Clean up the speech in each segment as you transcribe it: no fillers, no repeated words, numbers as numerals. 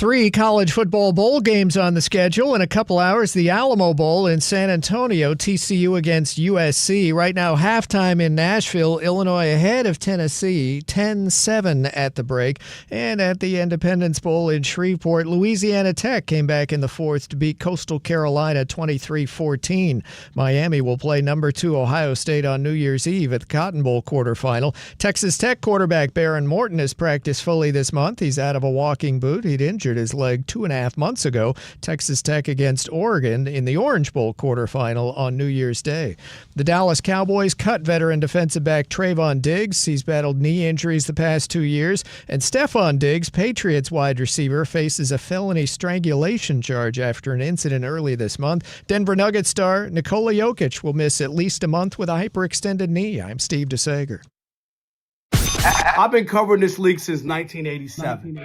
3 college football bowl games on the schedule. In a couple hours, the Alamo Bowl in San Antonio, TCU against USC. Right now, halftime in Nashville, Illinois ahead of Tennessee, 10-7 at the break. And at the Independence Bowl in Shreveport, Louisiana Tech came back in the fourth to beat Coastal Carolina 23-14. Miami will play number 2 Ohio State on New Year's Eve at the Cotton Bowl quarterfinal. Texas Tech quarterback Baron Morton has practiced fully this month. He's out of a walking boot. He'd injured his leg 2.5 months ago. Texas Tech against Oregon in the Orange Bowl quarterfinal on New Year's Day. The Dallas Cowboys cut veteran defensive back Trayvon Diggs. He's battled knee injuries the past 2 years. And Stephon Diggs, Patriots wide receiver, faces a felony strangulation charge after an incident early this month. Denver Nuggets star Nikola Jokic will miss at least a month with a hyperextended knee. I'm Steve DeSager. I've been covering this league since 1987.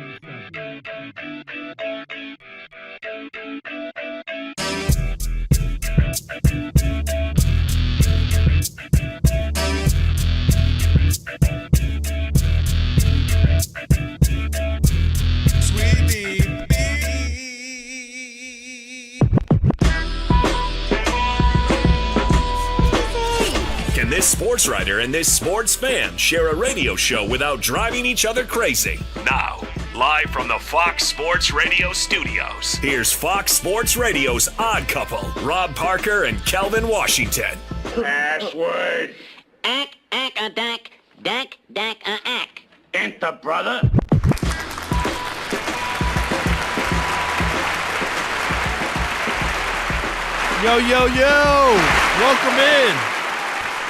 Can this sports writer and this sports fan share a radio show without driving each other crazy? Now, live from the Fox Sports Radio studios, here's Fox Sports Radio's Odd Couple, Rob Parker and Kelvin Washington. Password. Ack, a dack, dack, a ack. Enter, brother. Yo, welcome in.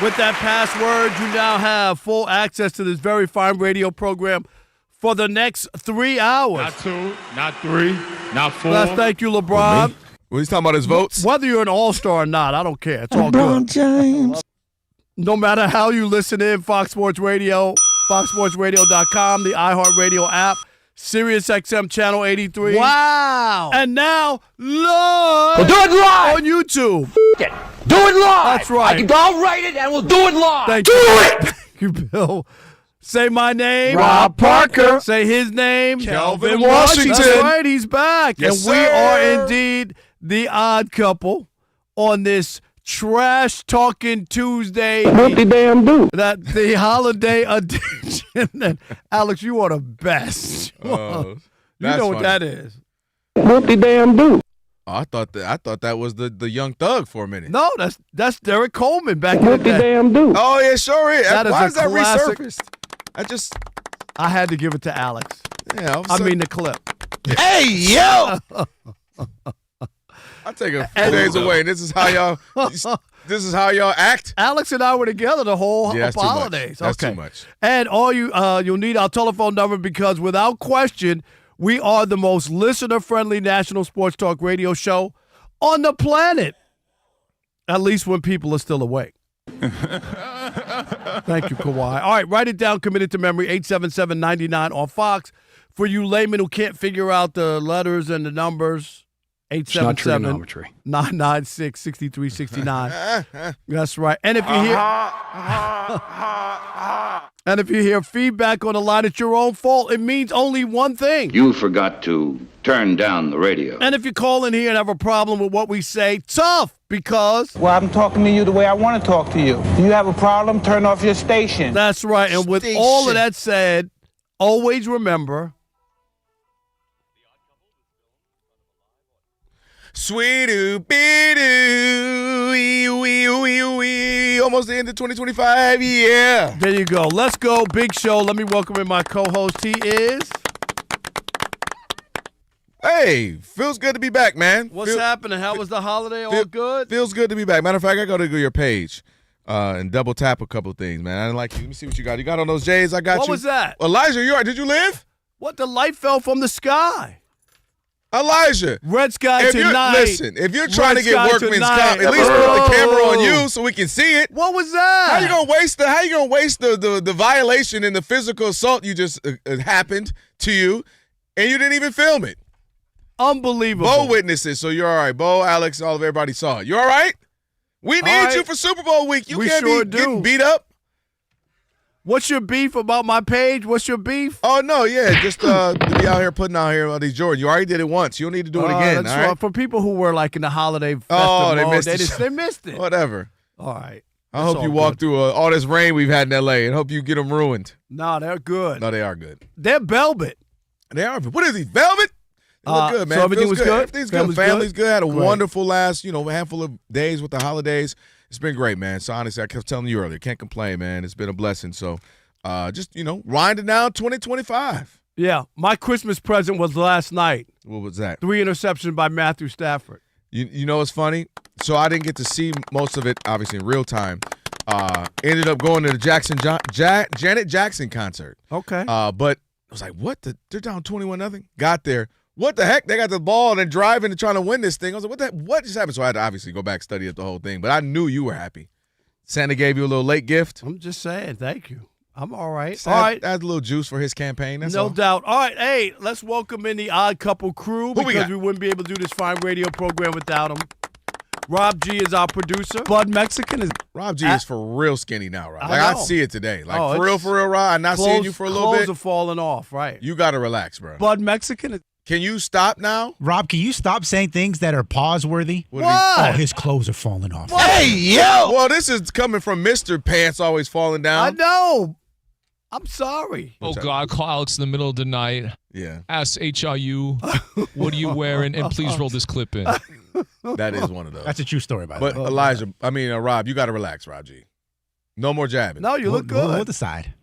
With that password, you now have full access to this very fine radio program for the next 3 hours. Not 2, not 3, not 4. Let's thank you, LeBron. Well, he's talking about his votes? Whether you're an all-star or not, I don't care. It's all LeBron good. James. No matter how you listen in, Fox Sports Radio, foxsportsradio.com, the iHeartRadio app, SiriusXM Channel 83. Wow. And now, live We'll do it live. on YouTube. Do it live. That's right. I'll write it and we'll do it live. Thank you. Thank you, Bill. Say my name. Rob Parker. Say his name. Kelvin Washington. That's right, he's back. Yes, and we sir. are indeed the odd couple on this trash-talking Tuesday. Damn do. That the holiday edition. And Alex, you are the best. You know that's what funny. that is. Damn do. Oh, I thought that was the young thug for a minute. No, that's Derek Coleman back in the day. Damn do. Oh, yeah, sure is. That is Why a is that classic. resurfaced? I had to give it to Alex. Yeah. I mean the clip. Hey, yo! I take a few days away. This is how y'all act? Alex and I were together the whole Yeah, that's too much. holidays. That's okay. too much. And all you'll need our telephone number because without question, we are the most listener-friendly national sports talk radio show on the planet. At least when people are still awake. Thank you, Kawhi. All right, write it down, commit it to memory, 877-99 on Fox. For you laymen who can't figure out the letters and the numbers, 877-996-6369. That's right. And if you hear feedback on the line, it's your own fault. It means only one thing. You forgot to turn down the radio. And if you call in here and have a problem with what we say, tough, because Well, I'm talking to you the way I want to talk to you. You have a problem, turn off your station. that's right. And with all of that said, always remember, Sweet-oo-be-doo, almost the end of 2025, yeah. there you go. Let's go. Big show. Let me welcome in my co-host. He is. Hey, feels good to be back, man. What's happening? How was the holiday? All good? Feels good to be back. Matter of fact, I got to go to your page and double tap a couple of things, man. I didn't like you. Let me see what you got. You got on those J's? I got What you. was that? Elijah, you all right? Did you live? What? The light fell from the sky. Elijah. Red sky tonight. Listen, if you're trying to get Red sky workman's tonight. comp, at least put the camera on you so we can see it. What was that? How you gonna waste the violation and the physical assault you just happened to you, and you didn't even film it? Unbelievable. Bo witnesses, so you're all right. Bo, Alex, all of everybody saw it. You all right? We need you for Super Bowl week. You We can't sure be do. getting beat up. What's your beef about my page? What's your beef? Oh, no, yeah. Just to be out here putting out here all these Jordan. You already did it once. You don't need to do it again, That's all right? right. For people who were like in the holiday festive Oh, they mode, missed they missed it. Whatever. All right. I hope you walk through all this rain we've had in L.A. and hope you get them ruined. No, they're good. No, they are good. They're velvet. They are. What is he, velvet? They look good, man. So everything was good? Everything's good. Family's good. Had a Great. wonderful last, handful of days with the holidays. It's been great, man. So honestly, I kept telling you earlier, can't complain, man. It's been a blessing. So just, winding down 2025. Yeah. My Christmas present was last night. What was that? 3 interceptions by Matthew Stafford. You know what's funny? So I didn't get to see most of it, obviously, in real time. Ended up going to the Janet Jackson concert. Okay. But I was like, what? They're down 21-0? Got there. What the heck? They got the ball and they're driving and trying to win this thing. I was like, what just happened? So I had to obviously go back, study up the whole thing. But I knew you were happy. Santa gave you a little late gift. I'm just saying, thank you. I'm all right. All right. Add a little juice for his campaign. That's all. No doubt. All right, hey, let's welcome in the Odd Couple crew because we wouldn't be able to do this fine radio program without him. Rob G is our producer. Bud Mexican is Rob G is for real skinny now, Rob. I see it today. Like, for real, Rob. I'm not seeing you for a little bit. Clothes are falling off, right? You got to relax, bro. Bud Mexican is. Can you stop now? Rob, can you stop saying things that are pause-worthy? What? Oh, his clothes are falling off. What? Hey, yo! Well, this is coming from Mr. Pants always falling down. I know. I'm sorry. Oh, God, call Alex in the middle of the night. Yeah. Ask HRU, what are you wearing? And please roll this clip in. That is one of those. That's a true story, by the way. But Rob, you got to relax, Rob G. No more jabbing. No, you look good. We'll decide.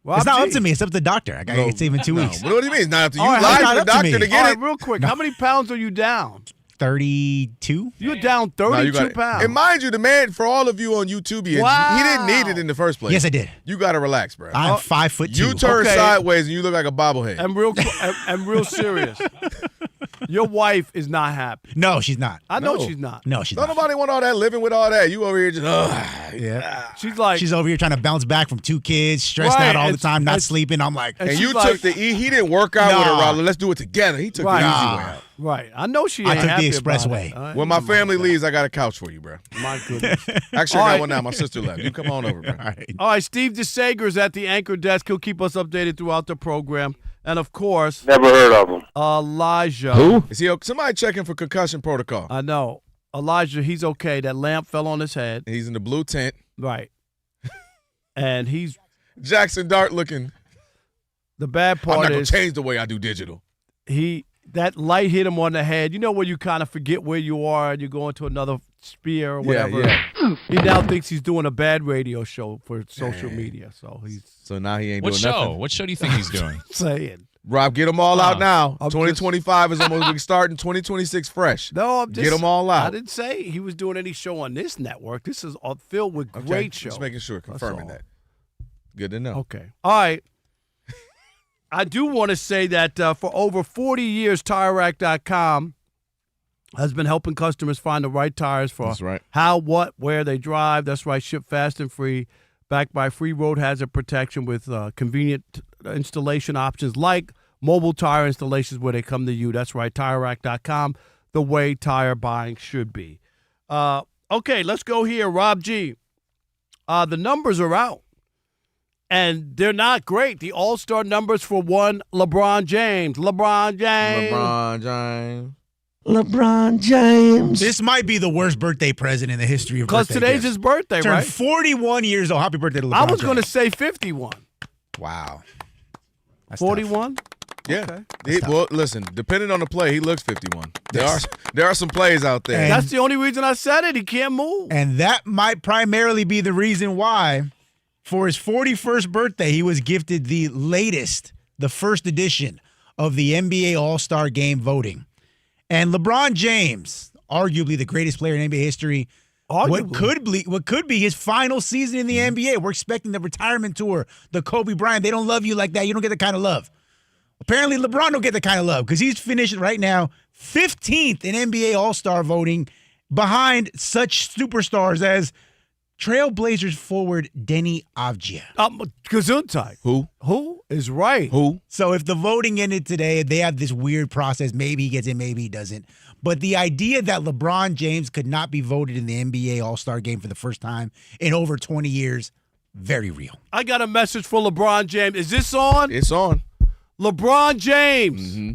Rob it's not G. up to me. It's up to the doctor. I got to get saved in 2 weeks. What do you mean? It's not up to you. All You right, lied to the doctor to get All right, it. real quick. How many pounds are you down? 32. You're down 32 pounds. And mind you, the man, for all of you on YouTube, he didn't need it in the first place. Yes, I did. You got to relax, bro. I'm 5'2". You turn sideways and you look like a bobblehead. I'm real serious. Your wife is not happy. No, she's not. I know she's not. No, she's not. Nobody want all that living with all that. You over here just, yeah. She's over here trying to bounce back from 2 kids, stressed out all the time, not sleeping. I'm like, and you took he didn't work out with her, Rob. Let's do it together. He took the easy way out. Right. I know she ain't I took happy the expressway. about it. When my family leaves, I got a couch for you, bro. My goodness. Actually, I got one now. My sister left. You come on over, bro. All right, Steve DeSager's at the anchor desk. He'll keep us updated throughout the program. And, of course, Never heard of him. Elijah. Who? Is he? Somebody checking for concussion protocol. I know. Elijah, he's okay. That lamp fell on his head. He's in the blue tent. Right. And he's Jackson Dart looking. The bad part I'm not is gonna change the way I do digital. That light hit him on the head. You know when you kind of forget where you are and you go into another sphere or whatever. Yeah. He now thinks he's doing a bad radio show for social media. So now he ain't what doing show? nothing. What show do you think he's doing? Saying. Rob, get them all out now. 2025 is almost we starting 2026 fresh. No, I'm just get them all out. I didn't say he was doing any show on this network. This is filled with great shows. Just making sure, confirming that. Good to know. Okay. All right. I do want to say that for over 40 years, TireRack.com has been helping customers find the right tires for how, what, where they drive. That's right, ship fast and free, backed by free road hazard protection with convenient installation options like mobile tire installations where they come to you. That's right, TireRack.com, the way tire buying should be. Okay, let's go here. Rob G. The numbers are out. And they're not great. The all-star numbers for one, LeBron James. LeBron James. This might be the worst birthday present in the history of because birthday today's gifts. his birthday, Turned right? 41 years old. Happy birthday to LeBron I was going to James. say 51. Wow. That's 41? Yeah. Okay. Well, listen, depending on the play, he looks 51. There are some plays out there. And that's the only reason I said it. He can't move. And that might primarily be the reason why, for his 41st birthday, he was gifted the first edition of the NBA All-Star Game voting. And LeBron James, arguably the greatest player in NBA history, what could be his final season in the NBA. We're expecting the retirement tour, the Kobe Bryant. They don't love you like that. You don't get the kind of love. Apparently, LeBron don't get the kind of love because he's finished right now 15th in NBA All-Star voting behind such superstars as Trailblazers forward Denny Avdija. Gesundheit. Who is right? Who? So if the voting ended today, they have this weird process. Maybe he gets in, maybe he doesn't. But the idea that LeBron James could not be voted in the NBA All-Star Game for the first time in over 20 years very real. I got a message for LeBron James. Is this on? It's on. LeBron James. Mm-hmm.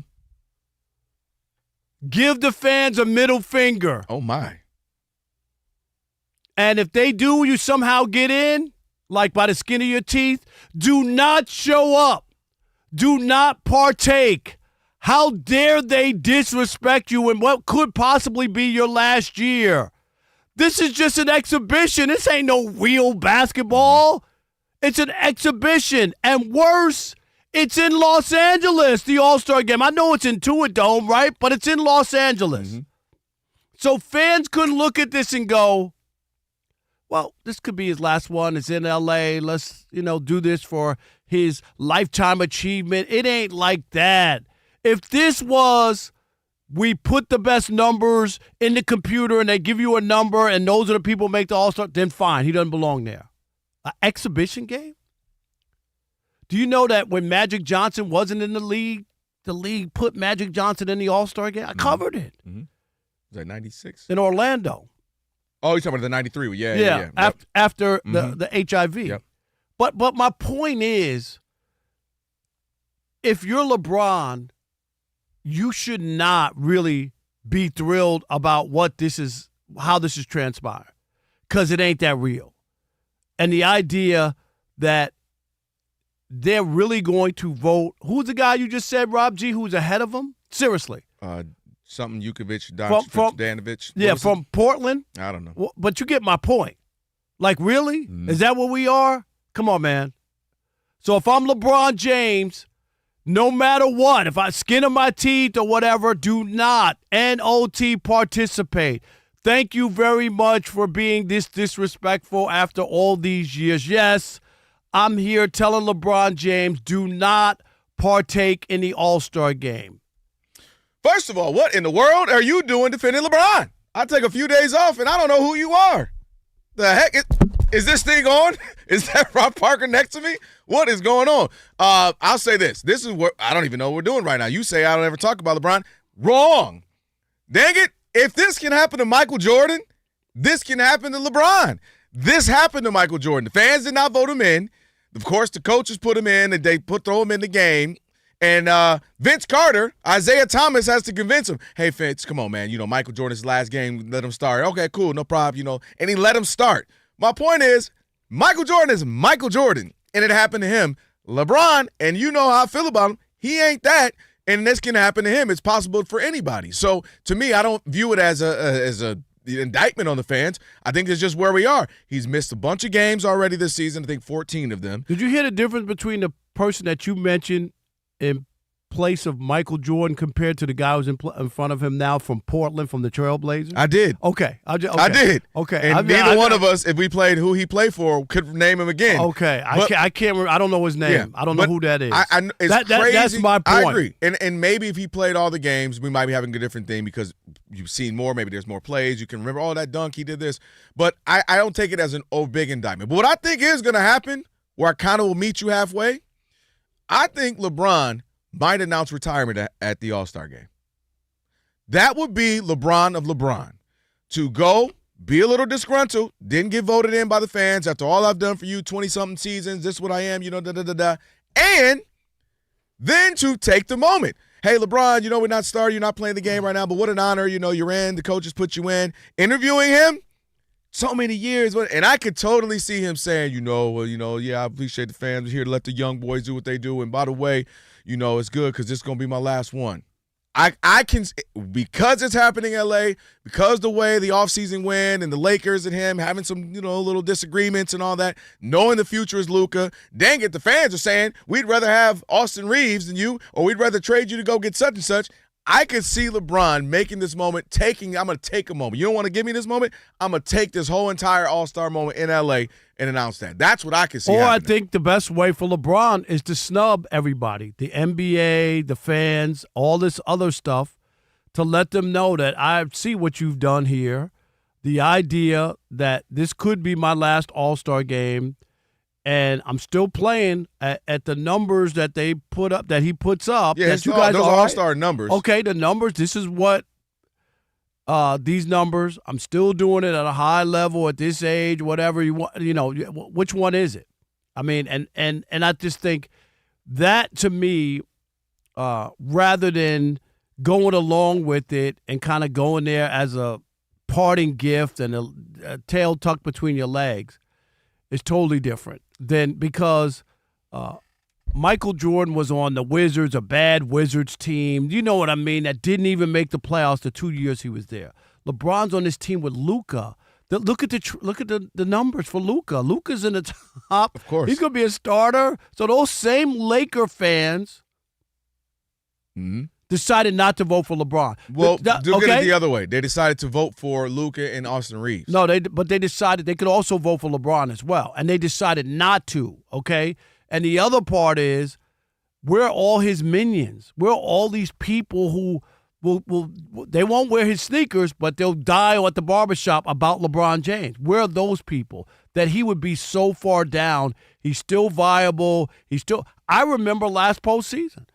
Give the fans a middle finger. Oh, my. And if they do, you somehow get in, like by the skin of your teeth, do not show up. Do not partake. How dare they disrespect you in what could possibly be your last year? This is just an exhibition. This ain't no real basketball. It's an exhibition. And worse, it's in Los Angeles, the All-Star game. I know it's in Intuit Dome, right? But it's in Los Angeles. Mm-hmm. So fans couldn't look at this and go, well, this could be his last one. It's in L.A. Let's, do this for his lifetime achievement. It ain't like that. If this was, we put the best numbers in the computer and they give you a number and those are the people who make the All-Star, then fine. He doesn't belong there. An exhibition game? Do you know that when Magic Johnson wasn't in the league put Magic Johnson in the All-Star game? I covered it. Mm-hmm. Was that 96? In Orlando. Oh, you're talking about the 93. Yeah. After the HIV. Yep. But my point is, if you're LeBron, you should not really be thrilled about how this is transpired, because it ain't that real. And the idea that they're really going to vote, who's the guy you just said, Rob G, who's ahead of him? Seriously. Something Jukovic, from Danovich. Yeah, from Portland. I don't know. Well, but you get my point. Like, really? Is that what we are? Come on, man. So if I'm LeBron James, no matter what, if I skin of my teeth or whatever, do not, N-O-T, participate. Thank you very much for being this disrespectful after all these years. Yes, I'm here telling LeBron James, do not partake in the All-Star game. First of all, what in the world are you doing defending LeBron? I take a few days off, and I don't know who you are. The heck? Is this thing on? Is that Rob Parker next to me? What is going on? I'll say this. This is what I don't even know what we're doing right now. You say I don't ever talk about LeBron. Wrong. Dang it. If this can happen to Michael Jordan, this can happen to LeBron. This happened to Michael Jordan. The fans did not vote him in. Of course, the coaches put him in, and they throw him in the game. And Vince Carter, Isaiah Thomas has to convince him, hey, Vince, come on, man. Michael Jordan's last game, let him start. Okay, cool, no problem, And he let him start. My point is, Michael Jordan is Michael Jordan, and it happened to him. LeBron, and you know how I feel about him, he ain't that, and this can happen to him. It's possible for anybody. So, to me, I don't view it as a indictment on the fans. I think it's just where we are. He's missed a bunch of games already this season, I think 14 of them. Did you hear the difference between the person that you mentioned in place of Michael Jordan compared to the guy who's in front of him now from Portland, from the Trailblazers? I did. Okay. I did. Okay. And neither one of us, if we played who he played for, could name him again. Okay. I can't remember. I don't know his name. Yeah, I don't know who that is. It's crazy. That's my point. I agree. And maybe if he played all the games, we might be having a different thing because you've seen more. Maybe there's more plays. You can remember, oh, that dunk, he did this. But I don't take it as an big indictment. But what I think is going to happen, where I kind of will meet you halfway, I think LeBron might announce retirement at the All-Star game. That would be LeBron of LeBron. To go, be a little disgruntled, didn't get voted in by the fans after all I've done for you, 20-something seasons, this is what I am, and then to take the moment. Hey, LeBron, we're not starting, you're not playing the game right now, but what an honor, you're in, the coaches put you in. Interviewing him, so many years, and I could totally see him saying, yeah, I appreciate the fans. We're here to let the young boys do what they do, and by the way, it's good because this is going to be my last one. I can, because it's happening in L.A., because the way the offseason went and the Lakers and him having some, little disagreements and all that, knowing the future is Luka, dang it, the fans are saying, we'd rather have Austin Reeves than you, or we'd rather trade you to go get such and such. I could see LeBron making this moment, I'm going to take a moment. You don't want to give me this moment? I'm going to take this whole entire All-Star moment in L.A. and announce that. That's what I can see happening. I think the best way for LeBron is to snub everybody, the NBA, the fans, all this other stuff, to let them know that I see what you've done here, the idea that this could be my last All-Star game, and I'm still playing at the numbers that they put up, that he puts up. Yeah, that you guys those are All-Star numbers. Okay, the numbers. This is what these numbers. I'm still doing it at a high level at this age. Whatever you want, which one is it? I mean, and I just think that to me, rather than going along with it and kind of going there as a parting gift and a tail tucked between your legs, is totally different than because Michael Jordan was on the Wizards, a bad Wizards team. You know what I mean? That didn't even make the playoffs the 2 years he was there. LeBron's on this team with Luka. Look at the numbers for Luka. Luka's in the top. Of course. He's going to be a starter. So those same Laker fans decided not to vote for LeBron. Well, get it the other way. They decided to vote for Luka and Austin Reeves. No, but they decided they could also vote for LeBron as well, and they decided not to, okay? And the other part is we're all his minions. We're all these people who they won't wear his sneakers, but they'll die at the barbershop about LeBron James. We're those people that he would be so far down. He's still viable. I remember last postseason.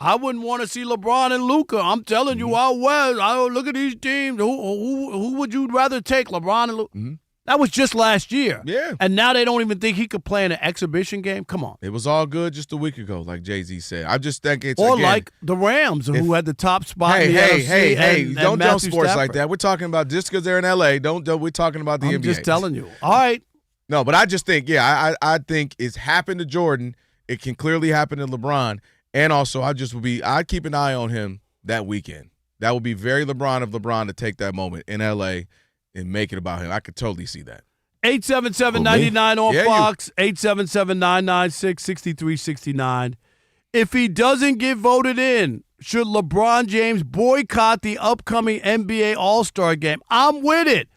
I wouldn't want to see LeBron and Luka. I'm telling you, out west. Look at these teams. Who would you rather take, LeBron and Luka? That was just last year. Yeah. And now they don't even think he could play in an exhibition game. Come on. It was all good just a week ago, like Jay-Z said. I just think it's or again, like the Rams, who had the top spot in the NFC. Hey, don't Matthew jump sports Stafford. like that. We're talking about just because they're in L.A. We're talking about the NBA. I'm just telling you. All right. No, but I just think, I think it's happened to Jordan. It can clearly happen to LeBron. And also, I'd keep an eye on him that weekend. That would be very LeBron of LeBron to take that moment in L.A. and make it about him. I could totally see that. 877-99 on Fox, 877-996-6369. If he doesn't get voted in, should LeBron James boycott the upcoming NBA All-Star game? I'm with it.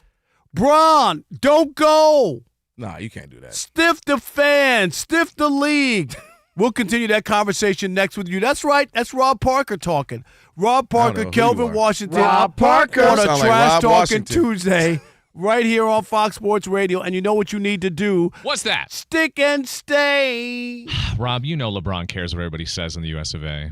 Bron, don't go. Nah, you can't do that. Stiff the fans. Stiff the league. We'll continue that conversation next with you. That's right. That's Rob Parker talking. Rob Parker, Kelvin Washington. Rob Parker. On a Sound like Trash Rob Talking Washington. Tuesday. Right here on Fox Sports Radio. And you know what you need to do. What's that? Stick and stay. Rob, you know LeBron cares what everybody says in the US of A.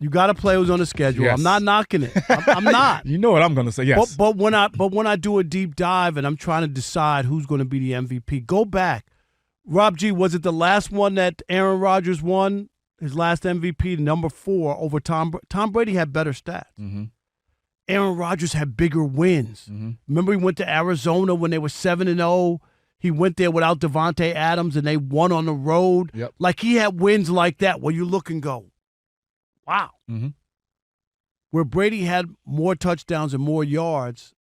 You got to play who's on the schedule. Yes. I'm not knocking it. I'm not. You know what I'm going to say, yes. But when I do a deep dive and I'm trying to decide who's going to be the MVP, go back. Rob G, was it the last one that Aaron Rodgers won, his last MVP, number 4 over Tom Brady? Tom Brady had better stats. Mm-hmm. Aaron Rodgers had bigger wins. Mm-hmm. Remember he went to Arizona when they were 7-0. He went there without Devontae Adams and they won on the road. Yep. Like he had wins like that where you look and go, wow. Mm-hmm. Where Brady had more touchdowns and more yards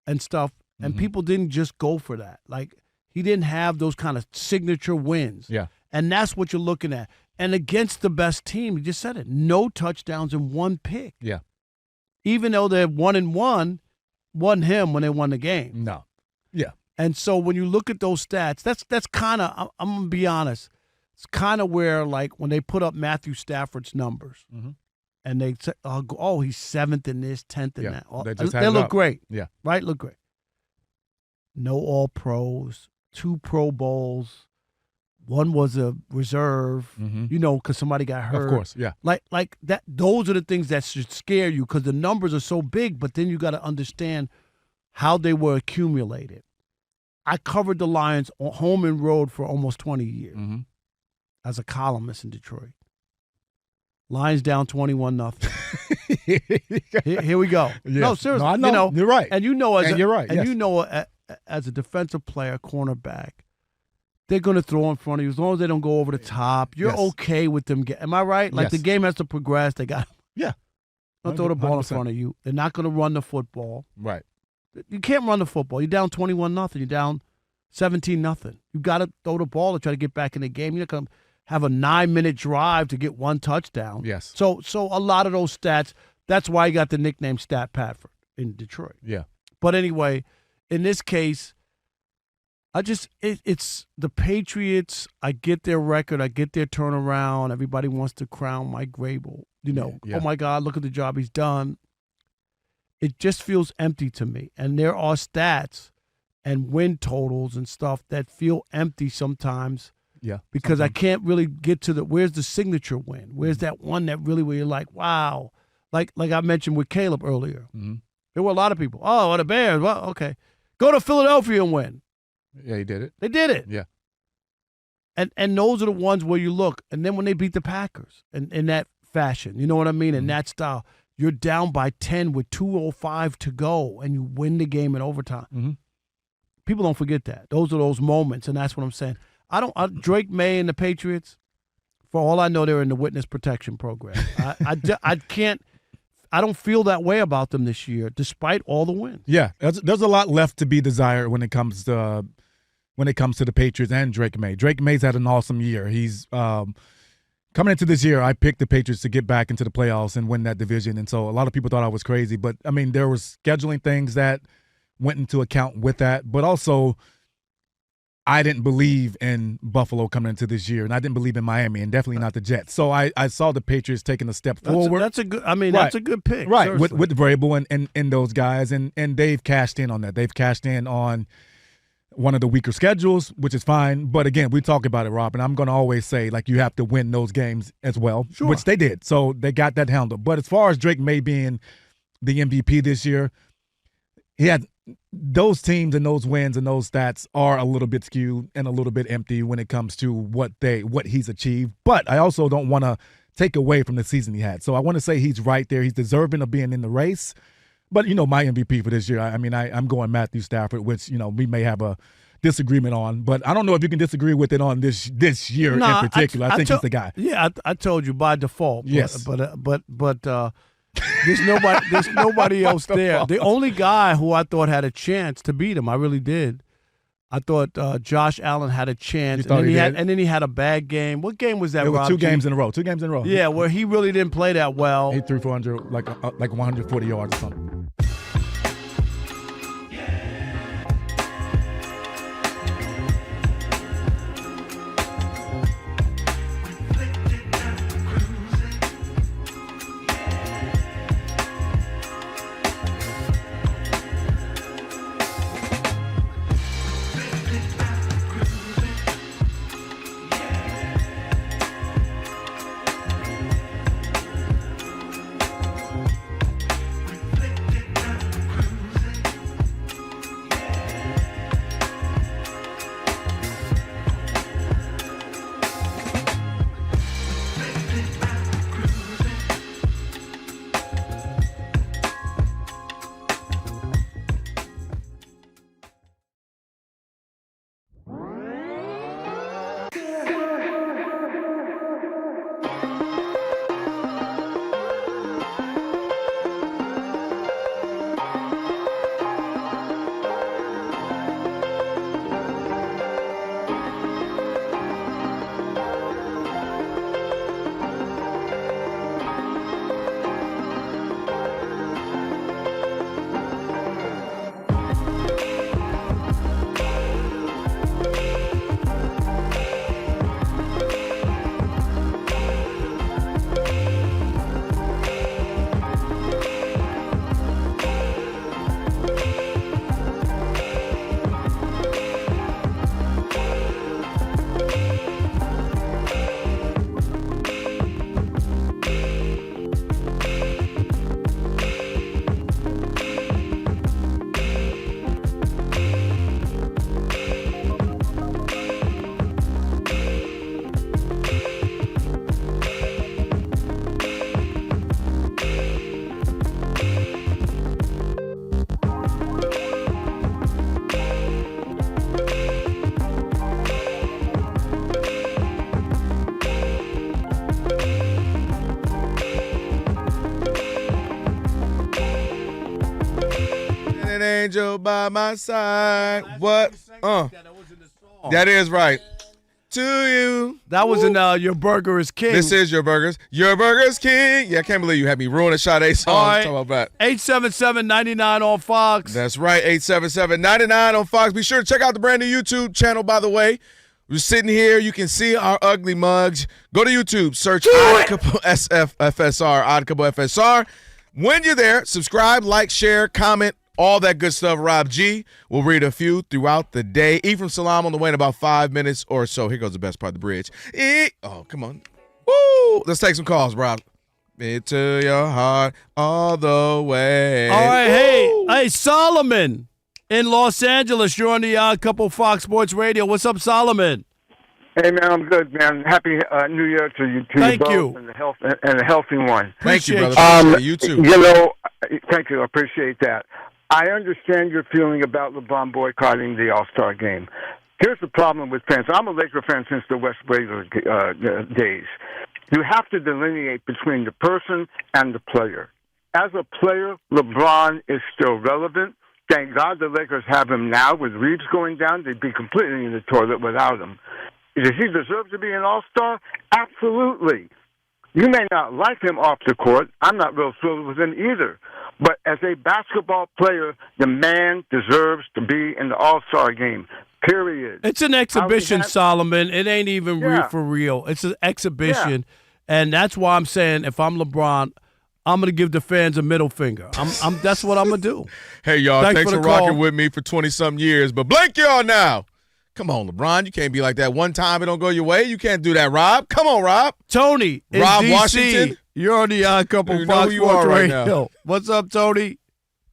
and stuff, and people didn't just go for that. Like, he didn't have those kind of signature wins. Yeah. And that's what you're looking at. And against the best team, you just said it, no touchdowns and 1 pick. Yeah. Even though they're 1-1, wasn't him when they won the game. No. Yeah. And so when you look at those stats, that's kind of, I'm going to be honest, it's kind of where, like, when they put up Matthew Stafford's numbers and they say, oh, he's 7th in this, 10th in that. They look great. Yeah. Right? Look great. No All-Pros, 2 Pro Bowls. One was a reserve, because somebody got hurt. Of course, yeah. Like that. Those are the things that should scare you because the numbers are so big, but then you got to understand how they were accumulated. I covered the Lions on home and road for almost 20 years. As a columnist in Detroit. Lions down 21-0. Here we go. Yes. No, seriously. No, I know. You're right. And you know, you're right. And yes. you know, as a defensive player, cornerback, they're going to throw in front of you as long as they don't go over the top. You're okay with them. Am I right? Like the game has to progress. They got. Yeah. Don't throw the ball in 100%. front of you. They're not going to run the football. Right. You can't run the football. You're down 21-0. You're down 17-0. You got to throw the ball to try to get back in the game. You're not going to have a 9-minute drive to get 1 touchdown. Yes. So a lot of those stats, that's why you got the nickname Stat Patford in Detroit. Yeah. But anyway, in this case, It's the Patriots. I get their record. I get their turnaround. Everybody wants to crown Mike Vrabel. Oh my God, look at the job he's done. It just feels empty to me. And there are stats and win totals and stuff that feel empty sometimes. Yeah. Because I can't really get to where's the signature win? Where's that one that really where you're like, wow. Like I mentioned with Caleb earlier. Mm-hmm. There were a lot of people. Oh, the Bears. Well, okay. Go to Philadelphia and win. Yeah, he did it. They did it. Yeah. And those are the ones where you look. And then when they beat the Packers in that fashion, you know what I mean? In that style, you're down by 10 with 2:05 to go, and you win the game in overtime. Mm-hmm. People don't forget that. Those are those moments, and that's what I'm saying. Drake May and the Patriots, for all I know, they're in the witness protection program. I don't feel that way about them this year, despite all the wins. Yeah, there's a lot left to be desired when it comes to the Patriots and Drake May. Drake May's had an awesome year. He's coming into this year, I picked the Patriots to get back into the playoffs and win that division, and so a lot of people thought I was crazy. But I mean, there was scheduling things that went into account with that, but also I didn't believe in Buffalo coming into this year, and I didn't believe in Miami, and definitely not the Jets. So I saw the Patriots taking a step forward. That's a good pick. Right, with Vrabel and those guys, and they've cashed in on that. They've cashed in on one of the weaker schedules, which is fine. But again, we talk about it, Rob, and I'm going to always say, like, you have to win those games as well, which they did. So they got that handled. But as far as Drake May being the MVP this year, he had those teams and those wins and those stats are a little bit skewed and a little bit empty when it comes to what he's achieved. But I also don't want to take away from the season he had. So I want to say he's right there. He's deserving of being in the race. But, my MVP for this year, I'm going Matthew Stafford, which, we may have a disagreement on. But I don't know if you can disagree with it on this year in particular. I think he's the guy. Yeah, I told you by default. Yes. But there's nobody else there. The only guy who I thought had a chance to beat him, I really did. I thought Josh Allen had a chance, and then he had a bad game. What game was that? It was two games in a row. Yeah, where he really didn't play that well. He threw for 100, like 140 yards or something. Angel by my side. What? That is right. to you. That was in Your Burger is King. This is Your Burgers. Your Burgers King. Yeah, I can't believe you had me ruin a Sade song. All right. Talk about that. 877-99 on Fox. That's right, 877-99 on Fox. Be sure to check out the brand new YouTube channel, by the way. We're sitting here. You can see our ugly mugs. Go to YouTube. Search Odd Couple SFFSR, Odd Couple FSR. When you're there, subscribe, like, share, comment, all that good stuff. Rob G will read a few throughout the day. Ephraim Salaam on the way in about 5 minutes or so. Here goes the best part of the bridge. Oh, come on. Woo! Let's take some calls, Rob. Into your heart all the way. All right, hey, Solomon in Los Angeles. You're on the Odd Couple Fox Sports Radio. What's up, Solomon? Hey, man, I'm good, man. Happy New Year to you, Thank both, you. and a healthy one. Thank you, brother. Appreciate you too. You know, thank you. I appreciate that. I understand your feeling about LeBron boycotting the All-Star game. Here's the problem with fans. I'm a Laker fan since the West Raiders days. You have to delineate between the person and the player. As a player, LeBron is still relevant. Thank God the Lakers have him now. With Reeves going down, they'd be completely in the toilet without him. Does he deserve to be an all-star? Absolutely. You may not like him off the court. I'm not real thrilled with him either. But as a basketball player, the man deserves to be in the all-star game, period. It's an exhibition, Solomon. It ain't even for real. It's an exhibition. And that's why I'm saying if I'm LeBron, I'm going to give the fans a middle finger. That's what I'm going to do. Hey, y'all, thanks for call. rocking with me for 20-something years. But blank y'all now. Come on, LeBron. You can't be like that. One time it don't go your way. You can't do that, Rob. Come on, Rob. Tony in Rob DC. Washington. You're on the Odd Couple You know Fox who you Sports are right Radio. now. What's up, Tony?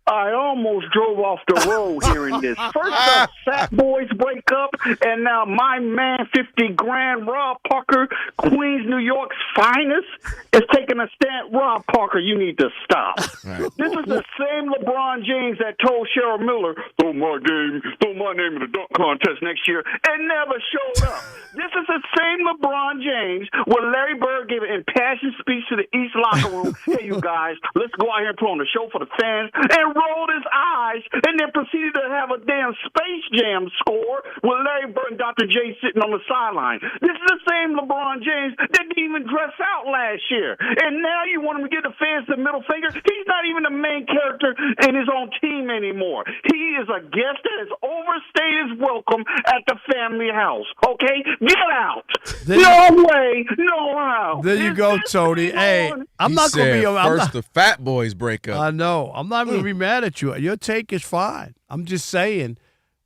I almost drove off the road hearing this. First up, Fat Boys break up, and now my man, 50 grand, Rob Parker, Queens, New York's finest, is taking a stand. Rob Parker, you need to stop. Right. This is the same LeBron James that told Cheryl Miller, throw my name in the dunk contest next year, and never showed up. This is the same LeBron James where Larry Bird gave an impassioned speech to the East locker room. Hey, you guys, let's go out here and put on a show for the fans, and rolled his eyes and then proceeded to have a damn Space Jam score with Larry Bird and Dr. J sitting on the sideline. This is the same LeBron James that didn't even dress out last year. And now you want him to give the fans the middle finger? He's not even the main character in his own team anymore. He is a guest that has overstayed his welcome at the family house. Okay? Get out. No way. No how. There you go, Tony. Hey, I'm not going to be first the Fat Boys break up. I know. I'm not going to be mad at you. Your take is fine. I'm just saying,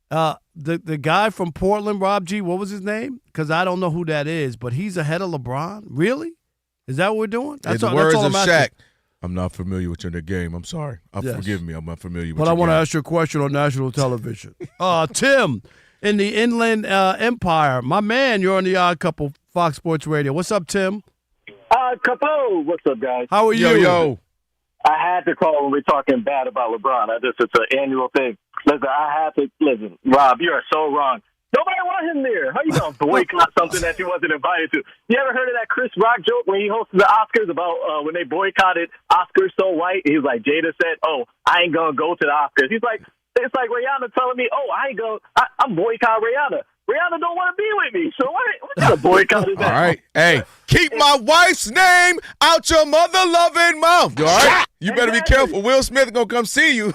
the guy from Portland, Rob G, what was his name? Because I don't know who that is, but he's ahead of LeBron. Really? Is that what we're doing? That's all I'm asking. I'm not familiar with your game. I'm sorry. Forgive me. I'm not familiar with your game. But I want to ask you a question on national television. Tim in the Inland Empire. My man, you're on the Odd Couple Fox Sports Radio. What's up, Tim? Odd Couple. What's up, guys? How are you? Yo. I had to call when we're talking bad about LeBron. It's an annual thing. Listen, Rob, you are so wrong. Nobody want him there. How you going to boycott something that you wasn't invited to? You ever heard of that Chris Rock joke when he hosted the Oscars about when they boycotted Oscars So White? He was like, Jada said, oh, I ain't going to go to the Oscars. He's like, it's like Rihanna telling me, oh, I'm boycotting Rihanna. Rihanna don't want to be with me. So what kind of boycott is that? All right. Hey, keep my wife's name out your mother-loving mouth. All right? You better be careful. Will Smith going to come see you.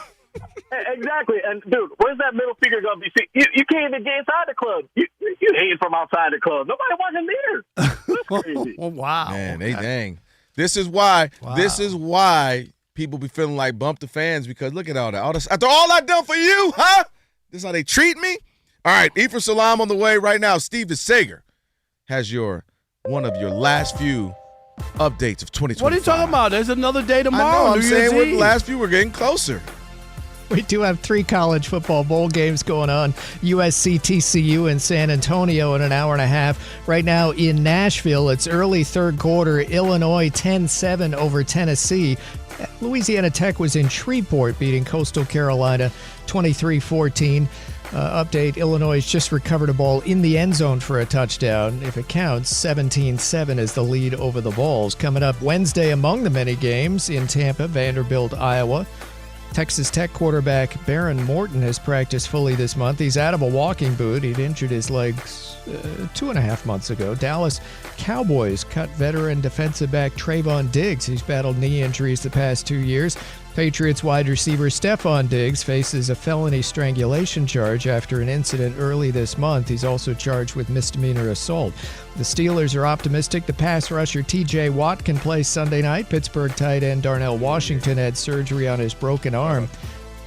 Exactly. And, dude, where's that middle finger going to be seen? You can't even get inside the club. You hate from outside the club. Nobody wants him there. That's crazy. Oh, wow. Man, dang. This is why people be feeling like bump the fans, because look at all that. After all I done for you, huh? This is how they treat me? All right, Ephraim Salaam on the way right now. Steve DeSager has one of your last few updates of 2025. What are you talking about? There's another day tomorrow. I'm saying with the last few, we're getting closer. We do have 3 college football bowl games going on. USC, TCU, and San Antonio in an hour and a half. Right now in Nashville, it's early third quarter. Illinois 10-7 over Tennessee. Louisiana Tech was in Shreveport beating Coastal Carolina 23-14. Update, Illinois just recovered a ball in the end zone for a touchdown. If it counts, 17-7 is the lead over the Vols. Coming up Wednesday among the many games in Tampa, Vanderbilt, Iowa. Texas Tech quarterback Baron Morton has practiced fully this month. He's out of a walking boot. He'd injured his legs 2.5 months ago. Dallas Cowboys cut veteran defensive back Trayvon Diggs. He's battled knee injuries the past 2 years. Patriots wide receiver Stephon Diggs faces a felony strangulation charge after an incident early this month. He's also charged with misdemeanor assault. The Steelers are optimistic the pass rusher TJ Watt can play Sunday night. Pittsburgh tight end Darnell Washington had surgery on his broken arm.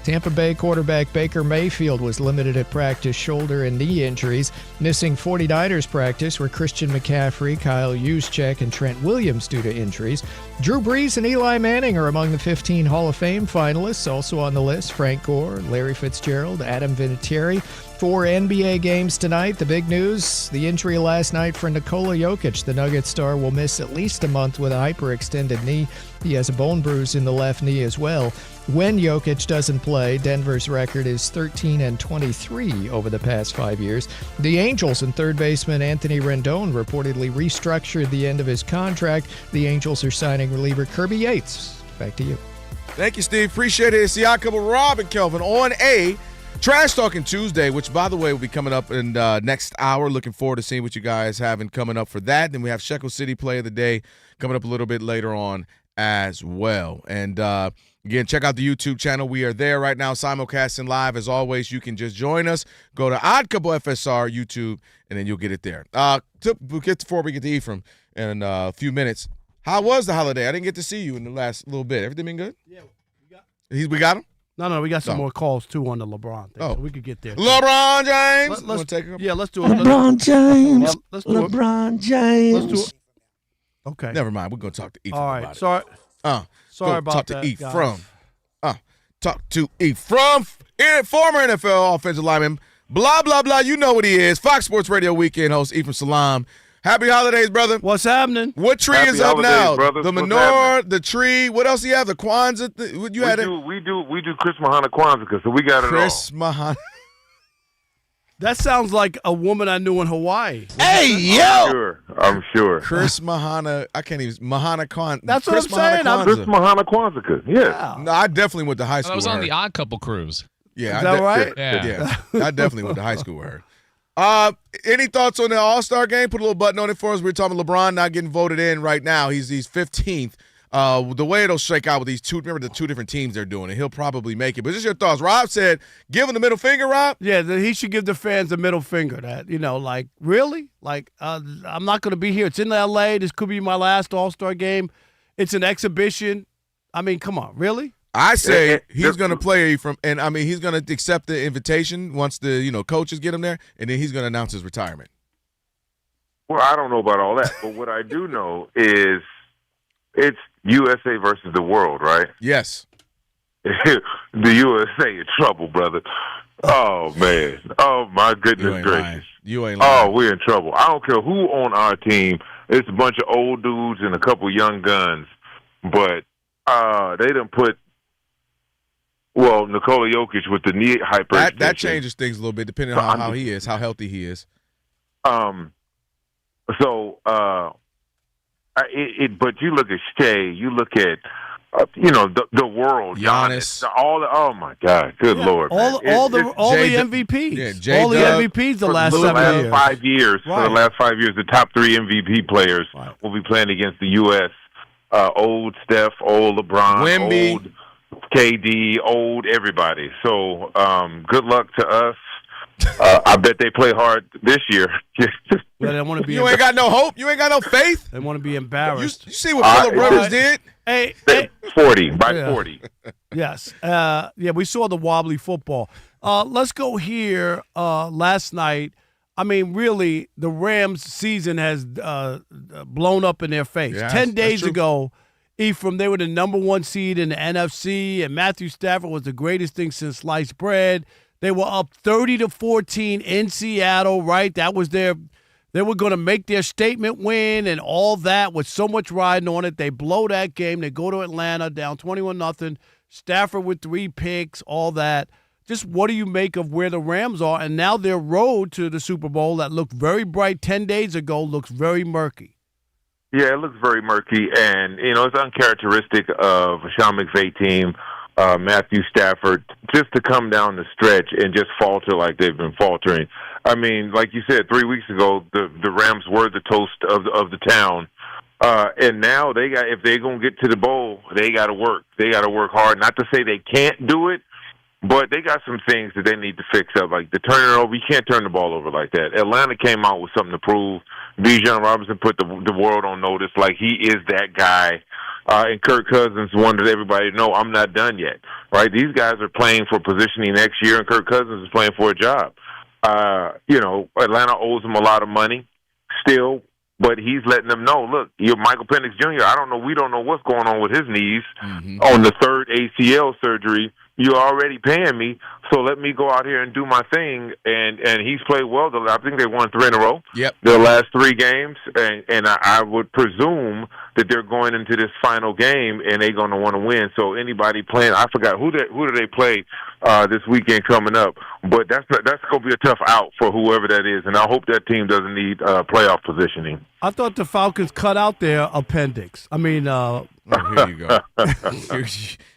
Tampa Bay quarterback Baker Mayfield was limited at practice, shoulder and knee injuries. Missing 49ers practice were Christian McCaffrey, Kyle Juszczyk, and Trent Williams due to injuries. Drew Brees and Eli Manning are among the 15 Hall of Fame finalists. Also on the list, Frank Gore, Larry Fitzgerald, Adam Vinatieri. 4 NBA games tonight. The big news, the injury last night for Nikola Jokic. The Nuggets star will miss at least a month with a hyperextended knee. He has a bone bruise in the left knee as well. When Jokic doesn't play, Denver's record is 13-23 over the past 5 years. The Angels and third baseman Anthony Rendon reportedly restructured the end of his contract. The Angels are signing reliever Kirby Yates. Back to you. Thank you, Steve. Appreciate it. It's the Odd Couple, Rob and Kelvin on a Trash Talking Tuesday, which, by the way, will be coming up in next hour. Looking forward to seeing what you guys having coming up for that. Then we have Shekel City Play of the Day coming up a little bit later on as well. And, again, check out the YouTube channel. We are there right now, simulcasting live. As always, you can just join us. Go to Odd Couple FSR YouTube, and then you'll get it there. Before we get to Ephraim in a few minutes, how was the holiday? I didn't get to see you in the last little bit. Everything been good? Yeah, we got him? No, we got some more calls, too, on the LeBron thing. So we could get there. LeBron James? Let's take a couple? Yeah, let's do it. LeBron James. Let's do it. LeBron James. Let's do it. Okay. Never mind. We're going to talk to Ephraim All right. about it. Sorry about talk that, to guys. Talk to Ephraim, former NFL offensive lineman, blah, blah, blah. You know what he is. Fox Sports Radio Weekend host Ephraim Salaam. Happy holidays, brother. What's happening? What tree Happy is up holidays, now? brothers. The What's menorah, the tree. What else do you have? The Kwanzaa. We do Chris Mahana Kwanzaa, so we got it all. Chris Mahana. That sounds like a woman I knew in Hawaii. Hey, yo! I'm sure. Chris Mahana. I can't even. Mahana Kwanzaa. That's what Chris I'm saying. Mahana Chris Kwanzaa. Mahana Kwanzaa, yeah. No, I definitely went to high school I was with on her. the Odd Couple cruise. Yeah, Is that right? Yeah. I definitely went to high school with her. Any thoughts on the All-Star game? Put a little button on it for us. We were talking LeBron not getting voted in right now. He's 15th. The way it'll shake out with these two, remember the two different teams they're doing, and he'll probably make it. But just your thoughts. Rob said, give him the middle finger, Rob? Yeah, he should give the fans the middle finger. That, like, really? Like, I'm not going to be here. It's in L.A. This could be my last All-Star game. It's an exhibition. I mean, come on, really? I say he's going to play and he's going to accept the invitation once the coaches get him there, and then he's going to announce his retirement. Well, I don't know about all that, but what I do know is it's USA versus the world, right? Yes. The USA in trouble, brother. Oh, man. Oh, my goodness gracious. You ain't lying. Oh, we're in trouble. I don't care who on our team. It's a bunch of old dudes and a couple young guns, but they done put Nikola Jokic with the knee hyperextension. That changes things a little bit depending on how he is, how healthy he is. But you look at Shea, you look at the world, Giannis, oh my God, good Lord, all the MVPs, all the MVPs the last 7 years. 5 years. Right. For the last 5 years, the top 3 MVP players will be playing against the U.S. Old Steph, old LeBron, Wemby, old KD, old everybody. So good luck to us. I bet they play hard this year. Well, they want to be. You ain't got no hope. You ain't got no faith. They want to be embarrassed. You see what Phillip Rivers did? Hey, 40 by 40. Yes. We saw the wobbly football. Let's go here. Last night, I mean, really, the Rams' season has blown up in their face. Yeah, 10 days ago, Ephraim, they were the number 1 seed in the NFC, and Matthew Stafford was the greatest thing since sliced bread. They were up 30-14 in Seattle, right? That was they were going to make their statement win and all that with so much riding on it. They blow that game. They go to Atlanta down 21-0. Stafford with 3 picks, all that. Just what do you make of where the Rams are? And now their road to the Super Bowl that looked very bright 10 days ago looks very murky. Yeah, it looks very murky, and it's uncharacteristic of a Sean McVay team. Matthew Stafford, just to come down the stretch and just falter like they've been faltering. I mean, like you said, 3 weeks ago, the Rams were the toast of the town. And now if they're going to get to the bowl, they got to work. They got to work hard. Not to say they can't do it, but they got some things that they need to fix up, like the turning it over. You can't turn the ball over like that. Atlanta came out with something to prove. Bijan Robinson put the world on notice, like he is that guy. And Kirk Cousins wanted everybody to know, I'm not done yet. Right? These guys are playing for positioning next year, and Kirk Cousins is playing for a job. Atlanta owes him a lot of money still, but he's letting them know, look, you're Michael Penix Jr. We don't know what's going on with his knees on the third ACL surgery. You're already paying me, so let me go out here and do my thing. And he's played well. I think they won 3 in a row. Yep. The last 3 games, and I would presume that they're going into this final game and they're going to want to win. So anybody playing, I forgot who do they play this weekend coming up, but that's going to be a tough out for whoever that is. And I hope that team doesn't need playoff positioning. I thought the Falcons cut out their appendix. I mean, here you go.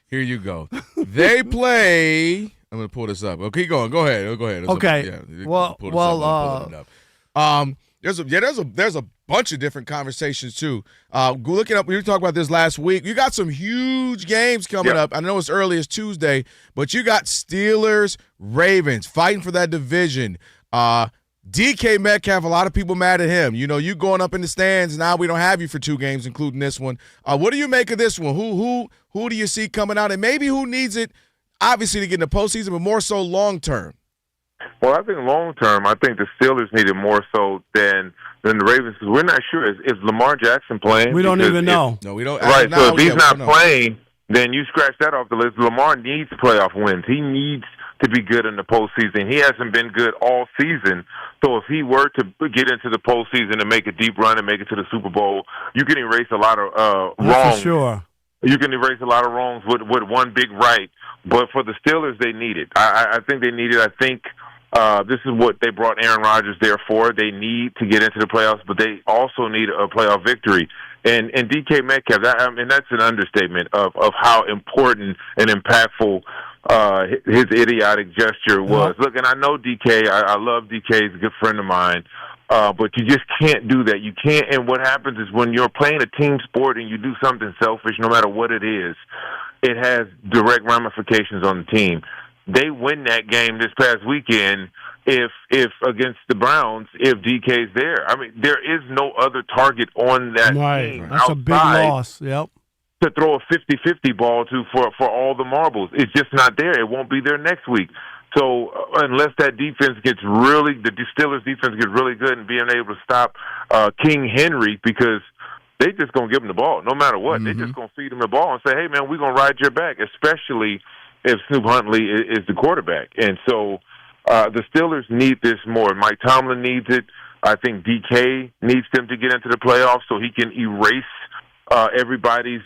Here you go. They play. I'm going to pull this up. Okay, go ahead. Okay. There's a bunch of different conversations too. Looking up, we were talking about this last week. You got some huge games coming up. I know it's early as Tuesday, but you got Steelers, Ravens fighting for that division. DK Metcalf, a lot of people mad at him. You know, you going up in the stands, now we don't have you for 2 games, including this one. What do you make of this one? Who do you see coming out, and maybe who needs it, obviously, to get in the postseason, but more so long-term? Well, I think long-term, I think the Steelers need it more so than the Ravens, because we're not sure. Is Lamar Jackson playing? We don't even know. No, we don't. Right, so if he's not playing, then you scratch that off the list. Lamar needs playoff wins. He needs to be good in the postseason. He hasn't been good all season. So if he were to get into the postseason and make a deep run and make it to the Super Bowl, you can erase a lot of wrongs. For sure. You can erase a lot of wrongs with one big right. But for the Steelers, they need it. I think they need it. I think this is what they brought Aaron Rodgers there for. They need to get into the playoffs, but they also need a playoff victory. And DK Metcalf, that's an understatement of how important and impactful his idiotic gesture was. Look, and I know DK. I love DK. He's a good friend of mine. But you just can't do that. You can't. And what happens is when you're playing a team sport and you do something selfish, no matter what it is, it has direct ramifications on the team. They win that game this past weekend if against the Browns, if DK's there. I mean, there is no other target on that team. That's a big loss. Yep. To throw a 50-50 ball to for all the marbles. It's just not there. It won't be there next week. So unless that defense gets the Steelers defense gets really good and being able to stop King Henry, because they just going to give him the ball no matter what. Mm-hmm. They just going to feed him the ball and say, hey, man, we're going to ride your back, especially if Snoop Huntley is the quarterback. And so the Steelers need this more. Mike Tomlin needs it. I think DK needs them to get into the playoffs so he can erase everybody's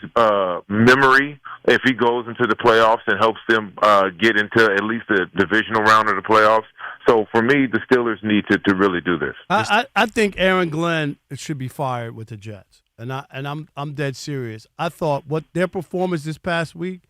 memory if he goes into the playoffs and helps them get into at least the divisional round of the playoffs. So for me, the Steelers need to really do this. I think Aaron Glenn should be fired with the Jets, and I'm dead serious. I thought what their performance this past week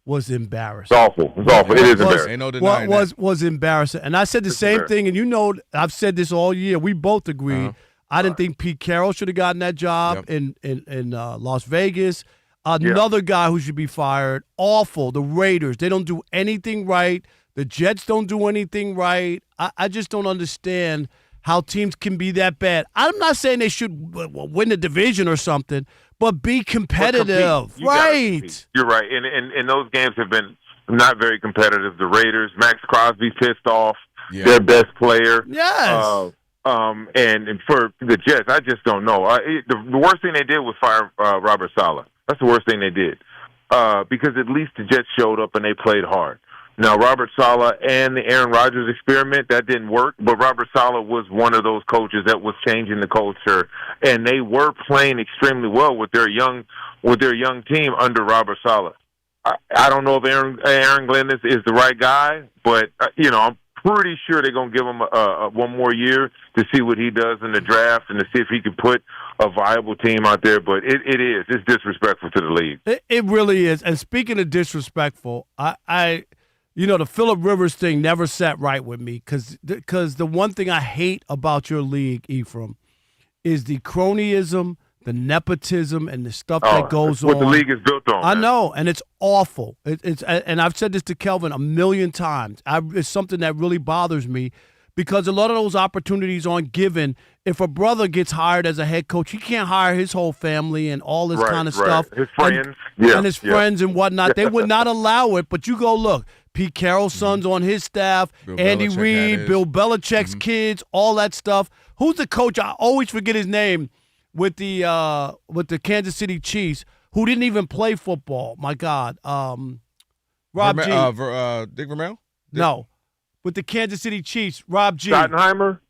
was embarrassing. It's awful. It's awful. It is embarrassing. Ain't no denying that. Was embarrassing. And I said the same thing, and you know I've said this all year. We both agreed. I didn't think Pete Carroll should have gotten that job in Las Vegas. Another guy who should be fired. Awful. The Raiders. They don't do anything right. The Jets don't do anything right. I just don't understand how teams can be that bad. I'm not saying they should win the division or something, but be competitive. Right. You're right. And those games have been not very competitive. The Raiders, Max Crosby's pissed off. Their best player. Yes. And for the Jets, I just don't know. The worst thing they did was fire Robert Saleh. That's the worst thing they did, because at least the Jets showed up and they played hard. Now, Robert Saleh and the Aaron Rodgers experiment, that didn't work, but Robert Saleh was one of those coaches that was changing the culture, and they were playing extremely well with their young team under Robert Saleh. I don't know if Aaron Glenn is the right guy, but I'm pretty sure they're going to give him one more year to see what he does in the draft and to see if he can put a viable team out there. But it's disrespectful to the league. It really is. And speaking of disrespectful, the Phillip Rivers thing never sat right with me because the one thing I hate about your league, Ephraim, is the cronyism, the nepotism, and the stuff that goes on. What the league is built on. I know, and it's awful. And I've said this to Kelvin a million times. It's something that really bothers me because a lot of those opportunities aren't given. If a brother gets hired as a head coach, he can't hire his whole family and all this kind of stuff. His friends. And his friends and whatnot. They would not allow it, but you go look. Pete Carroll's son's on his staff, Bill Andy Belichick Reid, Bill Belichick's kids, all that stuff. Who's the coach? I always forget his name with the Kansas City Chiefs, who didn't even play football. My God, Rob G. Dick Vermeil? No, with the Kansas City Chiefs, Rob G. Schottenheimer?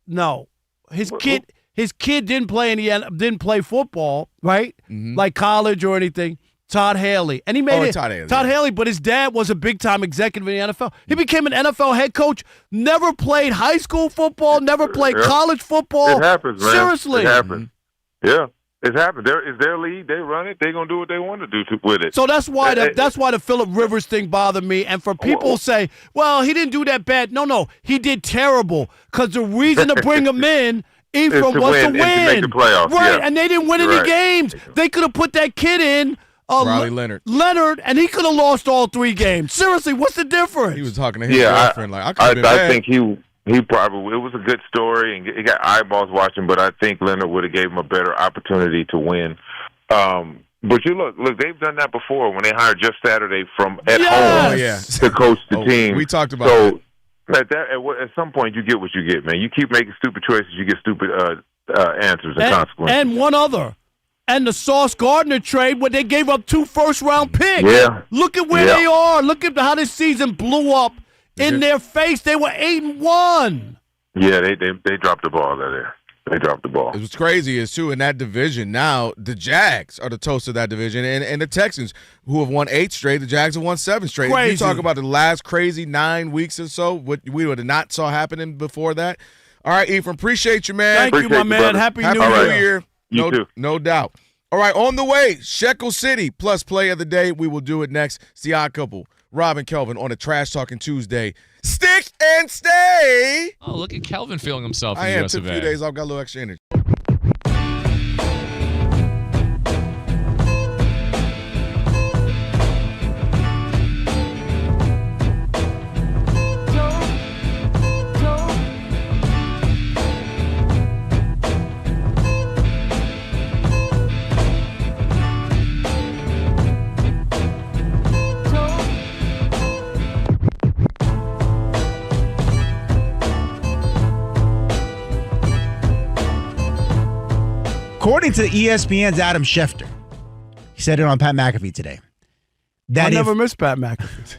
No, his kid didn't play football, right? Like college or anything. Todd Haley. And he made it. Todd Haley, but his dad was a big-time executive in the NFL. He became an NFL head coach, never played high school football, never played college football. It happens, man. Seriously. It happens. Yeah, it happens. It's their league. They run it. They're going to do what they want to do with it. So that's why the Phillip Rivers thing bothered me. And for people who say, well, he didn't do that bad. No, he did terrible because the reason to bring him in Ephraim was to win. And to make the playoffs. Right, yeah. and they didn't win any games. They could have put that kid in. Riley Leonard, and he could have lost all 3 games. Seriously, what's the difference? He was talking to his girlfriend I think he probably, it was a good story and he got eyeballs watching, but I think Leonard would have gave him a better opportunity to win. But you look, they've done that before when they hired Jeff Saturday from at home to coach the team. We talked about it. At some point, you get what you get, man. You keep making stupid choices, you get stupid answers and consequences. And one other. And the Sauce Gardner trade where they gave up 2 first-round picks. Yeah. Look at where they are. Look at how this season blew up in their face. They were 8-1. Yeah, they dropped the ball there. They dropped the ball. What's crazy is, too, in that division now, the Jags are the toast of that division, and the Texans, who have won 8 straight, the Jags have won 7 straight. Crazy. You talk about the last crazy 9 weeks or so, what we would have not saw happening before that. All right, Ephraim, appreciate you, man. Thank you, my man. Brother. Happy New Year. You too. No doubt. All right, on the way, Shekel City plus play of the day. We will do it next. It's the Odd Couple, Rob and Kelvin on a Trash Talking Tuesday. Stick and stay. Oh, look at Kelvin feeling himself in I the am. US Took of a A. few days off. Got a little extra energy. According to ESPN's Adam Schefter, he said it on Pat McAfee today. I never missed Pat McAfee.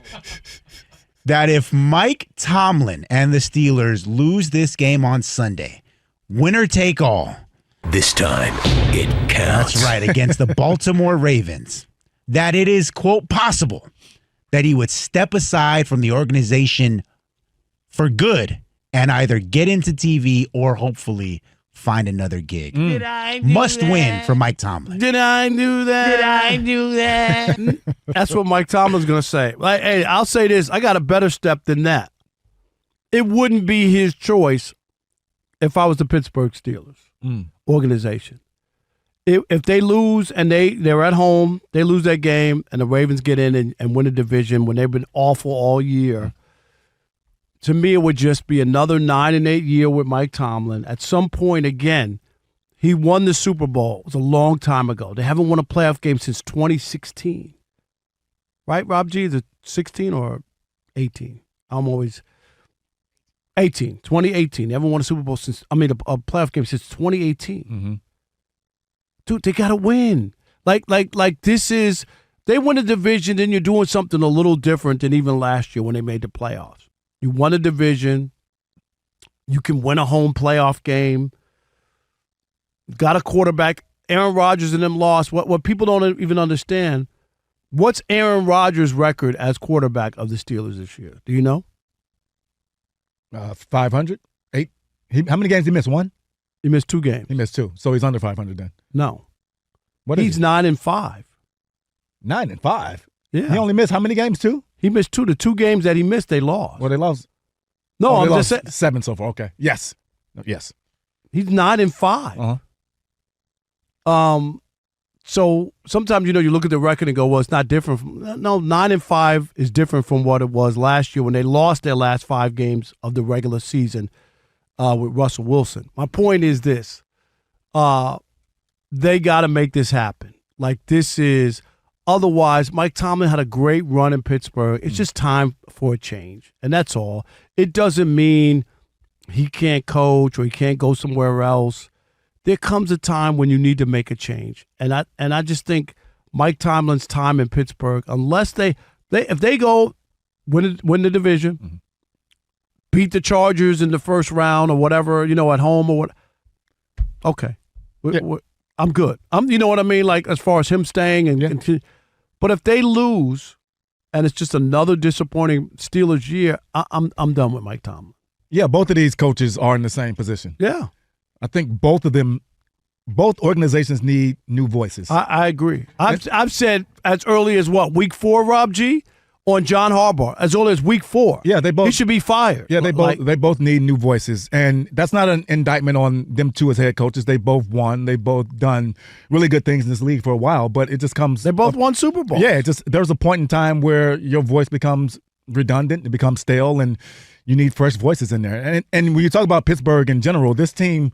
That if Mike Tomlin and the Steelers lose this game on Sunday, winner take all. This time, it counts. That's right, against the Baltimore Ravens. That it is, quote, possible that he would step aside from the organization for good and either get into TV or hopefully find another gig. Did I do Must that? win for Mike Tomlin. Did I do that? Did I do that? That's what Mike Tomlin's going to say. Like, hey, I'll say this. I got a better step than that. It wouldn't be his choice if I was the Pittsburgh Steelers organization. If they lose and they're at home, they lose that game, and the Ravens get in and win a division when they've been awful all year, to me, it would just be another 9-8 year with Mike Tomlin. At some point, again, he won the Super Bowl. It was a long time ago. They haven't won a playoff game since 2016. Right, Rob G? Is it 16 or 18? I'm always 18. 2018. They haven't won a Super Bowl since, a playoff game since 2018. Mm-hmm. Dude, they got to win. Like this is, they win a division, then you're doing something a little different than even last year when they made the playoffs. You won a division. You can win a home playoff game. Got a quarterback. Aaron Rodgers and them lost. What people don't even understand, what's Aaron Rodgers' record as quarterback of the Steelers this year? Do you know? 500, 8. How many games he missed? 1. He missed 2 games. He missed 2, so he's under 500 then. No, He's 9-5. 9-5. Yeah, He only missed how many games? 2. he missed 2. The 2 games that he missed, they lost. Well, they lost. No, I'm they just lost saying 7 so far. Okay. Yes. Yes. he's 9-5. So sometimes you look at the record and go, well, it's not different. No, 9-5 is different from what it was last year when they lost their last 5 games of the regular season with Russell Wilson. My point is this: they got to make this happen. Like this is otherwise. Mike Tomlin had a great run in Pittsburgh. It's just time for a change, and that's all. It doesn't mean he can't coach or he can't go somewhere else. There comes a time when you need to make a change, and I just think Mike Tomlin's time in Pittsburgh, unless if they go win the division, beat the Chargers in the first round or whatever, at home or what, okay, I'm good. You know what I mean? Like as far as him staying and continue. But if they lose, and it's just another disappointing Steelers year, I'm done with Mike Tomlin. Yeah, both of these coaches are in the same position. Yeah. I think both organizations need new voices. I agree. I've said as early as week 4, Rob G, on John Harbaugh, as early as week 4. Yeah, he should be fired. Yeah, they both need new voices, and that's not an indictment on them two as head coaches. They both won. They both done really good things in this league for a while, but it just comes. They both won Super Bowl. Yeah, there's a point in time where your voice becomes redundant, it becomes stale, and you need fresh voices in there. And when you talk about Pittsburgh in general, this team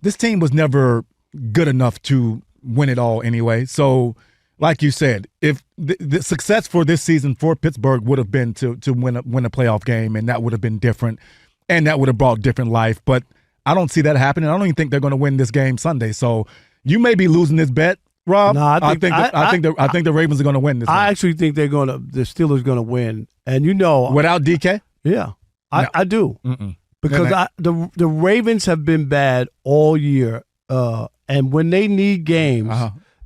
was never good enough to win it all anyway. So, like you said, if the success for this season for Pittsburgh would have been to win a playoff game, and that would have been different, and that would have brought different life. But I don't see that happening. I don't even think they're going to win this game Sunday. So you may be losing this bet, Rob. No, I think the Ravens are going to win this. I actually think the Steelers are going to win, and without DK. Yeah, no. I do. Mm-mm. Because the Ravens have been bad all year, and when they need games,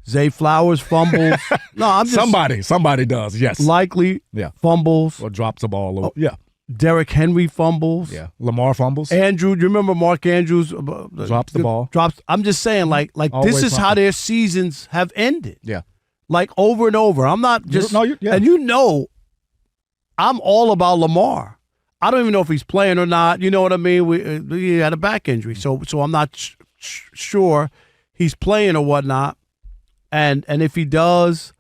Zay Flowers fumbles. No, I'm just somebody does. Yes, likely. Yeah, fumbles or drops the ball. Yeah, Derrick Henry fumbles. Yeah, Lamar fumbles. Andrew, do you remember Mark Andrews drops the ball? I'm just saying, like this is how their seasons have ended. Yeah, like over and over. I'm not just and I'm all about Lamar. I don't even know if he's playing or not. You know what I mean? He had a back injury, so I'm not sure he's playing or whatnot. And if he does,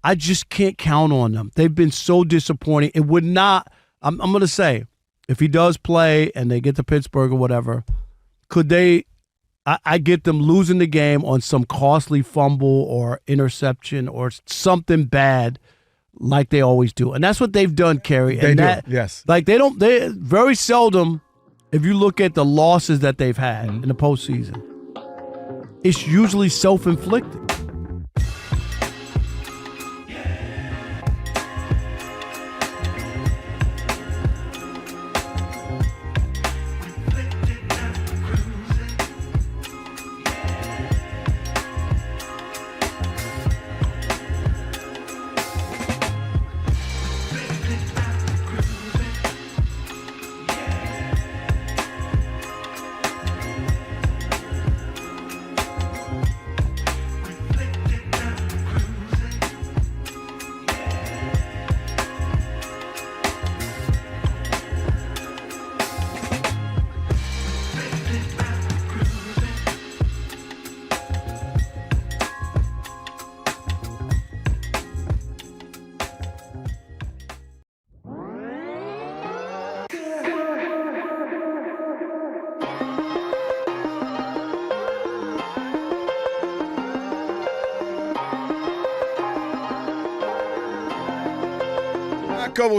I just can't count on them. They've been so disappointing. It would not. I'm going to say, if he does play and they get to Pittsburgh or whatever, could they? I get them losing the game on some costly fumble or interception or something bad, like they always do. And that's what they've done, Kerry. They do, yes. Like they very seldom, if you look at the losses that they've had in the postseason, it's usually self-inflicted.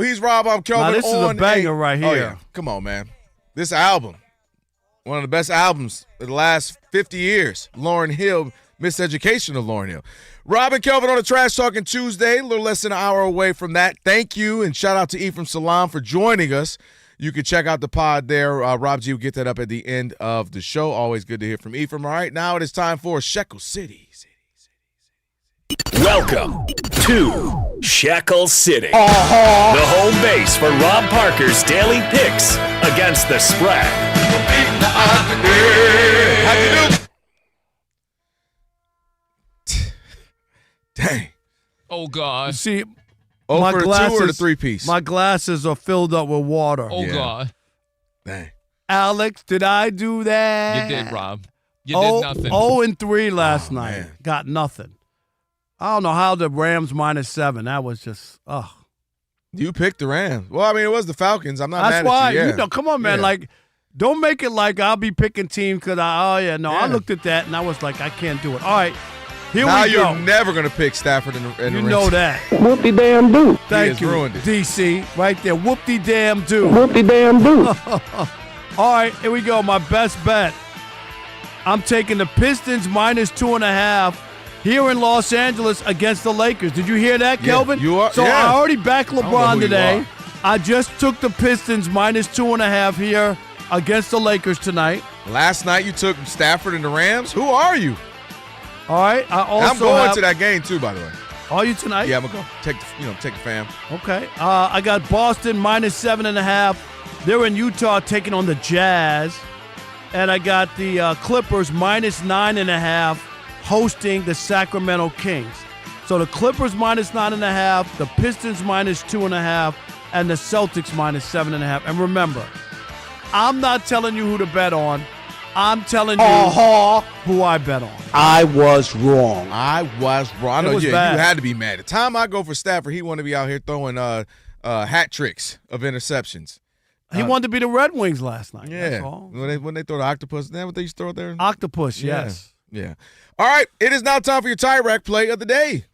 He's Rob. I'm Kelvin. Now, this is a banger right here. Oh, yeah. Come on, man. This album, one of the best albums of the last 50 years. Lauryn Hill, Miseducation of Lauryn Hill. Rob and Kelvin on a Trash Talking Tuesday, a little less than an hour away from that. Thank you, and shout out to Ephraim Salaam for joining us. You can check out the pod there. Rob G will get that up at the end of the show. Always good to hear from Ephraim. All right, now it is time for Shekel City. Welcome to Shackle City, the home base for Rob Parker's daily picks against the spread. Dang. Oh, God. See, Oh, my for glasses, the 2 or the 3-piece? My glasses are filled up with water. Oh, God. Dang. Alex, did I do that? You did, Rob. You did nothing. 0-3 last night. man. Got nothing. I don't know how the Rams -7. That was just, You picked the Rams. Well, I mean, it was the Falcons. I'm not That's mad why, at you. Yeah. you know, come on, man. Yeah. Like, don't make it like I'll be picking teams because I Yeah. looked at that and I was like, I can't do it. All right, here now we go. you're never going to pick Stafford in the You Rams. know that. Whoop-de-damn-do. Thank He you, has ruined it. DC. Right there. Whoop-de-damn-do. Whoop-de-damn-do. All right, here we go. My best bet. I'm taking the Pistons -2.5 here in Los Angeles against the Lakers. Did you hear that, Yeah, Kelvin? you are- So yeah. I already backed I don't know LeBron who you today. are. I just took the Pistons -2.5 here against the Lakers tonight. Last night you took Stafford and the Rams. Who are you? All right. I also I'm going have, to that game too, by the way. Are you tonight? Yeah, I'm gonna go. Take the fam. Okay. I got Boston -7.5. They're in Utah taking on the Jazz. And I got the Clippers -9.5 hosting the Sacramento Kings. So the Clippers -9.5, the Pistons -2.5, and the Celtics -7.5. And remember, I'm not telling you who to bet on. I'm telling you who I bet on. I was wrong. I was wrong. I know was you bad. had to be mad. The time I go for Stafford, he wanted to be out here throwing hat tricks of interceptions. He wanted to be the Red Wings last night. Yeah. That's all. When they throw the octopus, is that what they used to throw there? Octopus, yes. Yeah. All right. It is now time for your tie rack play of the day.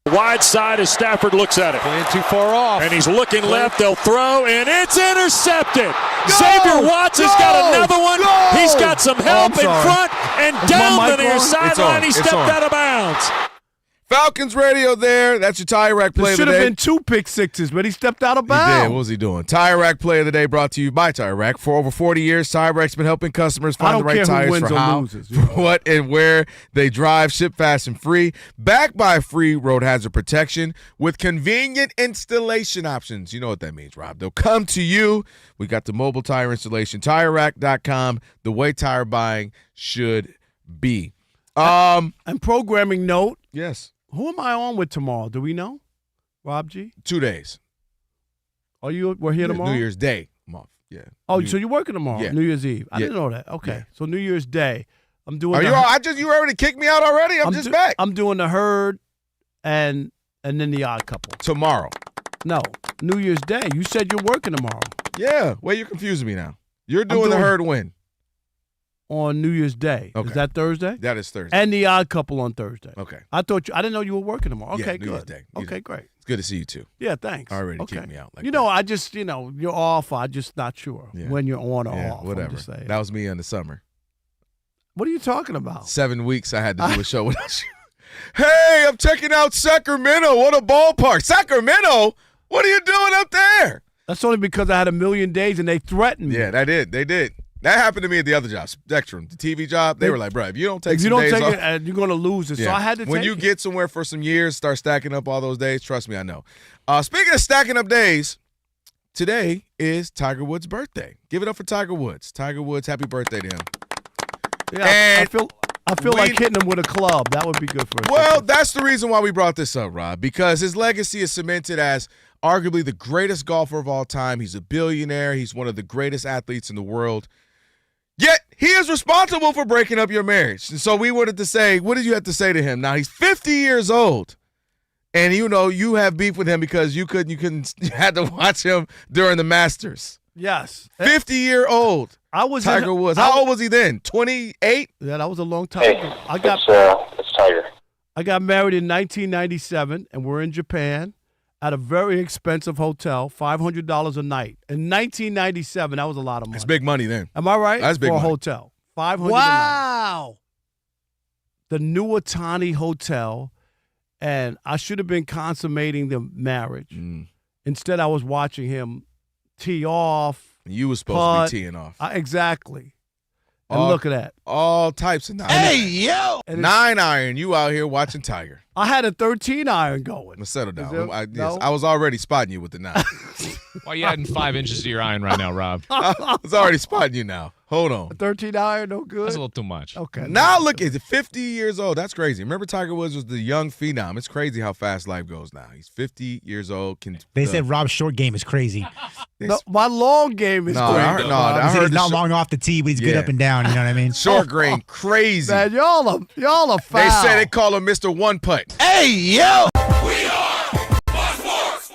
Wide side as Stafford looks at it. Playing too far off. And he's looking left. They'll throw, and it's intercepted. Xavier Watts has got another one. He's got some help in front and down the near sideline. He stepped out of bounds. Falcons radio there. That's your tie rack play There of the should have day. been 2 pick sixes, but he stepped out of He bounds. did. What was he doing? Tire Rack Play of the Day brought to you by Tire Rack. For over 40 years, Tire Rack's been helping customers I find don't the right care who tires wins for or how, loses. for what, and where they drive. Ship fast and free. Backed by free road hazard protection with convenient installation options. You know what that means, Rob. They'll come to you. We got the mobile tire installation. TireRack.com, the way tire buying should be. And programming note. Yes. Who am I on with tomorrow? Do we know? Rob G? 2 days. We're here tomorrow? New Year's Day. I'm off. Yeah. Oh, so you're working tomorrow? Yeah. New Year's Eve. I Yeah. didn't know that. Okay. Yeah. So New Year's Day. I'm doing Are the you all, you already kicked me out already? I'm just back. I'm doing the Herd and then the Odd Couple. Tomorrow. No. New Year's Day. You said you're working tomorrow. Yeah. Well, you're confusing me now. You're doing the Herd win. On New Year's Day. Okay. Is that Thursday? That is Thursday. And the Odd Couple on Thursday. Okay. I didn't know you were working tomorrow. Yeah, Okay, New Year's good. Day. Okay, great. It's good to see you too. Yeah, thanks. Already okay. kicked me out. Like I just, you're off. I'm just not sure when you're on or yeah, off. whatever. I'm just saying. That was me in the summer. What are you talking about? 7 weeks I had to do a show without you. Hey, I'm checking out Sacramento. What a ballpark. Sacramento? What are you doing up there? That's only because I had a million days and they threatened me. Yeah, they did. That happened to me at the other job, Spectrum, the TV job. They were like, bro, if you don't take some days off, it, you're going to lose it. So I had to when take you it. get somewhere for some years, start stacking up all those days, trust me, I know. Speaking of stacking up days, today is Tiger Woods' birthday. Give it up for Tiger Woods. Tiger Woods, happy birthday to him. Yeah, And I feel like hitting him with a club. That would be good for us. Well, that's the reason why we brought this up, Rob, because his legacy is cemented as arguably the greatest golfer of all time. He's a billionaire. He's one of the greatest athletes in the world. Yet, he is responsible for breaking up your marriage. And so we wanted to say, what did you have to say to him? Now, he's 50 years old. And, you have beef with him because you had to watch him during the Masters. Yes. 50-year-old Tiger Woods. How old was he then? 28? Yeah, that was a long time ago. It's Tiger. I got married in 1997, and we're in Japan at a very expensive hotel, $500 a night. In 1997, that was a lot of money. That's big money then. Am I right? That's big for money. a hotel. $500 a night. Wow. The Nuwatani Hotel, and I should have been consummating the marriage. Instead, I was watching him tee off. You were supposed to be teeing off. Exactly. And look at that. All types of 9. Hey, yo! 9-iron. You out here watching Tiger. I had a 13-iron going. Let's settle down. No? I was already spotting you with the 9. Why are you adding 5 inches to your iron right now, Rob? I was already spotting you now. Hold on. A 13-iron, no good? That's a little too much. Okay. Now look, he's 50 years old. That's crazy. Remember Tiger Woods was the young phenom. It's crazy how fast life goes now. He's 50 years old. They said Rob's short game is crazy. No, my long game is great. I heard he's not long off the tee, but he's good up and down. You know what I mean? Short game, crazy. Man, y'all are foul. They say they call him Mr. One Putt. Hey, yo! We are Fox Sports.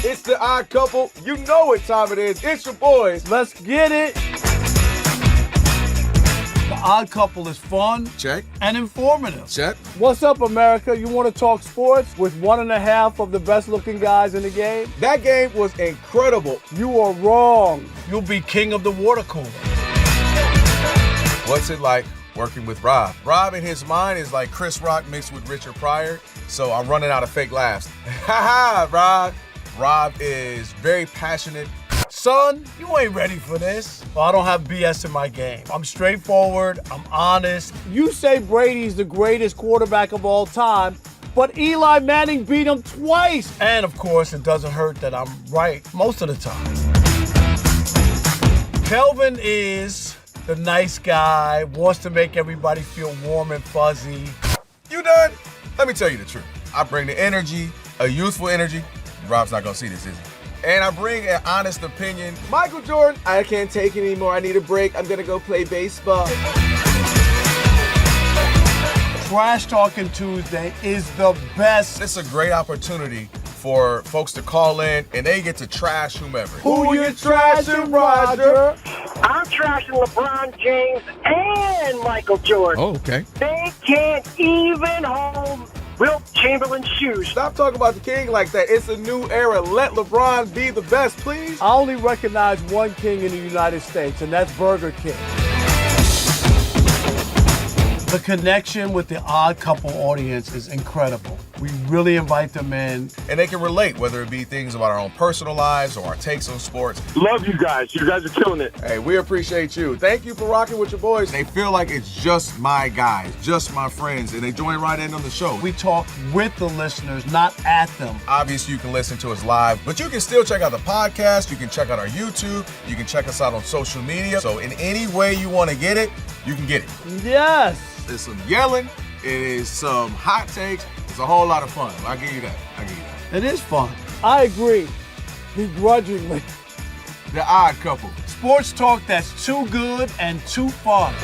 It's the Odd Couple. You know what time it is. It's your boys. Let's get it. The Odd Couple is fun. Check. And informative. Check. What's up, America? You want to talk sports with 1.5 of the best-looking guys in the game? That game was incredible. You are wrong. You'll be king of the water cooler. What's it like working with Rob? Rob in his mind is like Chris Rock mixed with Richard Pryor, so I'm running out of fake laughs. Ha ha, Rob. Rob is very passionate. Son, you ain't ready for this. Well, I don't have BS in my game. I'm straightforward. I'm honest. You say Brady's the greatest quarterback of all time, but Eli Manning beat him twice. And, of course, it doesn't hurt that I'm right most of the time. Kelvin is the nice guy, wants to make everybody feel warm and fuzzy. You done? Let me tell you the truth. I bring the energy, a youthful energy. Rob's not gonna see this, is he? And I bring an honest opinion. Michael Jordan, I can't take it anymore. I need a break. I'm gonna go play baseball. Trash Talking Tuesday is the best. It's a great opportunity for folks to call in and they get to trash whomever. Who you trashing, Roger? I'm trashing LeBron James and Michael Jordan. Oh, okay. They can't even hold Wilt Chamberlain's shoes. Stop talking about the king like that. It's a new era. Let LeBron be the best, please. I only recognize one king in the United States, and that's Burger King. The connection with the Odd Couple audience is incredible. We really invite them in. And they can relate, whether it be things about our own personal lives or our takes on sports. Love you guys. You guys are killing it. Hey, we appreciate you. Thank you for rocking with your boys. They feel like it's just my guys, just my friends, and they join right in on the show. We talk with the listeners, not at them. Obviously, you can listen to us live, but you can still check out the podcast. You can check out our YouTube. You can check us out on social media. So in any way you want to get it, you can get it. Yes. There's some yelling. It is some hot takes. It's a whole lot of fun. I'll give you that. It is fun. I agree. Begrudgingly. The Odd Couple. Sports talk that's too good and too fun.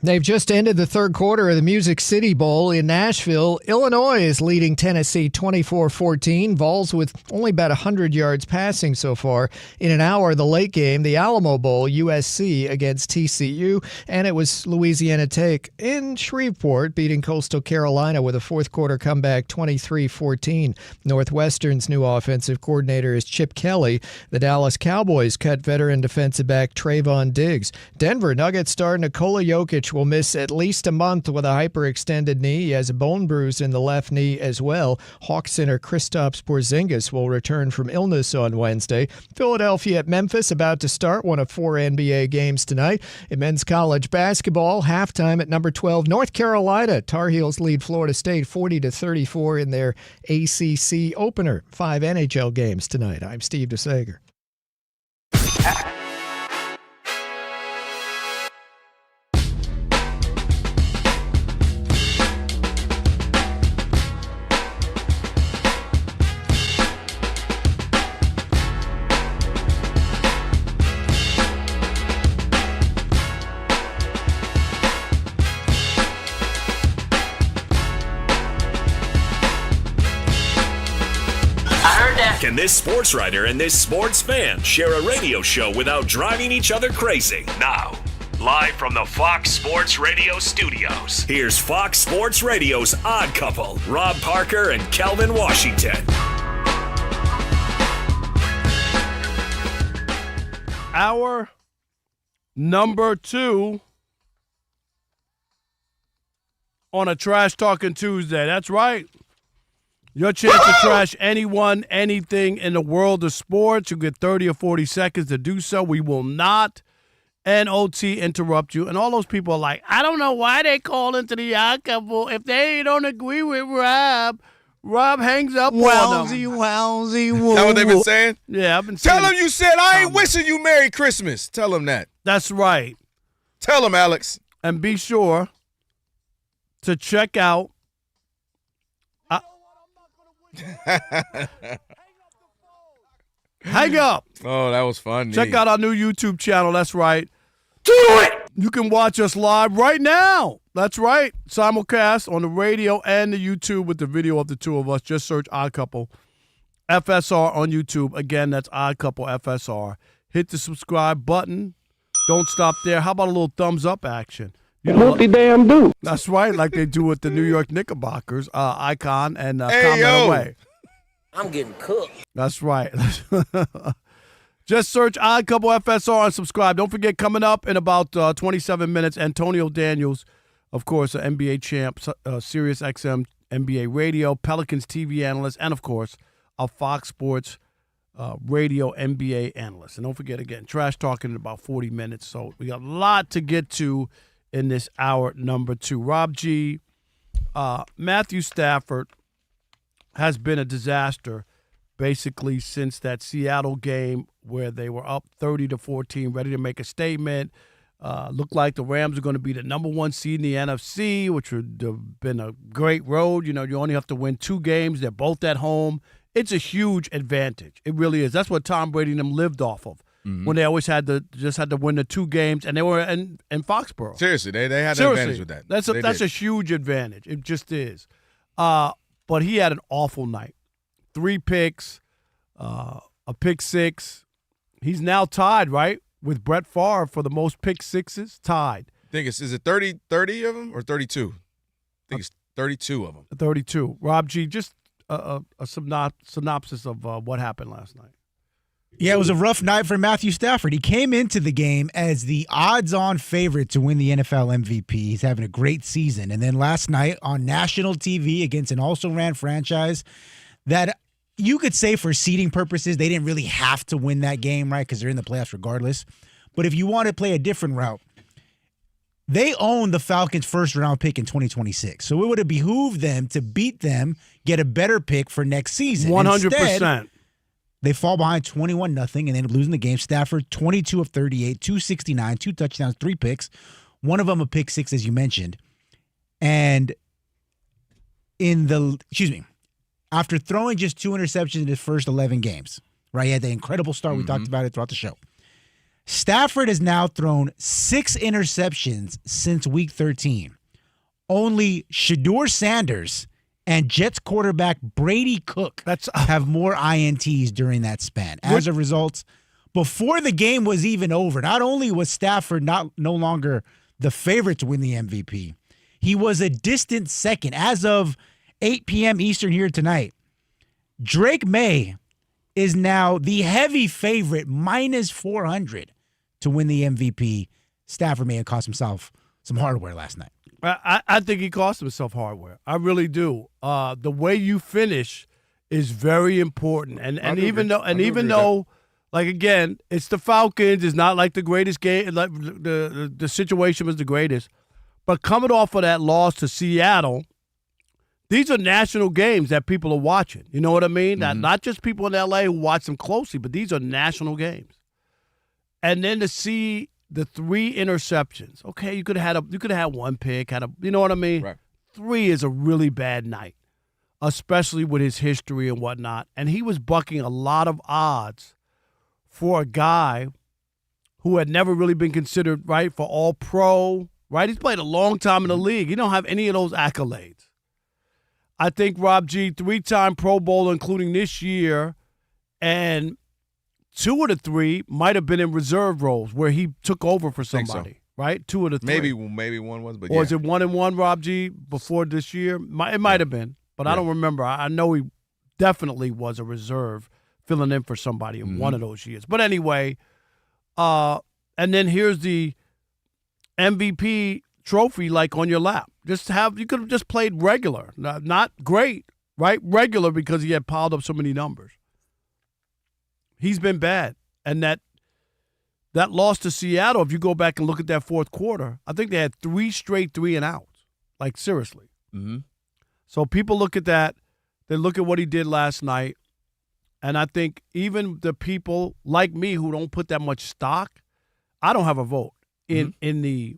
They've just ended the third quarter of the Music City Bowl in Nashville. Illinois is leading Tennessee 24-14. Vols with only about 100 yards passing so far. In an hour, the late game, the Alamo Bowl, USC against TCU. And it was Louisiana Tech in Shreveport beating Coastal Carolina with a fourth quarter comeback 23-14. Northwestern's new offensive coordinator is Chip Kelly. The Dallas Cowboys cut veteran defensive back Trayvon Diggs. Denver Nuggets star Nikola Jokic will miss at least a month with a hyperextended knee. He has a bone bruise in the left knee as well. Hawks center Kristaps Porzingis will return from illness on Wednesday. Philadelphia at Memphis about to start one of 4 NBA games tonight. In men's college basketball, halftime at number 12, North Carolina. Tar Heels lead Florida State 40-34 in their ACC opener. 5 NHL games tonight. I'm Steve DeSager. Can this sports writer and this sports fan share a radio show without driving each other crazy? Now, live from the Fox Sports Radio studios, here's Fox Sports Radio's Odd Couple, Rob Parker and Kelvin Washington. Hour number 2 on a Trash Talking Tuesday. That's right. Your chance to trash anyone, anything in the world of sports. You get 30 or 40 seconds to do so. We will not NOT interrupt you. And all those people are like, I don't know why they call into the Odd Couple if they don't agree with Rob. Rob hangs up on them. Wowsy, woo. Is that what they've been saying? Yeah, I've been saying. Tell them you said I ain't wishing you Merry Christmas. Tell them that. That's right. Tell them, Alex. And be sure to check out Hang up. Oh, that was fun. Check out our new YouTube channel. That's right. Do it. You can watch us live right now. That's right. Simulcast on the radio and the YouTube with the video of the two of us. Just search Odd Couple FSR on YouTube. Again, that's Odd Couple FSR. Hit the subscribe button. Don't stop there. How about a little thumbs up action? You know, damn do. That's right, like they do with the New York Knickerbockers, Icon and hey, comment yo. away. I'm getting cooked. That's right. Just search Odd Couple FSR and subscribe. Don't forget, coming up in about 27 minutes, Antonio Daniels, of course, an NBA champ, Sirius XM NBA radio, Pelicans TV analyst, and, of course, a Fox Sports radio NBA analyst. And don't forget, again, Trash Talking in about 40 minutes. So we got a lot to get to in this hour number 2. Rob G., Matthew Stafford has been a disaster basically since that Seattle game where they were up 30-14, ready to make a statement. Looked like the Rams are going to be the number 1 seed in the NFC, which would have been a great road. You know, you only have to win 2 games. They're both at home. It's a huge advantage. It really is. That's what Tom Brady and them lived off of. When they always had to win the 2 games, and they were in Foxborough. Seriously, they had an advantage with that. That's a huge advantage. It just is. But he had an awful night. 3 picks, a pick 6. He's now tied, right, with Brett Favre for the most pick 6s. Tied. I think is it 30 of them or 32? I think it's 32 of them. 32. Rob G., just a synopsis of what happened last night. Yeah, it was a rough night for Matthew Stafford. He came into the game as the odds-on favorite to win the NFL MVP. He's having a great season. And then last night on national TV against an also-ran franchise that you could say for seeding purposes, they didn't really have to win that game, right, because they're in the playoffs regardless. But if you want to play a different route, they own the Falcons' first-round pick in 2026. So it would have behooved them to beat them, get a better pick for next season. 100%. Instead, they fall behind 21-0 and they end up losing the game. Stafford, 22 of 38, 269, 2 touchdowns, 3 picks. One of them a pick 6, as you mentioned. And after throwing just 2 interceptions in his first 11 games, right? He had the incredible start. We talked about it throughout the show. Stafford has now thrown 6 interceptions since week 13. Only Shedeur Sanders and Jets quarterback Brady Cook have more INTs during that span. As a result, before the game was even over, not only was Stafford no longer the favorite to win the MVP, he was a distant second. As of 8 p.m. Eastern here tonight, Drake May is now the heavy favorite, minus 400 to win the MVP. Stafford may have cost himself some hardware last night. I think he cost himself hardware. I really do. The way you finish is very important, and even though, like again, it's the Falcons. It's not like the greatest game. Like the situation was the greatest, but coming off of that loss to Seattle, these are national games that people are watching. You know what I mean? Not just people in L.A. who watch them closely, but these are national games. And then to see the 3 interceptions. Okay, you could have had one pick, you know what I mean? Right. 3 is a really bad night, especially with his history and whatnot. And he was bucking a lot of odds for a guy who had never really been considered, right, for All-Pro, right? He's played a long time in the league. He don't have any of those accolades. I think Rob G, 3-time Pro Bowler, including this year, and 2 of the 3 might have been in reserve roles where he took over for somebody, right? 2 of the 3. Maybe one was, but or is it 1-1, Rob G, before this year? It might have been, but I don't remember. I know he definitely was a reserve filling in for somebody in one of those years. But anyway, and then here's the MVP trophy like on your lap. You could have just played regular, not great, right? Regular, because he had piled up so many numbers. He's been bad. And that loss to Seattle, if you go back and look at that fourth quarter, I think they had 3 straight 3-and-outs. Like, seriously. Mm-hmm. So people look at that. They look at what he did last night. And I think even the people like me who don't put that much stock, I don't have a vote in the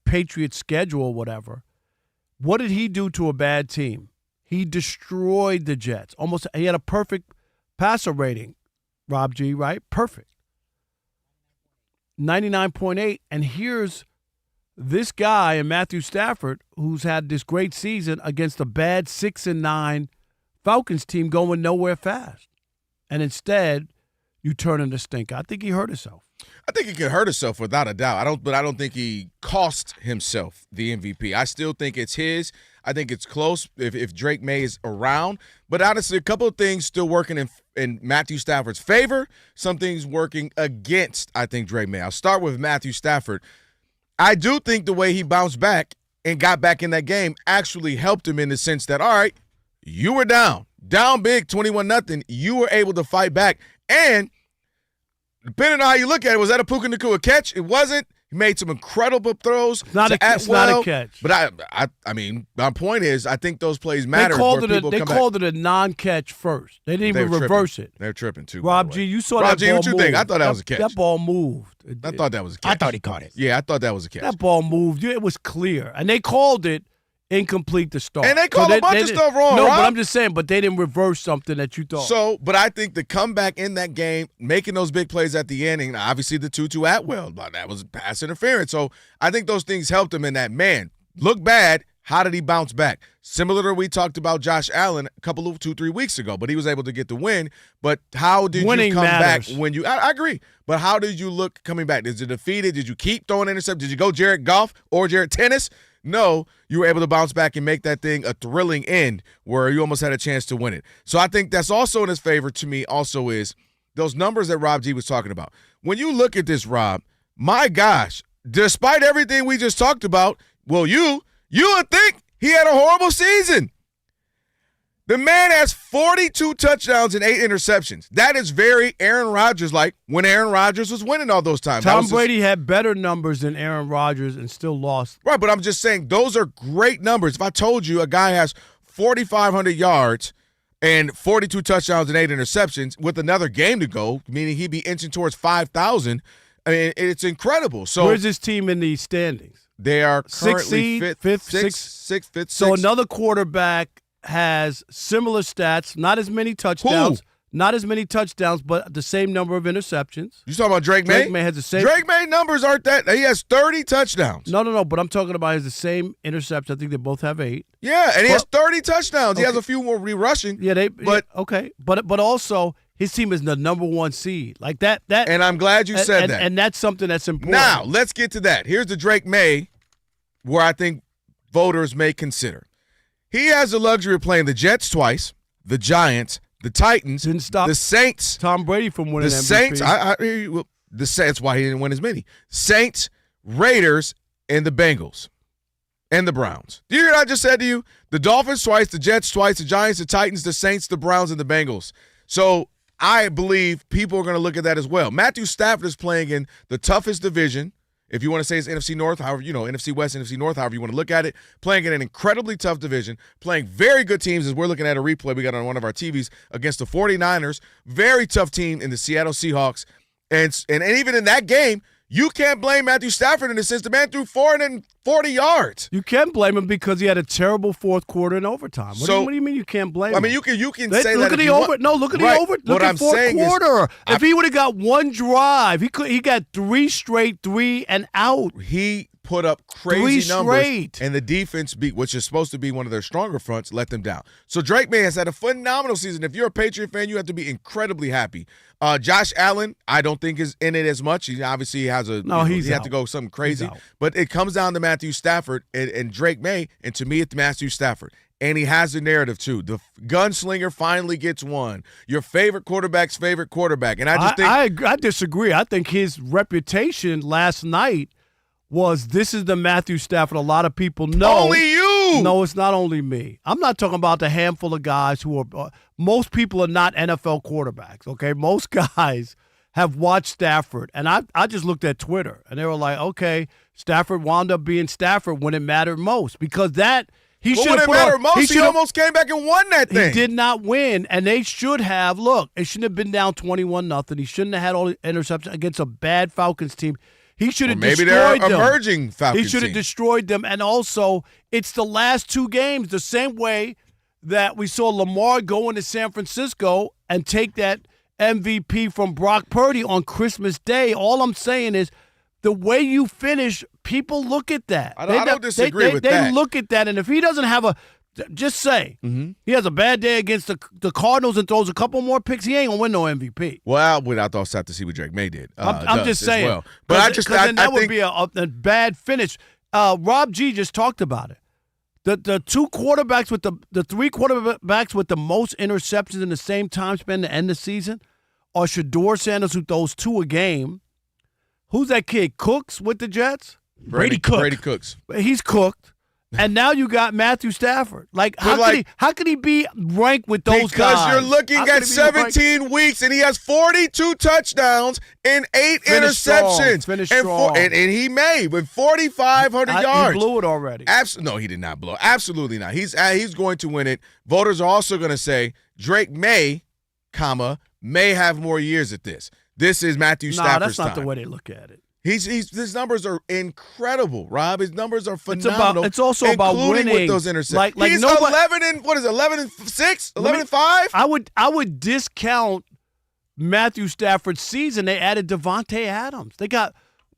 Patriots schedule or whatever. What did he do to a bad team? He destroyed the Jets. He had a perfect passer rating, Rob G, right? Perfect. 99.8. And here's this guy in Matthew Stafford who's had this great season against a bad 6-9 Falcons team going nowhere fast. And instead, you turn into stinker. I think he hurt himself. I think he could hurt himself without a doubt. I don't think he cost himself the MVP. I still think it's his. I think it's close if Drake May is around. But honestly, a couple of things still working in Matthew Stafford's favor. Some things working against, I think, Drake May. I'll start with Matthew Stafford. I do think the way he bounced back and got back in that game actually helped him in the sense that, all right, you were down big, 21-0. You were able to fight back. And depending on how you look at it, was that a Puka Nacua catch? It wasn't. He made some incredible throws. It's not a catch. But I mean, my point is, I think those plays matter. They called it a non-catch first. They didn't even reverse it. They're tripping too. Rob G, you saw that ball what you move. think? I thought that was a catch. That ball moved. I thought that was a catch. I thought he caught it. Yeah, I thought that was a catch. That ball moved. It was clear, and they called it incomplete to start. And they called a bunch of stuff wrong, No, Rob. but I'm just saying, but they didn't reverse something that you thought. So, but I think the comeback in that game, making those big plays at the end, and obviously the 2-2 Atwell, that was pass interference. So I think those things helped him in that. Man, look bad. How did he bounce back? Similar to we talked about Josh Allen a couple of 2-3 weeks ago, but he was able to get the win. But how did you come back when you – I agree. But how did you look coming back? Is it defeated? Did you keep throwing interceptions? Did you go Jared Goff or Jared Tennis? No, you were able to bounce back and make that thing a thrilling end where you almost had a chance to win it. So I think that's also in his favor to me also is those numbers that Rob G was talking about. When you look at this, Rob, my gosh, despite everything we just talked about, well, you would think he had a horrible season. The man has 42 touchdowns and 8 interceptions. That is very Aaron Rodgers-like when Aaron Rodgers was winning all those times. Tom Brady had better numbers than Aaron Rodgers and still lost. Right, but I'm just saying those are great numbers. If I told you a guy has 4,500 yards and 42 touchdowns and 8 interceptions with another game to go, meaning he'd be inching towards 5,000, I mean, it's incredible. So where's this team in the standings? They are currently fifth. Sixth. So another quarterback has similar stats, not as many touchdowns. Not as many touchdowns, but the same number of interceptions. You talking about Drake May? Drake May has the same. Drake May numbers aren't that. He has 30 touchdowns. No. But I'm talking about the same interceptions. I think they both have 8. Yeah, and he has 30 touchdowns. Okay. He has a few more rushing. Yeah, but also his team is the number 1 seed. Like that. And I'm glad you said that. And that's something that's important. Now let's get to that. Here's the Drake May, where I think voters may consider. He has the luxury of playing the Jets twice, the Giants, the Titans, didn't stop the Saints, Tom Brady from winning the MVP. Saints. The Saints. Why he didn't win as many? Saints, Raiders, and the Bengals, and the Browns. Do you hear what I just said to you? The Dolphins twice, the Jets twice, the Giants, the Titans, the Saints, the Browns, and the Bengals. So I believe people are going to look at that as well. Matthew Stafford is playing in the toughest division. If you want to say it's NFC North, however, NFC West, NFC North, however you want to look at it, playing in an incredibly tough division, playing very good teams as we're looking at a replay we got on one of our TVs against the 49ers, very tough team in the Seattle Seahawks. And even in that game, you can't blame Matthew Stafford in the sense the man threw 440 yards. You can blame him because he had a terrible fourth quarter in overtime. What do you mean you can't blame him? I mean, you can say look that. At the over. No, look at the over. Look at fourth quarter. If he would have got one drive, he got 3 straight 3 and out. He put up crazy numbers, and the defense, which is supposed to be one of their stronger fronts, let them down. So Drake May has had a phenomenal season. If you're a Patriot fan, you have to be incredibly happy. Josh Allen, I don't think is in it as much. He obviously has a he had to go something crazy, but it comes down to Matthew Stafford and Drake May, and to me, it's Matthew Stafford. And he has the narrative, too. The gunslinger finally gets one. Your favorite quarterback's favorite quarterback. And I just think I disagree. I think his reputation last night was this is the Matthew Stafford a lot of people know. Only you! No, it's not only me. I'm not talking about the handful of guys who are most people are not NFL quarterbacks, okay? Most guys have watched Stafford. And I just looked at Twitter, and they were like, okay, Stafford wound up being Stafford when it mattered most because he should have he almost came back and won that thing. He did not win, and they should have. Look, it shouldn't have been down 21-0. He shouldn't have had all the interceptions against a bad Falcons team. He should have destroyed them. Maybe they're emerging Falcons. He should have destroyed them, and also it's the last 2 games the same way that we saw Lamar go into San Francisco and take that MVP from Brock Purdy on Christmas Day. All I'm saying is the way you finish, people look at that. I don't disagree with that. They look at that, and if he doesn't have just say he has a bad day against the Cardinals and throws a couple more picks, he ain't going to win no MVP. Well, I'd also have to see what Drake May did. I'm just saying. Well. But I think would be a bad finish. Rob G just talked about it. The 2 quarterbacks with the 3 quarterbacks with the most interceptions in the same time span to end the season are Shedeur Sanders, who throws 2 a game. Who's that kid? Cooks with the Jets? Brady Cooks. He's cooked. And now you got Matthew Stafford. How could he be ranked with those guys? Because you're looking at 17 weeks, and he has 42 touchdowns and 8 interceptions. Finish strong. And he may with 4,500 yards. He blew it already. No, he did not blow. Absolutely not. He's going to win it. Voters are also going to say Drake may have more years at this. This is Matthew Stafford's time. No, that's not the way they look at it. His numbers are incredible, Rob. His numbers are phenomenal. It's also about winning with those interceptions. He's 11 and 6, 11 and 5. I would discount Matthew Stafford's season. They added Devontae Adams. They got.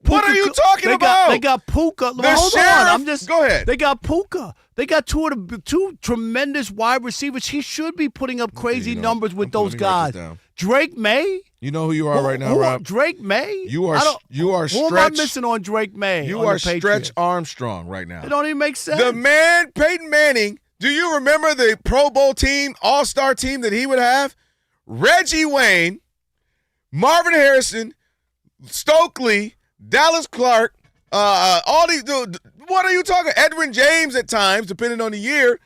What are you talking about? They got Puka. Hold on. Go ahead. They got Puka. They got two tremendous wide receivers. He should be putting up crazy numbers with those guys. Drake May. You know who you are right now, Rob? Drake May. You are Stretch. Who am I missing on Drake May? You are Stretch Armstrong right now. It don't even make sense. The man, Peyton Manning. Do you remember the Pro Bowl team, All-Star team that he would have? Reggie Wayne, Marvin Harrison, Stokely, Dallas Clark, all these. What are you talking? Edwin James at times, depending on the year.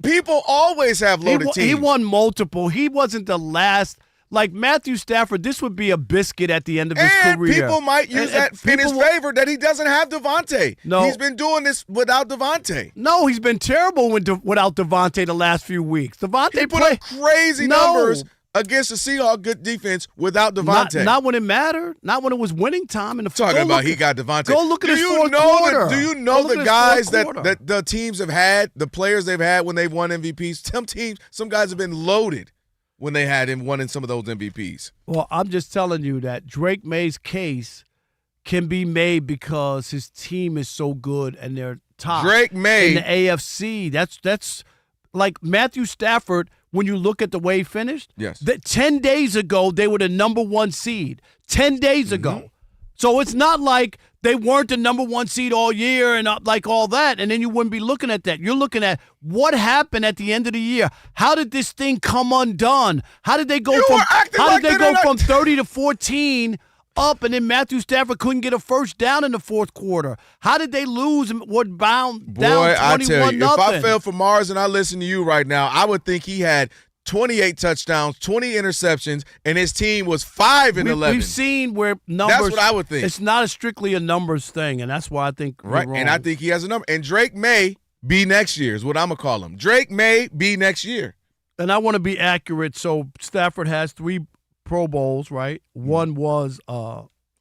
People always have loaded teams. He won multiple. He wasn't the last. Like Matthew Stafford, this would be a biscuit at the end of his career. People might use that in his favor that he doesn't have Devontae. No. He's been doing this without Devontae. No, he's been terrible without Devontae the last few weeks. Devontae put up crazy numbers against the Seahawks good defense without Devontae. Not when it mattered. Not when it was winning time. In the talking about he got Devontae. Go look at his fourth quarter. Do you know the guys that the teams have had, the players they've had when they've won MVPs? Some guys have been loaded. when they had him winning some of those MVPs. Well, I'm just telling you that Drake May's case can be made because his team is so good and they're top Drake May in the AFC. That's like Matthew Stafford. When you look at the way he finished, yes, 10 days ago they were the number 1 seed. 10 days ago, so it's not like they weren't the number 1 seed all year and like all that. And then you wouldn't be looking at that. You're looking at what happened at the end of the year. How did this thing come undone? How did they go from 30 to 14? Up, and then Matthew Stafford couldn't get a first down in the fourth quarter. How did they lose and were bound down 21-0? I tell you, if I fell for Mars and I listen to you right now, I would think he had 28 touchdowns, 20 interceptions, and his team was 5-11. We've seen where numbers. That's what I would think. It's not strictly a numbers thing, and that's why I think right. Wrong. And I think he has a number. And Drake may be next year is what I'm gonna call him. Drake may be next year. And I want to be accurate. So Stafford has 3 Pro Bowls, right? One was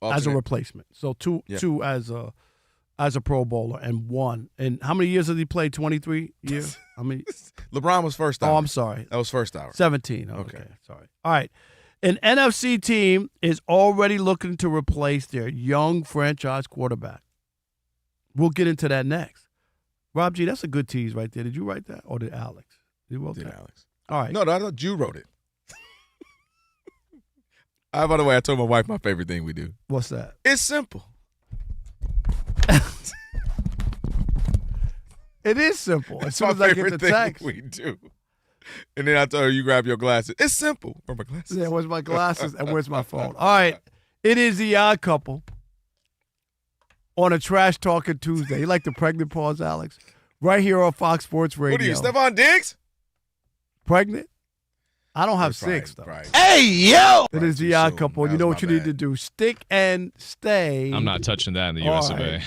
as a replacement. So two as a Pro Bowler and 1. And how many years has he played? 23 years? I mean, LeBron was first hour. Oh, I'm sorry. That was first hour. 17. Okay. Sorry. All right. An NFC team is already looking to replace their young franchise quarterback. We'll get into that next. Rob G, that's a good tease right there. Did you write that or did Alex? You wrote that? Alex. All right. No, I thought you wrote it. By the way, I told my wife my favorite thing we do. What's that? It's simple. It is simple. As soon my as I get favorite the text. we do. And then I told her, you grab your glasses. It's simple. Where are my glasses? Yeah, where's my glasses and where's my phone? All right. It is the Odd Couple on a Trash Talking Tuesday. You like the pregnant pause, Alex? Right here on Fox Sports Radio. What are you, Stephon Diggs? Pregnant? I don't have 6, though. Right. Hey, yo! It is the Odd Couple. You know what you need to do. Stick and stay. I'm not touching that in the US of A.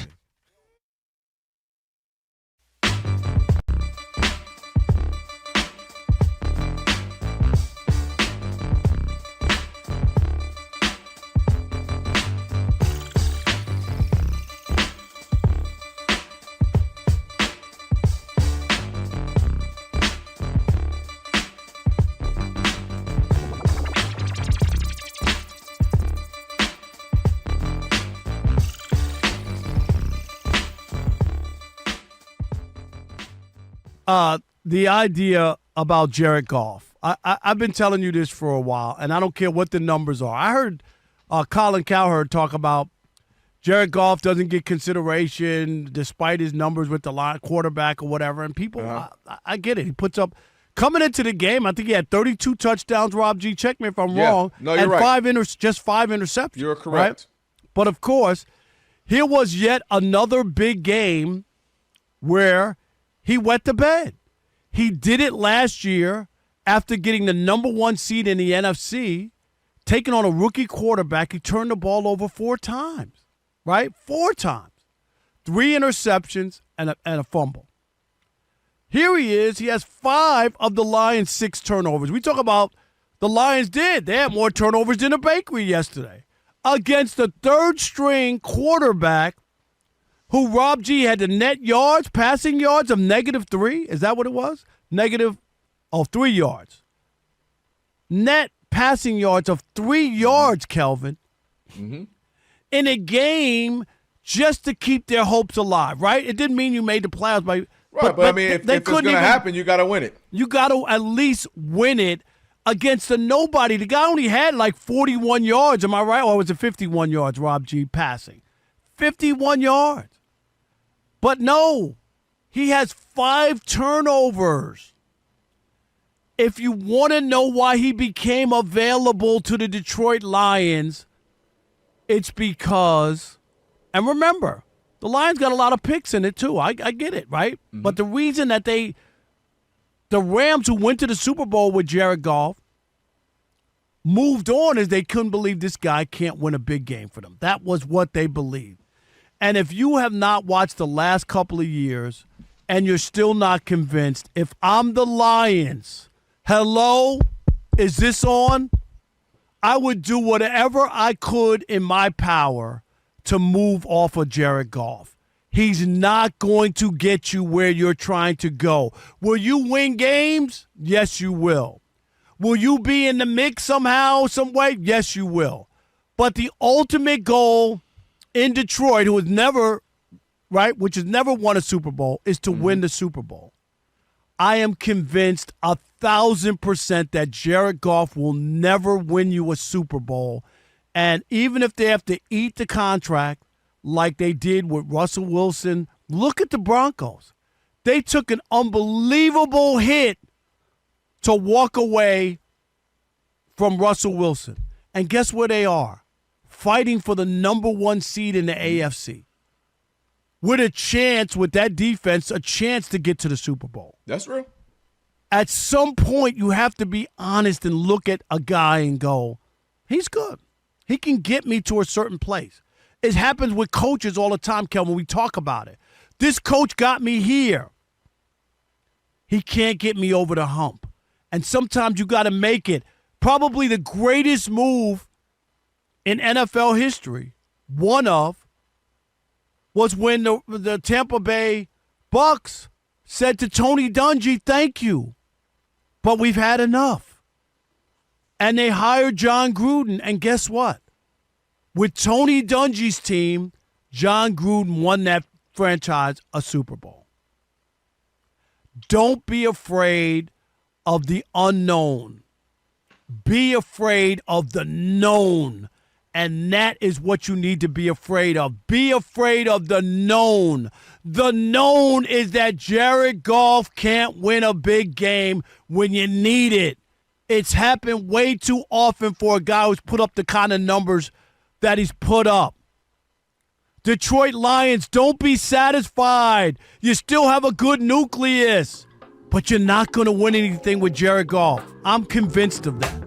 The idea about Jared Goff. I've been telling you this for a while, and I don't care what the numbers are. I heard Colin Cowherd talk about Jared Goff doesn't get consideration despite his numbers with the line quarterback or whatever. And people, I get it. He puts up coming into the game. I think he had 32 touchdowns. Rob G, check me if I'm wrong. No, you're and right. Just 5 interceptions. You're correct. Right? But of course, here was yet another big game where he wet the bed. He did it last year after getting the number 1 seed in the NFC, taking on a rookie quarterback. He turned the ball over 4 times, right? 4 times. 3 interceptions and a fumble. Here he is. He has 5 of the Lions' 6 turnovers. We talk about the Lions did. They had more turnovers than a bakery yesterday against the 3rd-string quarterback who Rob G had the net yards, passing yards of -3. Is that what it was? 3 yards. Net passing yards of 3 yards, Kelvin. Mm-hmm. In a game just to keep their hopes alive, right? It didn't mean you made the playoffs. Right, but I mean, if it's going to happen, you got to win it. You got to at least win it against a nobody. The guy only had like 41 yards, am I right? Or was it 51 yards, Rob G, passing? 51 yards. But no, he has 5 turnovers. If you want to know why he became available to the Detroit Lions, it's because, and remember, the Lions got a lot of picks in it too. I get it, right? Mm-hmm. But the reason that the Rams, who went to the Super Bowl with Jared Goff, moved on is they couldn't believe this guy can't win a big game for them. That was what they believed. And if you have not watched the last couple of years and you're still not convinced, if I'm the Lions, hello, is this on? I would do whatever I could in my power to move off of Jared Goff. He's not going to get you where you're trying to go. Will you win games? Yes, you will. Will you be in the mix somehow, some way? Yes, you will. But the ultimate goal in Detroit, who has never, right, which has never won a Super Bowl, is to win the Super Bowl. I am convinced 1,000% that Jared Goff will never win you a Super Bowl. And even if they have to eat the contract like they did with Russell Wilson, look at the Broncos. They took an unbelievable hit to walk away from Russell Wilson. And guess where they are? Fighting for the number 1 seed in the AFC. With a chance, with that defense, a chance to get to the Super Bowl. That's real. At some point, you have to be honest and look at a guy and go, he's good. He can get me to a certain place. It happens with coaches all the time, Kelvin. We talk about it. This coach got me here. He can't get me over the hump. And sometimes you got to make it. Probably the greatest move in NFL history, one of, was when the Tampa Bay Bucks said to Tony Dungy, thank you, but we've had enough. And they hired John Gruden, and guess what? With Tony Dungy's team, John Gruden won that franchise a Super Bowl. Don't be afraid of the unknown. Be afraid of the known. And that is what you need to be afraid of. Be afraid of the known. The known is that Jared Goff can't win a big game when you need it. It's happened way too often for a guy who's put up the kind of numbers that he's put up. Detroit Lions, don't be satisfied. You still have a good nucleus, but you're not going to win anything with Jared Goff. I'm convinced of that.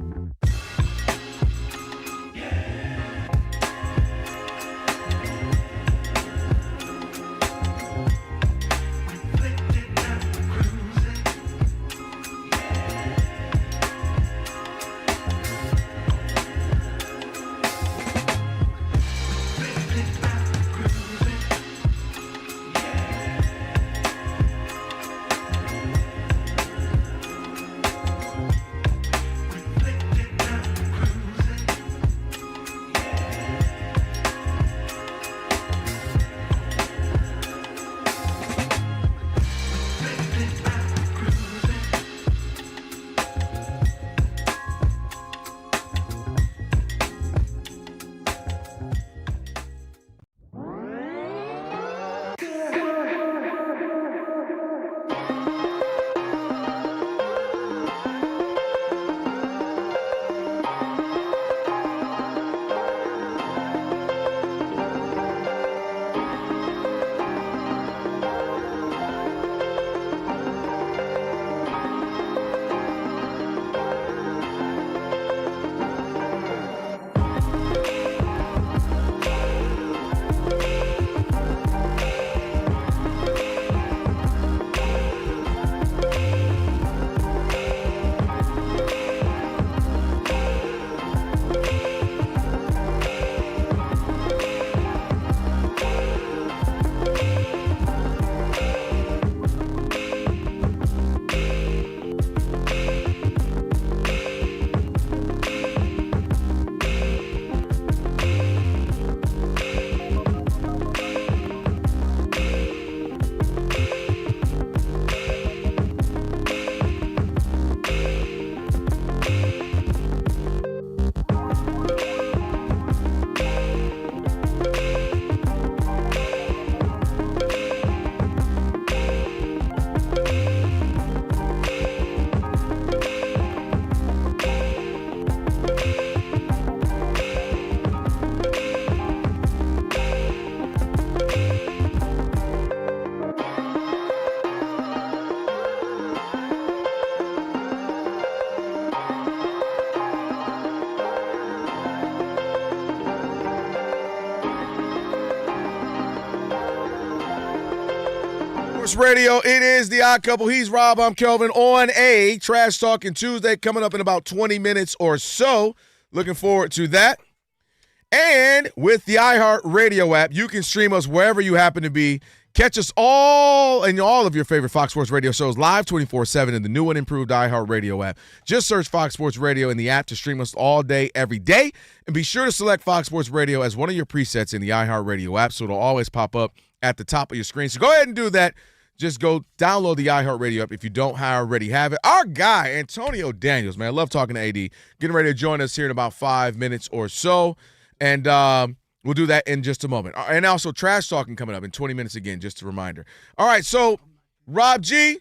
Radio. It is the Odd Couple. He's Rob. I'm Kelvin on a Trash Talking Tuesday coming up in about 20 minutes or so. Looking forward to that. And with the iHeart Radio app, you can stream us wherever you happen to be. Catch us all and all of your favorite Fox Sports Radio shows live 24/7 in the new and improved iHeartRadio app. Just search Fox Sports Radio in the app to stream us all day, every day. And be sure to select Fox Sports Radio as one of your presets in the iHeartRadio app so it'll always pop up at the top of your screen. So go ahead and do that. Just go download the iHeartRadio app if you don't already have it. Our guy, Antonio Daniels, man, I love talking to AD. Getting ready to join us here in about 5 minutes or so. And we'll do that in just a moment. And also trash talking coming up in 20 minutes again, just a reminder. All right, so Rob G,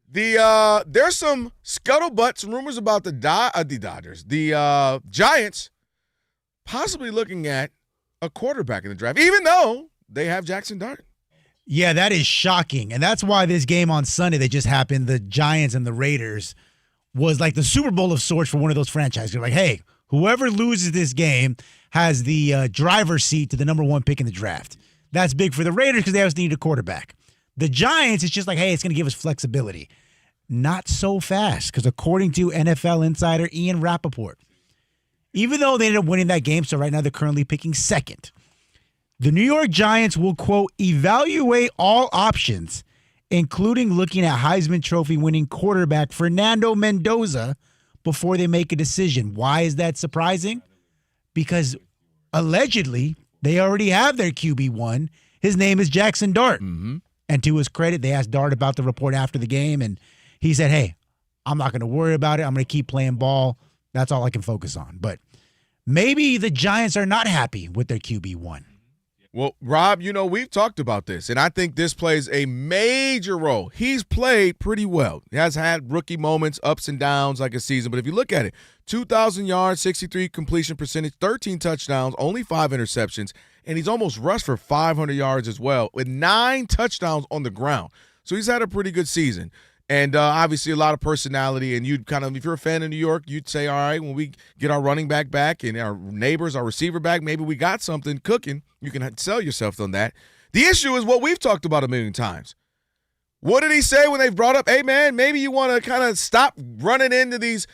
there's some scuttlebutt, some rumors about the Giants possibly looking at a quarterback in the draft, even though they have Jackson Dart. Yeah, that is shocking. And that's why this game on Sunday that just happened, the Giants and the Raiders, was like the Super Bowl of sorts for one of those franchises. You're like, hey, whoever loses this game has the driver's seat to the number 1 pick in the draft. That's big for the Raiders because they always need a quarterback. The Giants, it's just like, hey, it's going to give us flexibility. Not so fast, because according to NFL insider Ian Rappaport, even though they ended up winning that game, so right now they're currently picking second, the New York Giants will, quote, evaluate all options, including looking at Heisman Trophy winning quarterback Fernando Mendoza before they make a decision. Why is that surprising? Because allegedly they already have their QB1. His name is Jackson Dart. Mm-hmm. And to his credit, they asked Dart about the report after the game, and he said, hey, I'm not going to worry about it. I'm going to keep playing ball. That's all I can focus on. But maybe the Giants are not happy with their QB1. Well, Rob, we've talked about this, and I think this plays a major role. He's played pretty well. He has had rookie moments, ups and downs like a season. But if you look at it, 2,000 yards, 63 completion percentage, 13 touchdowns, only 5 interceptions, and he's almost rushed for 500 yards as well with 9 touchdowns on the ground. So he's had a pretty good season. And obviously a lot of personality, and you'd kind of, if you're a fan of New York, you'd say, all right, when we get our running back and our neighbors, our receiver back, maybe we got something cooking. You can sell yourself on that. The issue is what we've talked about a million times. What did he say when they brought up, hey, man, maybe you want to kind of stop running into these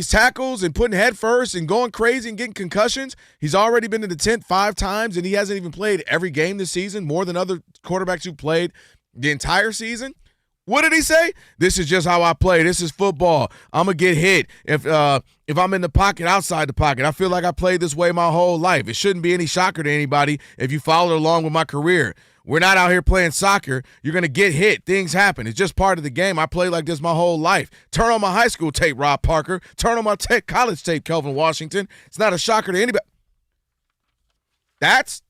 tackles and putting head first and going crazy and getting concussions? He's already been in the tent 5 times, and he hasn't even played every game this season, more than other quarterbacks who played the entire season. What did he say? This is just how I play. This is football. I'm going to get hit if I'm in the pocket, outside the pocket. I feel like I played this way my whole life. It shouldn't be any shocker to anybody if you followed along with my career. We're not out here playing soccer. You're going to get hit. Things happen. It's just part of the game. I played like this my whole life. Turn on my high school tape, Rob Parker. Turn on my college tape, Kelvin Washington. It's not a shocker to anybody. That's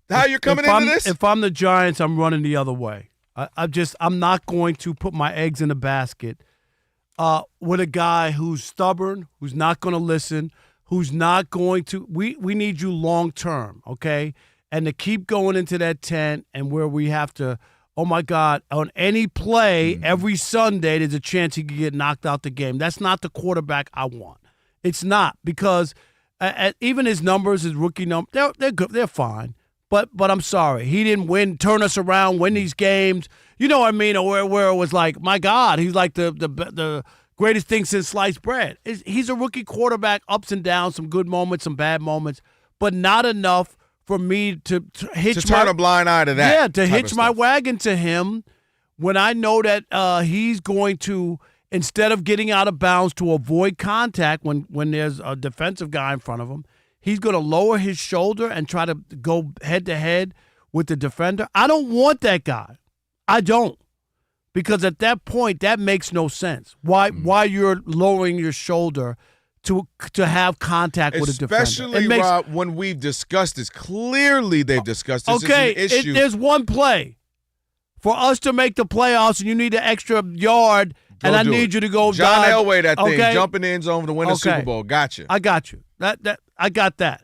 how you're coming into this? If I'm the Giants, I'm running the other way. I'm not going to put my eggs in a basket with a guy who's stubborn, who's not going to listen, who's not going to. We need you long term, okay? And to keep going into that tent and where we have to, oh my God, on any play every Sunday, there's a chance he could get knocked out the game. That's not the quarterback I want. It's not, because even his numbers, his rookie numbers, they're good, they're fine. But I'm sorry, he didn't turn us around, win these games. You know what I mean? Or where it was like, my God, he's like the greatest thing since sliced bread. He's a rookie quarterback, ups and downs, some good moments, some bad moments, but not enough for me to turn a blind eye to that. Yeah, to hitch my wagon to him when I know that he's going to, instead of getting out of bounds to avoid contact when there's a defensive guy in front of him, he's going to lower his shoulder and try to go head-to-head with the defender. I don't want that guy. I don't. Because at that point, that makes no sense. Why you're lowering your shoulder to have contact with a defender. Especially, Rob, when we've discussed this. Clearly they've discussed this. Okay, this is an issue. There's one play. For us to make the playoffs, and you need an extra yard, and I need you to go John dive. Elway, that thing, okay? jump in the end zone to win the Super Bowl. Gotcha. I got you. I got that.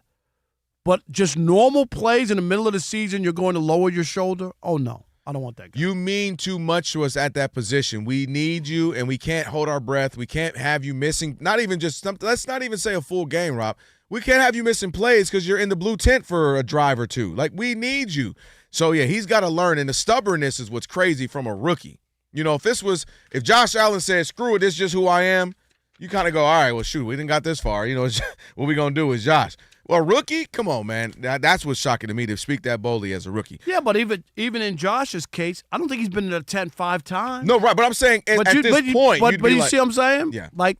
But just normal plays in the middle of the season, you're going to lower your shoulder? Oh, no. I don't want that guy. You mean too much to us at that position. We need you, and we can't hold our breath. We can't have you missing, let's not even say a full game, Rob. We can't have you missing plays because you're in the blue tent for a drive or two. Like, we need you. So, yeah, he's got to learn, and the stubbornness is what's crazy from a rookie. If Josh Allen said, screw it, this is just who I am, you kind of go, all right, well, shoot, we didn't got this far. What we going to do is Josh. Well, a rookie? Come on, man. That's what's shocking to me to speak that boldly as a rookie. Yeah, but even in Josh's case, I don't think he's been in a tent 5 times. No, right. But I'm saying at this point, but you see what I'm saying? Yeah. Like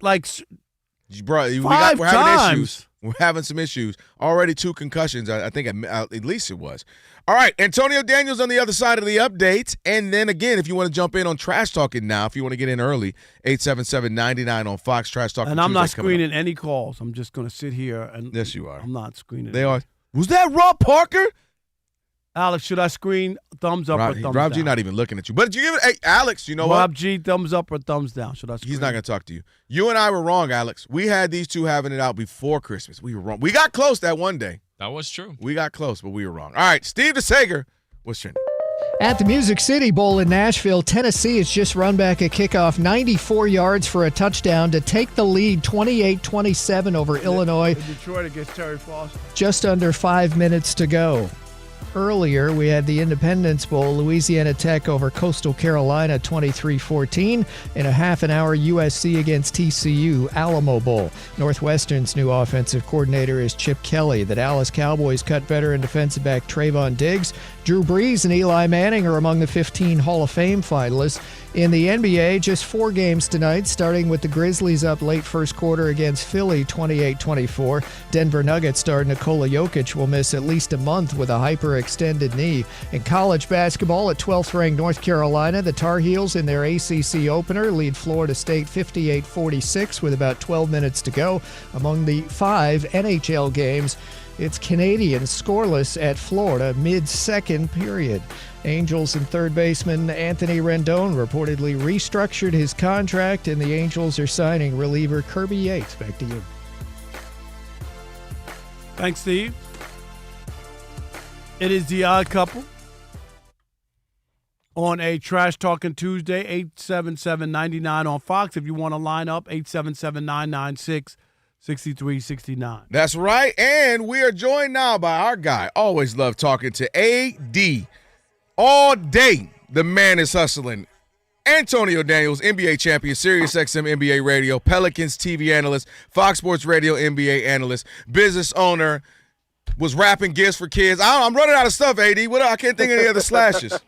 bro, we're having issues. We're having some issues. Already 2 concussions. I think at least it was. All right, Antonio Daniels on the other side of the updates. And then again, if you want to jump in on Trash Talking now, if you want to get in early, 877-99 on Fox Trash Talking. And I'm not screening any calls. I'm just going to sit here and. Yes, you are. I'm not screening. They are. Was that Rob Parker? Alex, should I screen thumbs up or thumbs down? Rob G not even looking at you. But you give it, hey, Alex, you know what? Rob G, thumbs up or thumbs down? Should I screen? He's not going to talk to you. You and I were wrong, Alex. We had these two having it out before Christmas. We were wrong. We got close that one day. That was true. We got close, but we were wrong. All right, Steve DeSager, what's trending? At the Music City Bowl in Nashville, Tennessee has just run back a kickoff 94 yards for a touchdown to take the lead 28-27 over Illinois. In Detroit against Terry Foster. Just under 5 minutes to go. Earlier, we had the Independence Bowl, Louisiana Tech over Coastal Carolina 23-14. In a half an hour, USC against TCU, Alamo Bowl. Northwestern's new offensive coordinator is Chip Kelly. The Dallas Cowboys cut veteran defensive back Trayvon Diggs. Drew Brees and Eli Manning are among the 15 Hall of Fame finalists. In the NBA, just 4 games tonight, starting with the Grizzlies up late first quarter against Philly 28-24. Denver Nuggets star Nikola Jokic will miss at least a month with a hyperextended knee. In college basketball, at 12th-ranked North Carolina, the Tar Heels in their ACC opener lead Florida State 58-46 with about 12 minutes to go. Among the 5 NHL games, it's Canadians scoreless at Florida mid-second period. Angels and third baseman Anthony Rendon reportedly restructured his contract, and the Angels are signing reliever Kirby Yates. Back to you. Thanks, Steve. It is the Odd Couple on a Trash Talking Tuesday, 877-99 on Fox. If you want to line up, 877-996-6369. That's right, and we are joined now by our guy. Always love talking to AD. All day, the man is hustling. Antonio Daniels, NBA champion, SiriusXM NBA radio, Pelicans TV analyst, Fox Sports Radio NBA analyst, business owner, was wrapping gifts for kids. I'm running out of stuff, AD. I can't think of any other slashes.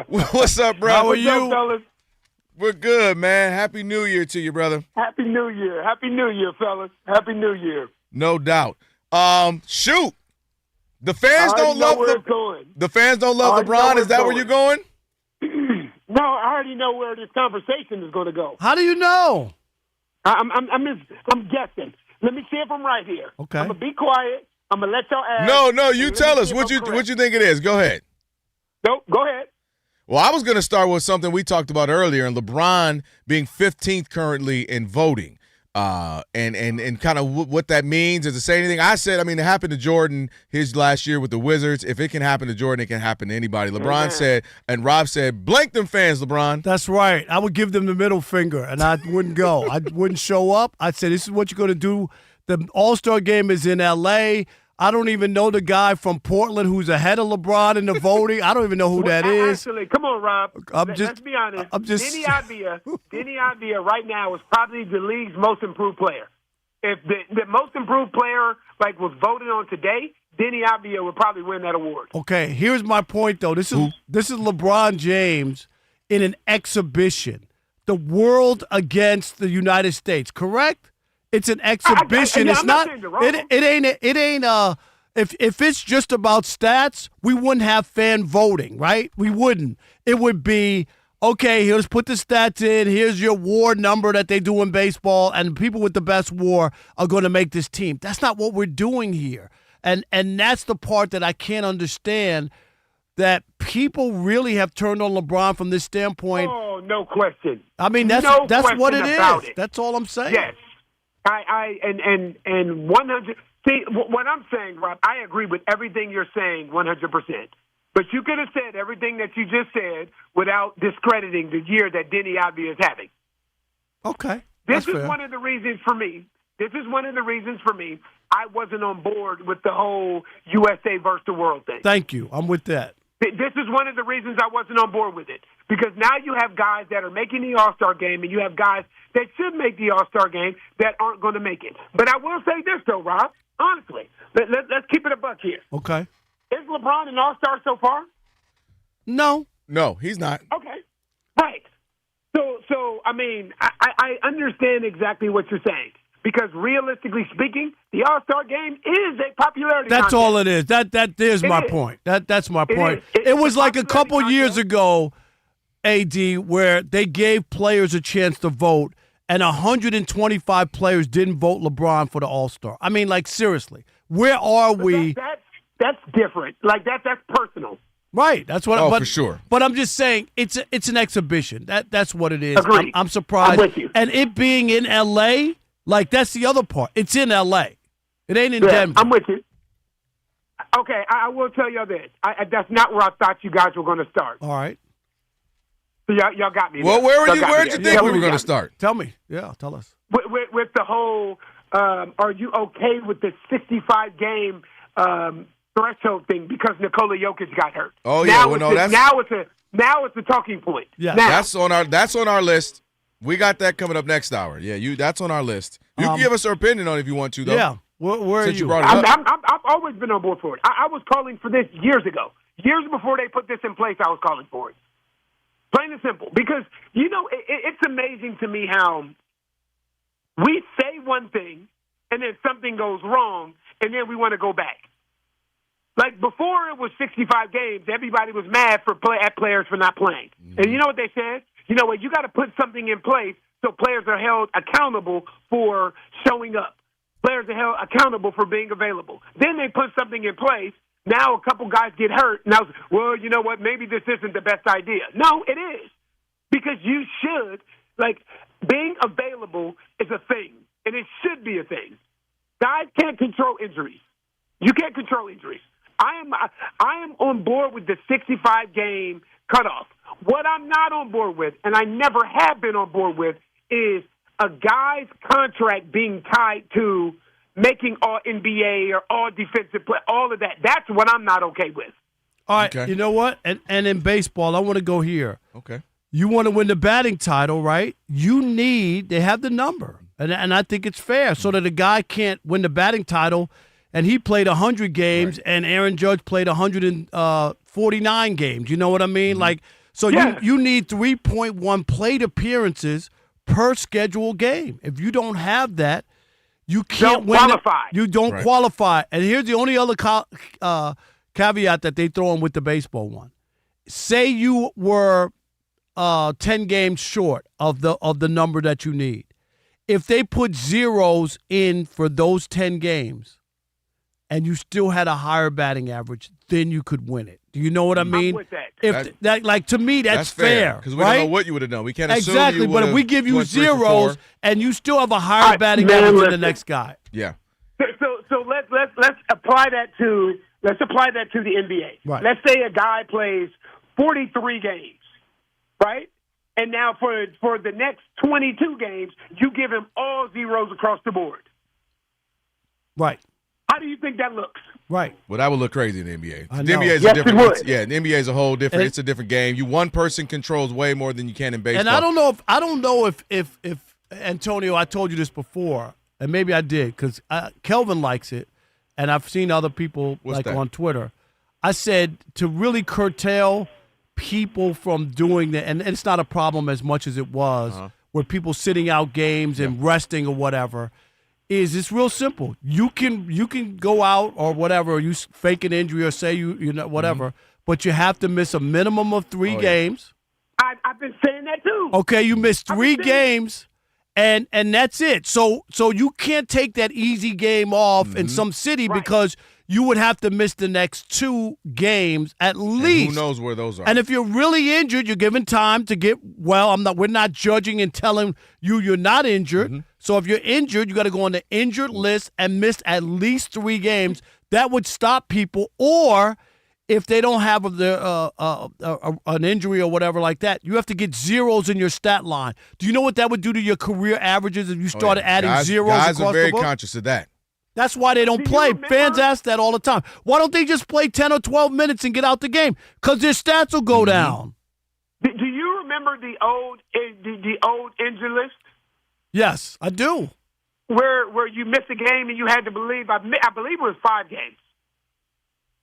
What's up, bro? How are you? We're good, man. Happy New Year to you, brother. Happy New Year. Happy New Year, fellas. Happy New Year. No doubt. Shoot. The fans don't love the fans don't love LeBron. Is that where you're going? No, I already know where this conversation is going to go. How do you know? I'm guessing. Let me see if I'm right here. Okay. I'm gonna be quiet. I'm gonna let y'all ask. No, you tell us what you think it is. Go ahead. No, go ahead. Well, I was going to start with something we talked about earlier, and LeBron being 15th currently in voting. And kind of what that means. Does it say anything? I said, it happened to Jordan his last year with the Wizards. If it can happen to Jordan, it can happen to anybody. LeBron said, and Rob said, blank them fans, LeBron. That's right. I would give them the middle finger, and I wouldn't go. I wouldn't show up. I'd say, this is what you're going to do. The All-Star game is in L.A., I don't even know the guy from Portland who's ahead of LeBron in the voting. I don't even know who that is. Actually, come on, Rob. Let's be honest. Denny Avdia right now is probably the league's most improved player. If the most improved player was voted on today, Denny Avdia would probably win that award. Okay, here's my point though. This is LeBron James in an exhibition. The world against the United States, correct? It's an exhibition. It's not. It ain't. If it's just about stats, we wouldn't have fan voting, right? We wouldn't. It would be okay. Here's put the stats in. Here's your WAR number that they do in baseball, and people with the best WAR are going to make this team. That's not what we're doing here, and that's the part that I can't understand. That people really have turned on LeBron from this standpoint. Oh, no question. That's what it is. That's all I'm saying. Yes. And 100. See what I'm saying, Rob. I agree with everything you're saying 100%. But you could have said everything that you just said without discrediting the year that Denny Avdia is having. Okay, this is one of the reasons for me. I wasn't on board with the whole USA versus the world thing. Thank you. I'm with that. This is one of the reasons I wasn't on board with it. Because now you have guys that are making the All-Star game, and you have guys that should make the All-Star game that aren't going to make it. But I will say this, though, Rob. Honestly, let's keep it a buck here. Okay. Is LeBron an all-star so far? No. No, he's not. Okay. Right. So I mean, I understand exactly what you're saying. Because realistically speaking, the All-Star game is a popularity That's contest. all it is. There's my point. That's my point. It was like a couple years ago, AD, where they gave players a chance to vote, and 125 players didn't vote LeBron for the All-Star. I mean, like, seriously, where are we? That's different. Like, that's personal. Right. That's what. For sure. But I'm just saying, it's an exhibition. That's what it is. Agreed. I'm surprised. I'm with you. And it being in L.A., like, that's the other part. It's in L.A. It ain't in Denver. I'm with you. Okay, I will tell you this. That's not where I thought you guys were going to start. All right. So y'all got me. Well, where'd you think we were going to start? Tell me. Yeah, tell us. With the whole, are you okay with the 65-game threshold thing because Nikola Jokic got hurt? Oh yeah, now it's a talking point. Yeah, that's on our list. We got that coming up next hour. Yeah, that's on our list. You can give us your opinion on it if you want to, though. Yeah, where are you? Brought it up. I've always been on board for it. I was calling for this years ago. Years before they put this in place, I was calling for it. Plain and simple. Because, it's amazing to me how we say one thing and then something goes wrong and then we want to go back. Like, before it was 65 games, everybody was mad at players for not playing. Mm-hmm. And you know what they said? You know what? You got to put something in place so players are held accountable for showing up. Players are held accountable for being available. Then they put something in place. Now a couple guys get hurt. Now, well, you know what? Maybe this isn't the best idea. No, it is. Because you should, being available is a thing. And it should be a thing. Guys can't control injuries. You can't control injuries. I am on board with the 65-game cutoff. What I'm not on board with, and I never have been on board with, is a guy's contract being tied to making all NBA or all defensive play, all of that. That's what I'm not okay with. All right, okay. You know what? And in baseball, I want to go here. Okay. You want to win the batting title, right? They have the number. And I think it's fair so that a guy can't win the batting title and he played 100 games and Aaron Judge played 149 games. You know what I mean? Mm-hmm. You need 3.1 plate appearances per scheduled game. If you don't have that, you can't win. You don't qualify. And here's the only other caveat that they throw in with the baseball one. Say you were 10 games short of the number that you need. If they put zeros in for those 10 games and you still had a higher batting average, then you could win it. Do you know what I mean? I'm with that. To me, that's fair. Because we right? don't know what you would have done. We can't assume exactly. But if we give you zeros and you still have a higher batting average than the next guy, yeah. So let's apply that to the NBA. Right. Let's say a guy plays 43 games, right? And now for the next 22 games, you give him all zeros across the board. Right. How do you think that looks? Right. Well, that would look crazy in the NBA. I know. The NBA is Yes, a different. it would. Yeah, the NBA is a whole different. It's a different game. One person controls way more than you can in baseball. And I don't know if Antonio, I told you this before, and maybe I did because Kelvin likes it, and I've seen other people on Twitter. I said to really curtail people from doing that, and it's not a problem as much as it was, where people sitting out games and resting or whatever. It's real simple. You can go out or whatever, or you fake an injury or say you know whatever, but you have to miss a minimum of 3 games. I've been saying that too. Okay, you missed 3 games, and that's it. So you can't take that easy game off in some city because you would have to miss the next 2 games at least. And who knows where those are? And if you're really injured, you're given time to get well. We're not judging and telling you're not injured. So if you're injured, you got to go on the injured list and miss at least 3 games. That would stop people. Or if they don't have an injury or whatever like that, you have to get zeros in your stat line. Do you know what that would do to your career averages if you started adding zeros across the book? Guys are very conscious of that. That's why they don't play. Fans ask that all the time. Why don't they just play 10 or 12 minutes and get out the game? Because their stats will go down. Do you remember the old injury list? Yes, I do. where you missed a game and you had to believe. I believe it was 5 games.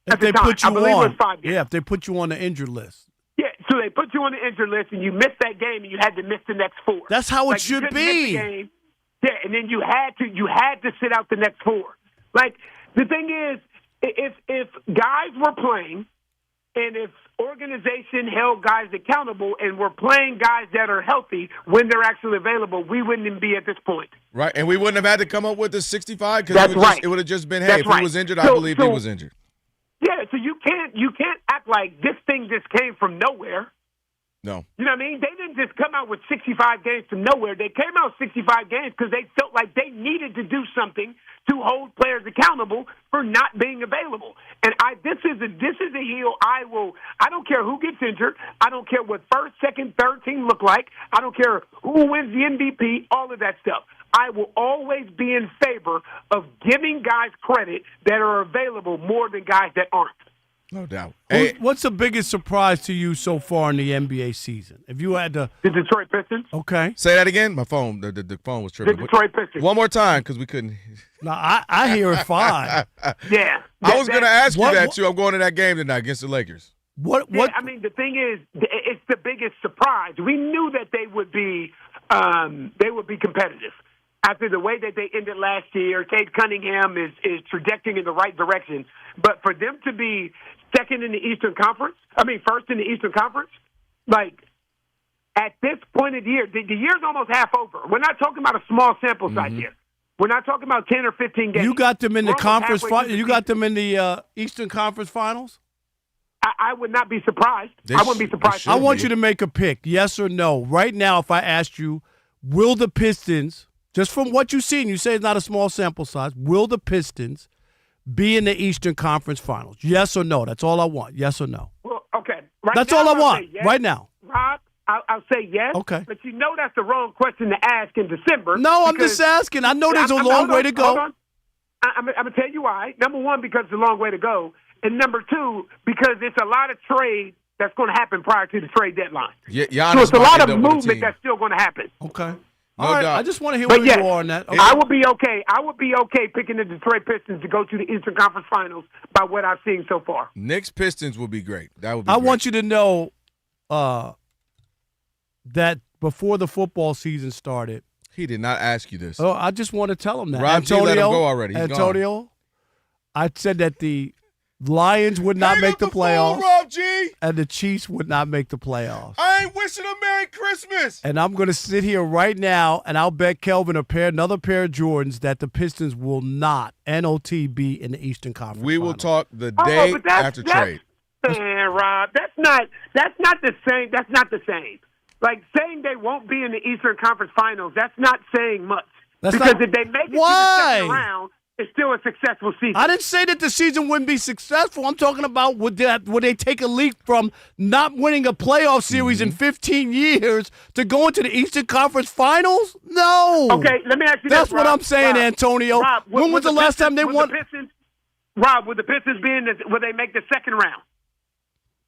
If they put you I believe it was 5 games. yeah, if they put you on the injured list. Yeah, so they put you on the injured list and you missed that game and you had to miss the next 4. That's how it Like, should you couldn't miss be. the game. Yeah, and then you had to sit out the next 4. Like, the thing is, if guys were playing and if organization held guys accountable and were playing guys that are healthy when they're actually available, we wouldn't even be at this point. Right, and we wouldn't have had to come up with the 65 because it would have just been, hey, That's if he right. was injured, So- I believe he so- was injured. Yeah, so you can't act like this thing just came from nowhere. No. You know what I mean? They didn't just come out with 65 games from nowhere. They came out with 65 games because they felt like they needed to do something to hold players accountable for not being available. And this is a heel I don't care who gets injured. I don't care what first, second, third team look like. I don't care who wins the MVP, all of that stuff. I will always be in favor of giving guys credit that are available more than guys that aren't. No doubt. What's the biggest surprise to you so far in the NBA season? If you had to, the Detroit Pistons. Okay. Say that again. My phone, the phone was tripping. The Detroit Pistons. One more time because we couldn't. No, I hear it fine. Yeah. I was going to ask you that too. I'm going to that game tonight against the Lakers. What? Yeah, I mean, the thing is, it's the biggest surprise. We knew that they would be competitive. After the way that they ended last year, Cade Cunningham is trajecting in the right direction. But for them to be first in the Eastern Conference, like at this point of the year, the year's almost half over. We're not talking about a small sample size here. We're not talking about 10 or 15 games. You got them in the We're almost conference. halfway through the You got them in the Eastern Conference Finals. I would not be surprised. I wouldn't be surprised. I want you to make a pick, yes or no. Right now, if I asked you, will the Pistons, just from what you've seen, you say it's not a small sample size, will the Pistons be in the Eastern Conference Finals? Yes or no? That's all I want. Yes or no? Well, okay. Right That's now, all I I'll want say yes. right now. Rob, I'll say yes. Okay. But you know that's the wrong question to ask in December. No, I'm just asking. I know there's a long way to go. Hold on. I'm going to tell you why. Number one, because it's a long way to go. And number two, because it's a lot of trade that's going to happen prior to the trade deadline. So it's a lot of movement that's still going to happen. Okay. No All right. doubt. I just want to hear But where yes, you are on that. Okay. I would be okay. I would be okay picking the Detroit Pistons to go to the Eastern Conference Finals by what I've seen so far. Knicks Pistons would be great. That would be I great. want you to know that before the football season started. He did not ask you this. Oh, I just want to tell him that. Rob G let him go already. He's Antonio, I said that the Lions would not make the playoffs, Rob G. and the Chiefs would not make the playoffs. I ain't wishing a Merry Christmas. And I'm going to sit here right now, and I'll bet Kelvin another pair of Jordans that the Pistons will not, NOT, be in the Eastern Conference. We will Finals. talk the day but that's- after trade. Man, Rob, that's not the same. That's not the same. Like saying they won't be in the Eastern Conference Finals, that's not saying much. That's because not- if they make it Why? to the second round, it's still a successful season. I didn't say that the season wouldn't be successful. I'm talking about would they take a leap from not winning a playoff series in 15 years to go into the Eastern Conference Finals? No. Okay, let me ask you That's this, what Rob. I'm saying, Rob, Antonio. Rob, when was the last time they won? Rob, would the Pistons be in will they make the second round?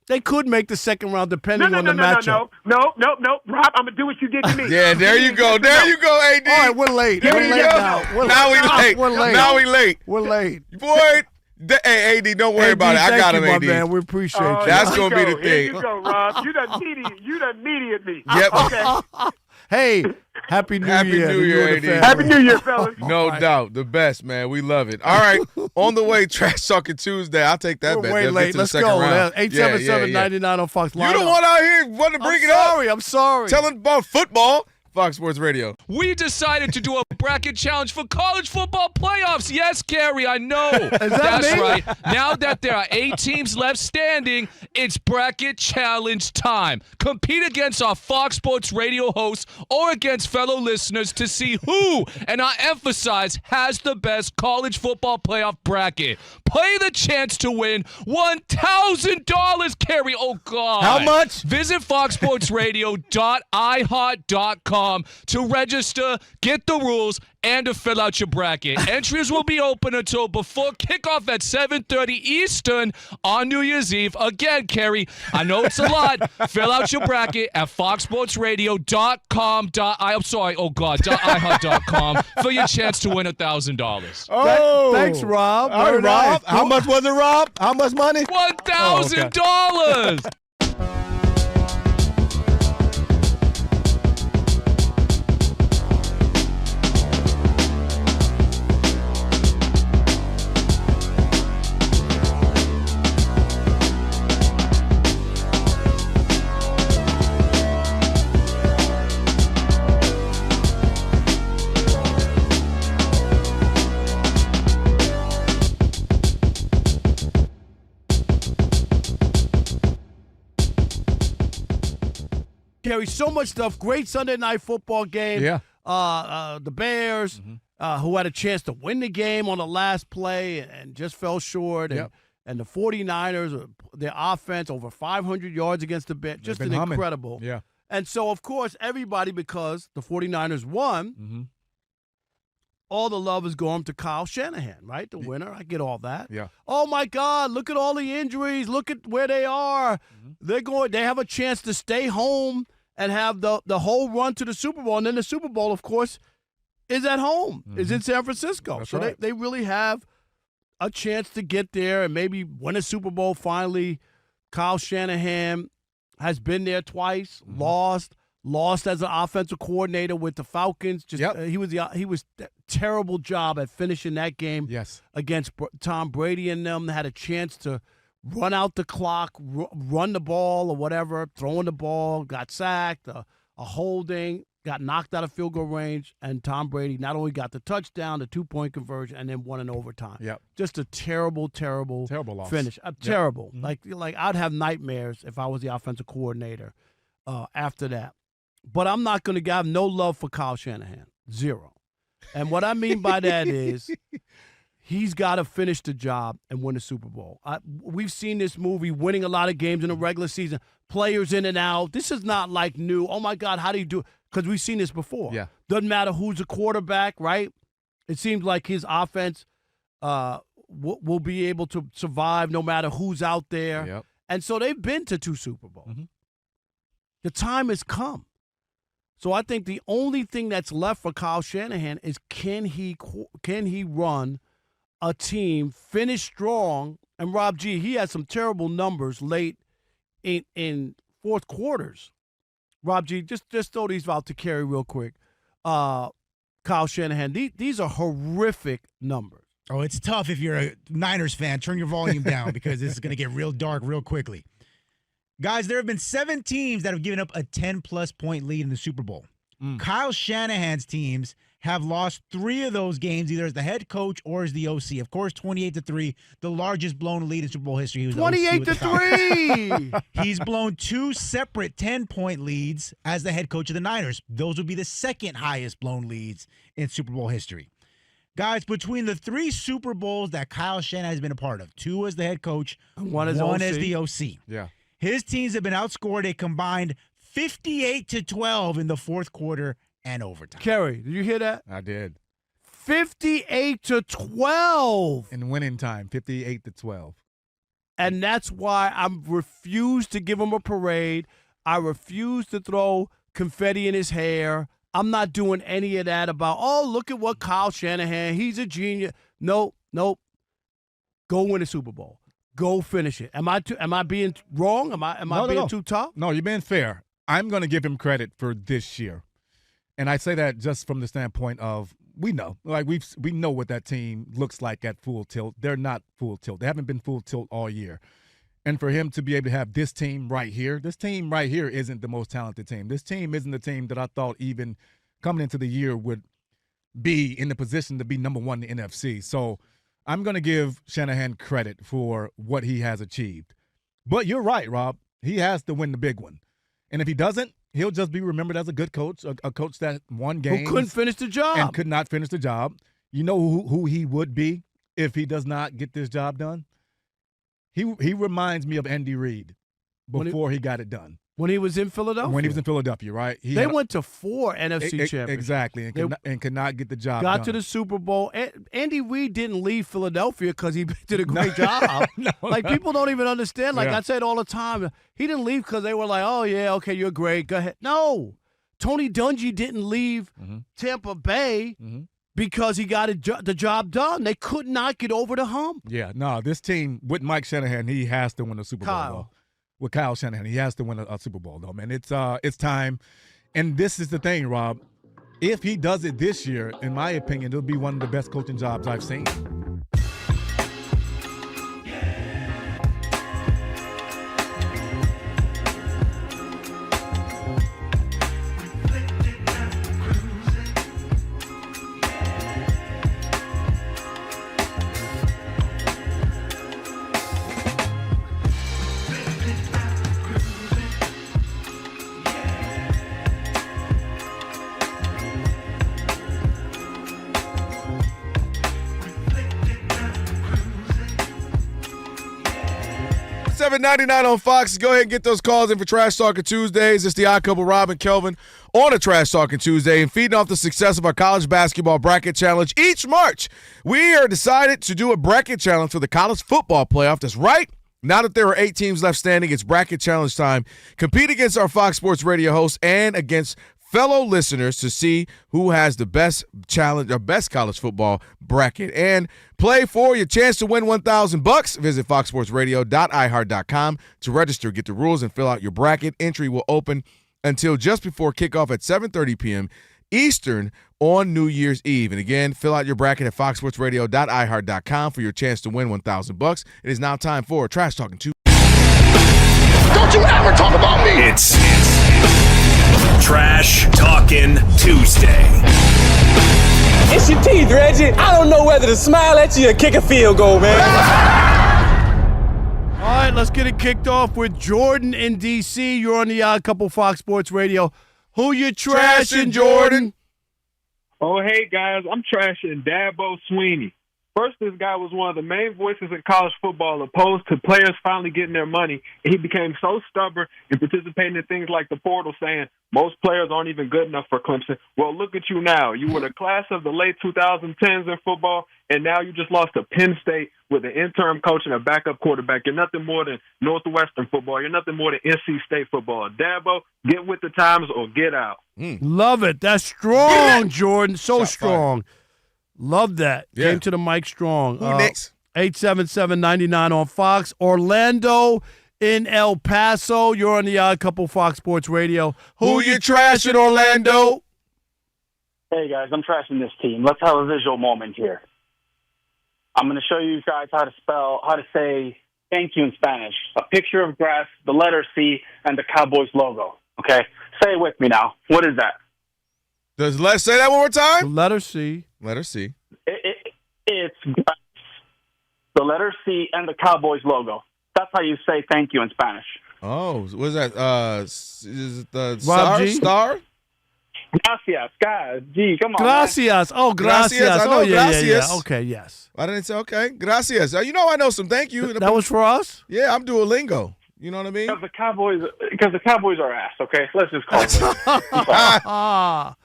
They could make the second round depending on the matchup. No. Rob, I'm going to do what you did to me. Yeah, there you go. There you go, AD. All right, we're late. There We're you late go. now. Now we late. We're late. Now we late. We're late. Boy, hey, AD, don't worry about it. I got him, thank AD. you, my man. We appreciate you. That's going to be the thing. Here you go, Rob. You done mediated me. Yep. Okay. Hey, Happy New Year. Happy New Year, AD. Happy New Year, fellas. No doubt. The best, man. We love it. All right. On the way, Trash Talking Tuesday. I'll take that We're bet. way They'll get late. to the Let's second go. round. 877-99 on Fox. You the one out here wanting to bring it up. I'm sorry. Telling about football. Fox Sports Radio. We decided to do a bracket challenge for college football playoffs. Yes, Gary, I know. That's me? right. Now that there are 8 teams left standing, it's bracket challenge time. Compete against our Fox Sports Radio hosts or against fellow listeners to see who, and I emphasize, has the best college football playoff bracket. Play the chance to win $1,000, Gary. Oh, God. How much? Visit foxsportsradio.iheart.com FoxSportsRadio.com to register, get the rules, and to fill out your bracket. Entries will be open until before kickoff at 7:30 Eastern on New Year's Eve. Again, Kerry, I know it's a lot. Fill out your bracket at FoxSportsRadio.com. .iHeart.com for your chance to win $1,000. Oh, thanks, Rob. All right, Rob. How much was it, Rob? How much money? $1,000. Carry so much stuff. Great Sunday night football game. Yeah. The Bears, who had a chance to win the game on the last play and just fell short. And the 49ers, their offense, over 500 yards against the Bears. Just an incredible. Yeah. And so, of course, everybody, because the 49ers won, all the love is going to Kyle Shanahan, right? The winner. I get all that. Yeah. Oh, my God, look at all the injuries. Look at where they are. They have a chance to stay home and have the whole run to the Super Bowl. And then the Super Bowl, of course, is at home, is in San Francisco. That's so right. they really have a chance to get there and maybe win a Super Bowl finally. Kyle Shanahan has been there twice, lost as an offensive coordinator with the Falcons. He was terrible job at finishing that game against Tom Brady and them. They had a chance to run out the clock, run the ball or whatever, throwing the ball, got sacked, a holding, got knocked out of field goal range, and Tom Brady not only got the touchdown, the 2-point conversion, and then won in overtime. Yep. Just a terrible loss. finish. Terrible. Like I'd have nightmares if I was the offensive coordinator after that. But I'm not going to have no love for Kyle Shanahan. Zero. And what I mean by that is he's got to finish the job and win the Super Bowl. We've seen this movie, winning a lot of games in the regular season, players in and out. This is not like new. Oh, my God, how do you do it? Because we've seen this before. Yeah. Doesn't matter who's the quarterback, right? It seems like his offense will be able to survive no matter who's out there. Yep. And so they've been to 2 Super Bowls. The time has come. So I think the only thing that's left for Kyle Shanahan is can he run a team, finish strong, and Rob G, he had some terrible numbers late in fourth quarters. Rob G, just throw these out to Kerry real quick. Kyle Shanahan, these are horrific numbers. Oh, it's tough if you're a Niners fan. Turn your volume down because this is going to get real dark real quickly. Guys, there have been 7 teams that have given up a 10-plus point lead in the Super Bowl. Kyle Shanahan's teams have lost 3 of those games, either as the head coach or as the OC. Of course, 28-3, the largest blown lead in Super Bowl history. He was 28-3! He's blown 2 separate 10-point leads as the head coach of the Niners. Those would be the second highest blown leads in Super Bowl history. Guys, between the 3 Super Bowls that Kyle Shanahan has been a part of, 2 as the head coach, one as the OC. Yeah. His teams have been outscored a combined 58-12 in the fourth quarter and overtime. Kerry, did you hear that? I did. 58-12 in winning time, 58-12. And that's why I refuse to give him a parade. I refuse to throw confetti in his hair. I'm not doing any of that about, oh, look at what Kyle Shanahan, he's a genius. Nope. Go win a Super Bowl. Go finish it. Am I being wrong? Am I being too tough? No, you're being fair. I'm going to give him credit for this year. And I say that just from the standpoint of we know what that team looks like at full tilt. They're not full tilt. They haven't been full tilt all year. And for him to be able to have this team right here isn't the most talented team. This team isn't the team that I thought even coming into the year would be in the position to be number 1 in the NFC. So I'm going to give Shanahan credit for what he has achieved. But you're right, Rob. He has to win the big one. And if he doesn't, he'll just be remembered as a good coach, a coach that won games. Who couldn't finish the job. And could not finish the job. You know who he would be if he does not get this job done? He reminds me of Andy Reid before he got it done. When he was in Philadelphia. When he was in Philadelphia, right? They went to 4 NFC championships. Exactly, and could not get the job Got done. to the Super Bowl. Andy Reid didn't leave Philadelphia because he did a great job. People don't even understand. I say it all the time. He didn't leave because they were like, oh, yeah, okay, you're great. Go ahead. No. Tony Dungy didn't leave Tampa Bay because he got the job done. They could not get over the hump. Yeah, no, this team, with Mike Shanahan, he has to win the Super Bowl, though. With Kyle Shanahan, he has to win a Super Bowl, though, man. It's time. And this is the thing, Rob. If he does it this year, in my opinion, it'll be one of the best coaching jobs I've seen. $7.99 on Fox. Go ahead and get those calls in for Trash Talking Tuesdays. It's the Odd Couple, Rob and Kelvin, on a Trash Talking Tuesday, and feeding off the success of our college basketball bracket challenge. Each March, we are decided to do a bracket challenge for the college football playoff. That's right. Now that there are 8 teams left standing, it's bracket challenge time. Compete against our Fox Sports Radio hosts and against fellow listeners to see who has the best challenge or best college football bracket, and play for your chance to win $1,000. Visit foxsportsradio.iheart.com to register, get the rules, and fill out your bracket. Entry will open until just before kickoff at 7:30 p.m. Eastern on New Year's Eve. And again, fill out your bracket at foxsportsradio.iheart.com for your chance to win $1,000. It is now time for Trash Talking 2. Don't you ever talk about me! It's Trash Talking Tuesday. It's your teeth, Reggie. I don't know whether to smile at you or kick a field goal, man. All right, let's get it kicked off with Jordan in D.C. You're on the Odd Couple Fox Sports Radio. Who you trashing, Jordan? Oh, hey, guys. I'm trashing Dabo Sweeney. First, this guy was one of the main voices in college football opposed to players finally getting their money. And he became so stubborn in participating in things like the portal, saying most players aren't even good enough for Clemson. Well, look at you now. You were the class of the late 2010s in football, and now you just lost to Penn State with an interim coach and a backup quarterback. You're nothing more than Northwestern football. You're nothing more than NC State football. Dabo, get with the times or get out. Love it. That's strong, Jordan. So strong. Love that. Yeah. Came to the mic strong. Who next? 877-99 on Fox. Orlando in El Paso. You're on the Odd Couple Fox Sports Radio. Who you trashing, Orlando? Hey, guys, I'm trashing this team. Let's have a visual moment here. I'm going to show you guys how to say thank you in Spanish. A picture of grass, the letter C, and the Cowboys logo. Okay? Say it with me now. What is that? Let's say that one more time. The letter C. Letter C. It's grass, the letter C, and the Cowboys logo. That's how you say thank you in Spanish. Oh, what is that? Is it the star? Gracias, guys. Gee, come on. Gracias. Man. Oh, gracias. I know, Oh, yeah, gracias. yeah. Okay, yes. Why didn't it say okay? Gracias. You know I know some thank you. That was for us? Yeah, I'm Duolingo. You know what I mean? Because the Cowboys are ass, okay? Let's just call it.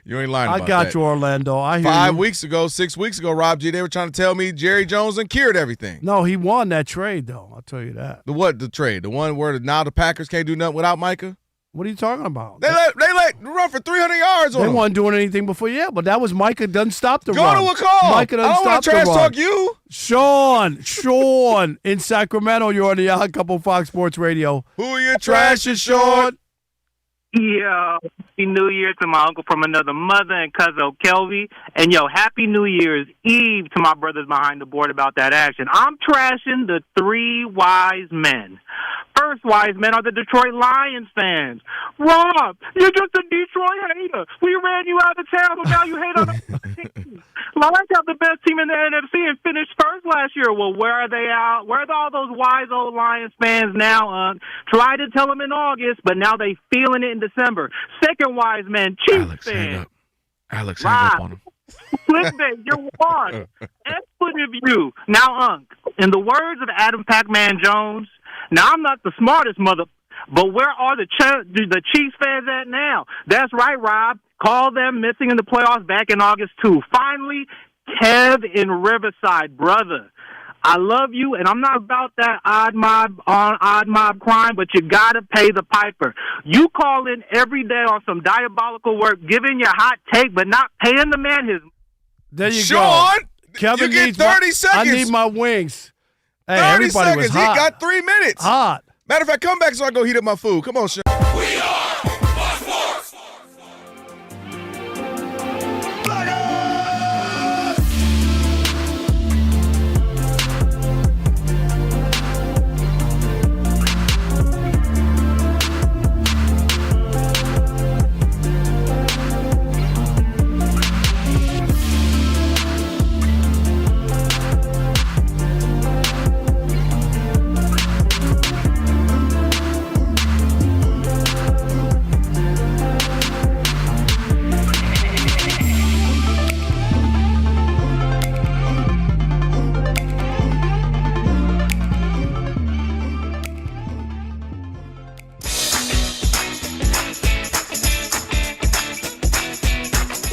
You ain't lying about that. I got you, Orlando. I hear 5 you. weeks ago, 6 weeks ago, Rob G, they were trying to tell me Jerry Jones and cured everything. No, he won that trade, though. I'll tell you that. The trade? The one where now the Packers can't do nothing without Micah? What are you talking about? They let run for 300 yards on They him. weren't doing anything before, yeah, but that was Micah doesn't stop the Go run. to a call. Micah doesn't I don't want stop to trash the run. talk you. Sean in Sacramento, you're on the Odd Couple Fox Sports Radio. Who are you trashing, Sean? Yeah, Happy New Year to my uncle from another mother and cousin Kelvin. And, Happy New Year's Eve to my brothers behind the board about that action. I'm trashing the 3 wise men. First wise men are the Detroit Lions fans. Rob, you're just a Detroit hater. We ran you out of town, but now you hate on the team. Lions have the best team in the NFC and finished first last year. Well, where are they out? Where are all those wise old Lions fans now? Tried to tell them in August, but now they feeling it in December. Second wise man, Chiefs fans. Alex, hang up on him. Clickbait, you're one. Expletive. Now, in the words of Adam Pac-Man Jones, now I'm not the smartest But where are the Chiefs fans at now? That's right, Rob. Call them missing in the playoffs back in August, too. Finally, Kev in Riverside, brother. I love you, and I'm not about that odd mob crime, but you got to pay the piper. You call in every day on some diabolical work, giving your hot take, but not paying the man his. There you Sean, go. Kevin you get needs 30 seconds. I need my wings. Hey, 30 everybody seconds. was hot. He got 3 minutes. Hot. Matter of fact, come back so I go heat up my food. Come on, Sean. We are Fox Sports.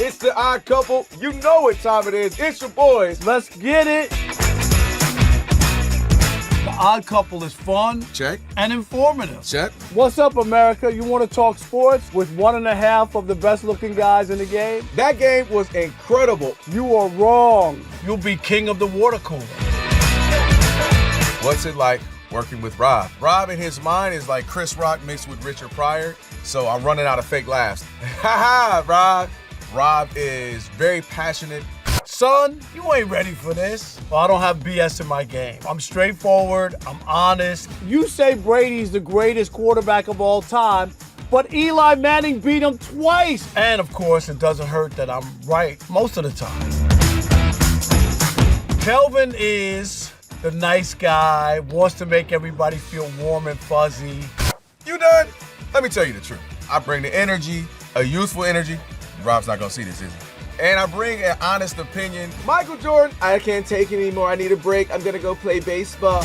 It's the Odd Couple. You know what time it is. It's your boys. Let's get it. The Odd Couple is fun. Check. And informative. Check. What's up, America? You want to talk sports with 1.5 of the best-looking guys in the game? That game was incredible. You are wrong. You'll be king of the water cooler. What's it like working with Rob? Rob in his mind is like Chris Rock mixed with Richard Pryor, so I'm running out of fake laughs. Ha ha, Rob. Rob is very passionate. Son, you ain't ready for this. Well, I don't have BS in my game. I'm straightforward. I'm honest. You say Brady's the greatest quarterback of all time, but Eli Manning beat him twice. And, of course, it doesn't hurt that I'm right most of the time. Kelvin is the nice guy, wants to make everybody feel warm and fuzzy. You done? Let me tell you the truth. I bring the energy, a youthful energy. Rob's not gonna see this, is he? And I bring an honest opinion. Michael Jordan, I can't take it anymore. I need a break. I'm gonna go play baseball.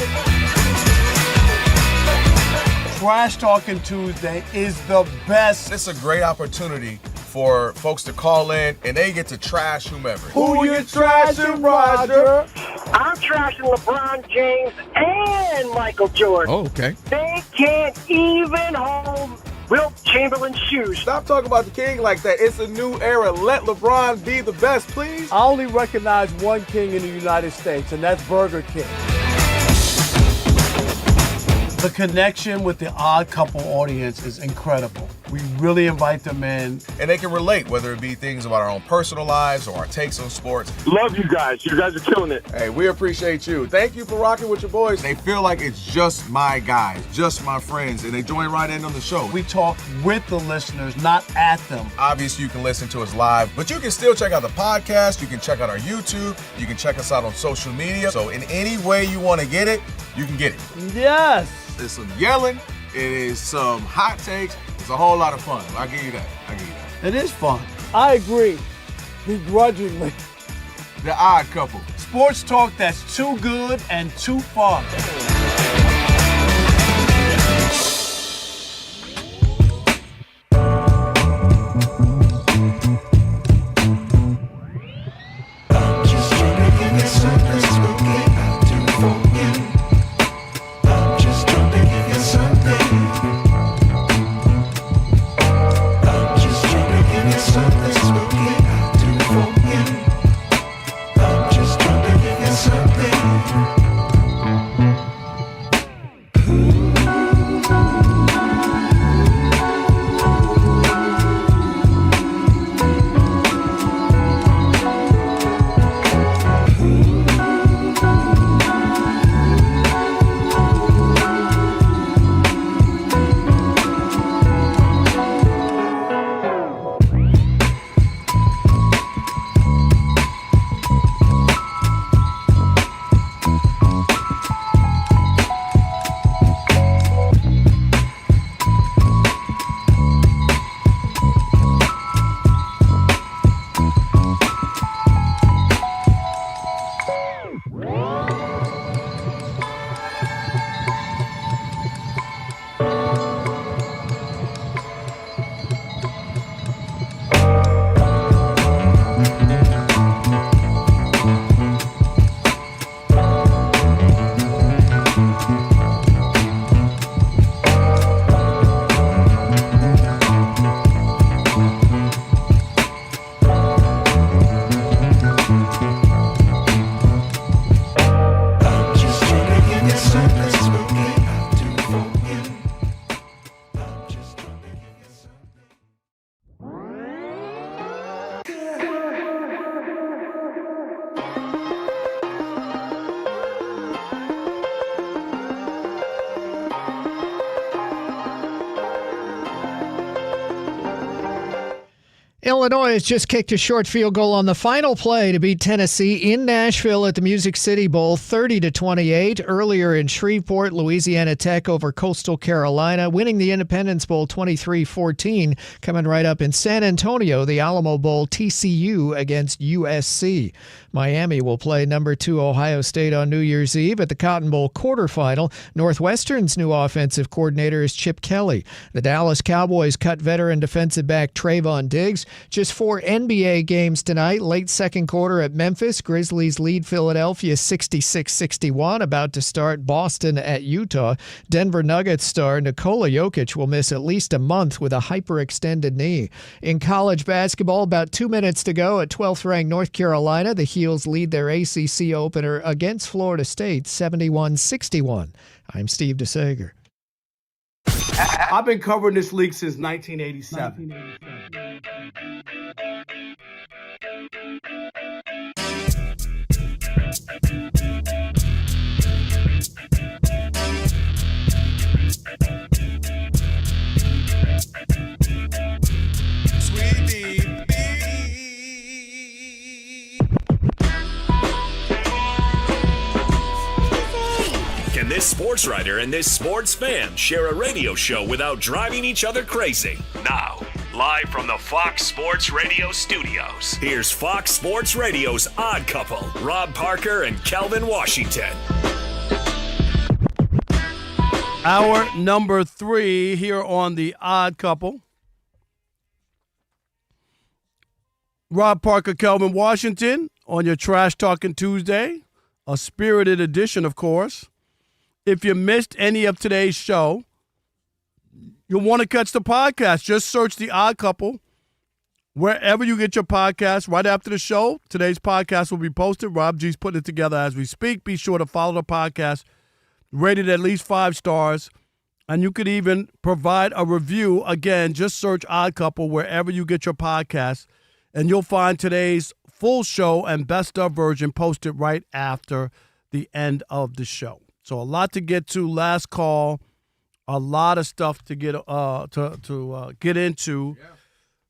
Trash Talking Tuesday is the best. It's a great opportunity for folks to call in and they get to trash whomever. Who you trashing, Roger? I'm trashing LeBron James and Michael Jordan. Oh, okay. They can't even hold Wilt Chamberlain's shoes. Stop talking about the king like that. It's a new era. Let LeBron be the best, please. I only recognize one king in the United States, and that's Burger King. The connection with the Odd Couple audience is incredible. We really invite them in. And they can relate, whether it be things about our own personal lives or our takes on sports. Love you guys. You guys are killing it. Hey, we appreciate you. Thank you for rocking with your boys. They feel like it's just my guys, just my friends, and they join right in on the show. We talk with the listeners, not at them. Obviously, you can listen to us live, but you can still check out the podcast. You can check out our YouTube. You can check us out on social media. So in any way you want to get it, you can get it. Yes. There's some yelling. It is some hot takes. It's a whole lot of fun. I'll give you that. It is fun. I agree. Begrudgingly. The Odd Couple. Sports talk that's too good and too fun. Illinois has just kicked a short field goal on the final play to beat Tennessee in Nashville at the Music City Bowl 30-28. Earlier in Shreveport, Louisiana Tech over Coastal Carolina, winning the Independence Bowl 23-14. Coming right up in San Antonio, the Alamo Bowl, TCU against USC. Miami will play number 2 Ohio State on New Year's Eve at the Cotton Bowl quarterfinal. Northwestern's new offensive coordinator is Chip Kelly. The Dallas Cowboys cut veteran defensive back Trayvon Diggs. Just 4 NBA games tonight. Late second quarter at Memphis. Grizzlies lead Philadelphia 66-61. About to start Boston at Utah. Denver Nuggets star Nikola Jokic will miss at least a month with a hyperextended knee. In college basketball, about 2 minutes to go at 12th-ranked North Carolina. The Heels lead their ACC opener against Florida State 71-61. I'm Steve DeSager. I've been covering this league since 1987. Can this sports writer and this sports fan share a radio show without driving each other crazy? Now, live from the Fox Sports Radio studios, here's Fox Sports Radio's Odd Couple, Rob Parker and Kelvin Washington. Hour number 3 here on the Odd Couple. Rob Parker, Kelvin Washington on your Trash Talking Tuesday. A spirited edition, of course. If you missed any of today's show, you'll want to catch the podcast. Just search The Odd Couple wherever you get your podcast. Right after the show, today's podcast will be posted. Rob G's putting it together as we speak. Be sure to follow the podcast, rated at least 5 stars, and you could even provide a review. Again, just search Odd Couple wherever you get your podcast, and you'll find today's full show and best of version posted right after the end of the show. So a lot to get to. Last call, a lot of stuff to get get into.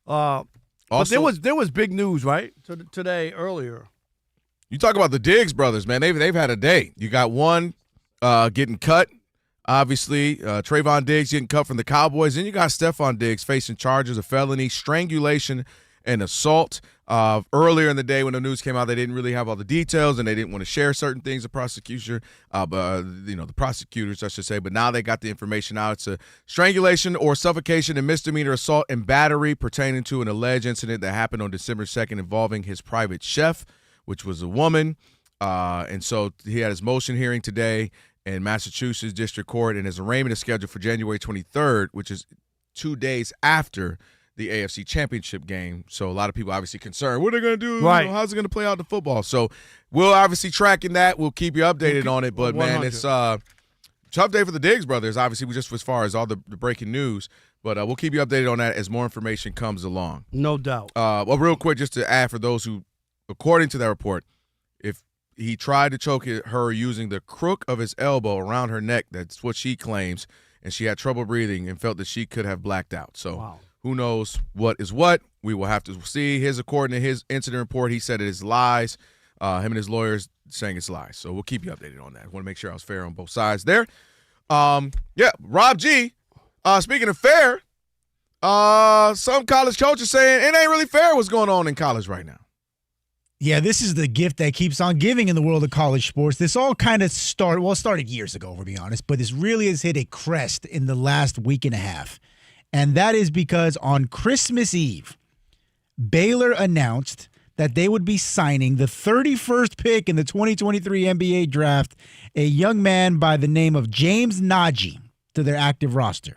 But there was big news, right? Today earlier. You talk about the Diggs brothers, man. They've had a day. You got one getting cut, obviously. Trayvon Diggs getting cut from the Cowboys. Then you got Stephon Diggs facing charges of felony, strangulation, and assault. Earlier in the day when the news came out, they didn't really have all the details and they didn't want to share certain things. The prosecutors, I should say. But now they got the information out. It's a strangulation or suffocation and misdemeanor assault and battery pertaining to an alleged incident that happened on December 2nd involving his private chef, which was a woman. And so he had his motion hearing today in Massachusetts District Court, and his arraignment is scheduled for January 23rd, which is 2 days after the AFC Championship game. So a lot of people obviously concerned, what are they going to do? Right. You know, how's it going to play out the football? So we'll obviously tracking that. We'll keep you updated on it. But, 100. Man, it's a tough day for the Diggs brothers, obviously, just as far as all the breaking news. But we'll keep you updated on that as more information comes along. No doubt. Well, real quick, just to add for those who, according to that report, if he tried to choke her using the crook of his elbow around her neck, that's what she claims, and she had trouble breathing and felt that she could have blacked out. So wow. Who knows what is what? We will have to see. According to his incident report, he said it is lies. Him and his lawyers saying it's lies. So we'll keep you updated on that. I want to make sure I was fair on both sides there. Rob G, speaking of fair, some college coaches saying it ain't really fair what's going on in college right now. Yeah, this is the gift that keeps on giving in the world of college sports. This all kind of started years ago, to be honest, but this really has hit a crest in the last week and a half. And that is because on Christmas Eve, Baylor announced that they would be signing the 31st pick in the 2023 NBA draft, a young man by the name of James Nagy, to their active roster.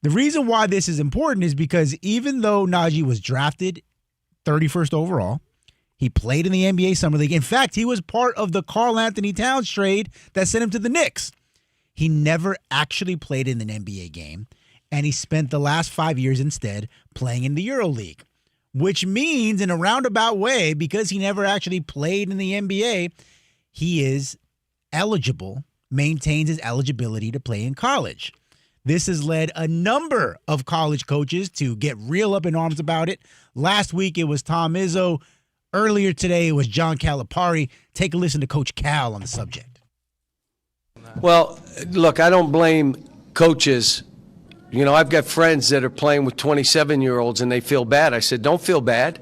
The reason why this is important is because even though Nagy was drafted 31st overall, he played in the NBA Summer League. In fact, he was part of the Karl Anthony Towns trade that sent him to the Knicks. He never actually played in an NBA game. And he spent the last 5 years instead playing in the EuroLeague, which means in a roundabout way, because he never actually played in the NBA, he is eligible, maintains his eligibility to play in college. This has led a number of college coaches to get real up in arms about it. Last week, it was Tom Izzo. Earlier today, it was John Calipari. Take a listen to Coach Cal on the subject. Well, look, I don't blame coaches. You know, I've got friends that are playing with 27-year-olds and they feel bad. I said, don't feel bad.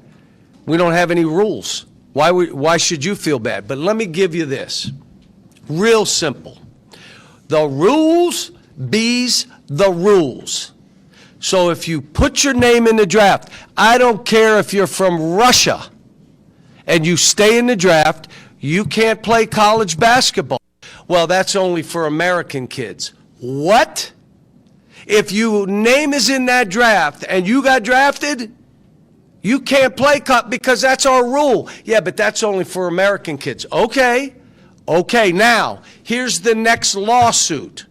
We don't have any rules. Why should you feel bad? But let me give you this. Real simple. The rules bees the rules. So if you put your name in the draft, I don't care if you're from Russia and you stay in the draft, you can't play college basketball. Well, that's only for American kids. What? If your name is in that draft and you got drafted, you can't play because that's our rule. Yeah, but that's only for American kids. Okay, now, here's the next lawsuit.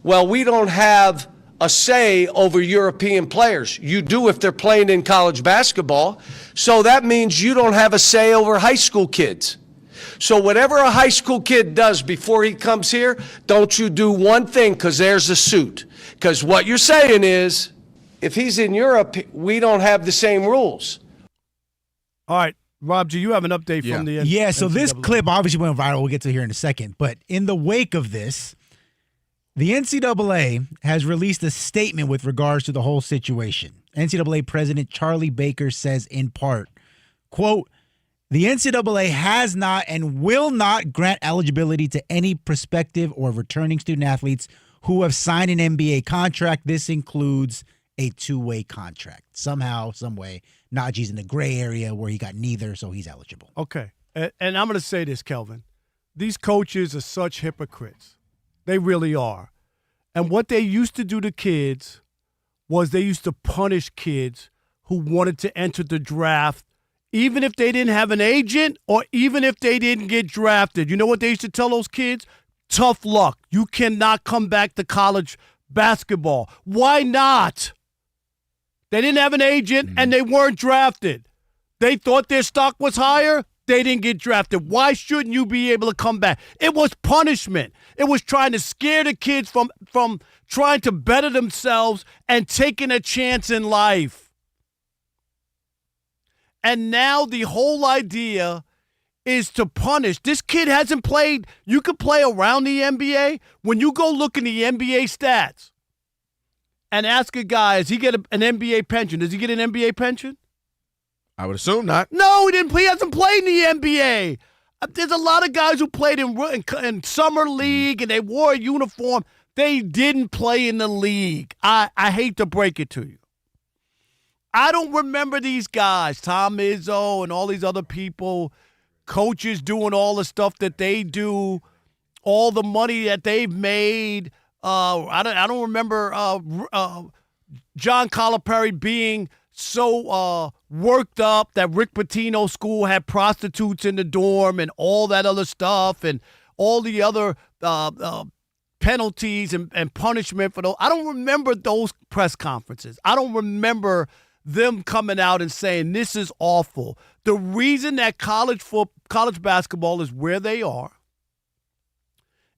Well, we don't have a say over European players. You do if they're playing in college basketball. So that means you don't have a say over high school kids. So whatever a high school kid does before he comes here, don't you do one thing because there's a suit. Because what you're saying is, if he's in Europe, we don't have the same rules. All right, Rob, do you have an update from the Yeah, so this NCAA? clip obviously went viral. We'll get to here in a second. But in the wake of this, the NCAA has released a statement with regards to the whole situation. NCAA President Charlie Baker says in part, quote, the NCAA has not and will not grant eligibility to any prospective or returning student athletes who have signed an NBA contract. This includes a two-way contract. Somehow, some way, Najee's in the gray area where he got neither, so he's eligible. Okay, and I'm going to say this, Kelvin. These coaches are such hypocrites. They really are. And what they used to do to kids was they used to punish kids who wanted to enter the draft, even if they didn't have an agent or even if they didn't get drafted. You know what they used to tell those kids? Tough luck. You cannot come back to college basketball. Why not? They didn't have an agent and they weren't drafted. They thought their stock was higher. They didn't get drafted. Why shouldn't you be able to come back? It was punishment. It was trying to scare the kids from trying to better themselves and taking a chance in life. And now the whole idea is to punish. This kid hasn't played. You could play around the NBA. When you go look in the NBA stats and ask a guy, does he get an NBA pension? Does he get an NBA pension? I would assume not. No, he didn't play. He hasn't played in the NBA. There's a lot of guys who played in summer league and they wore a uniform. They didn't play in the league. I hate to break it to you. I don't remember these guys, Tom Izzo and all these other people, coaches doing all the stuff that they do, all the money that they've made. I don't remember John Calipari being so worked up that Rick Pitino school had prostitutes in the dorm and all that other stuff and all the other penalties and punishment for those. I don't remember those press conferences. I don't remember them coming out and saying this is awful. The reason that college basketball is where they are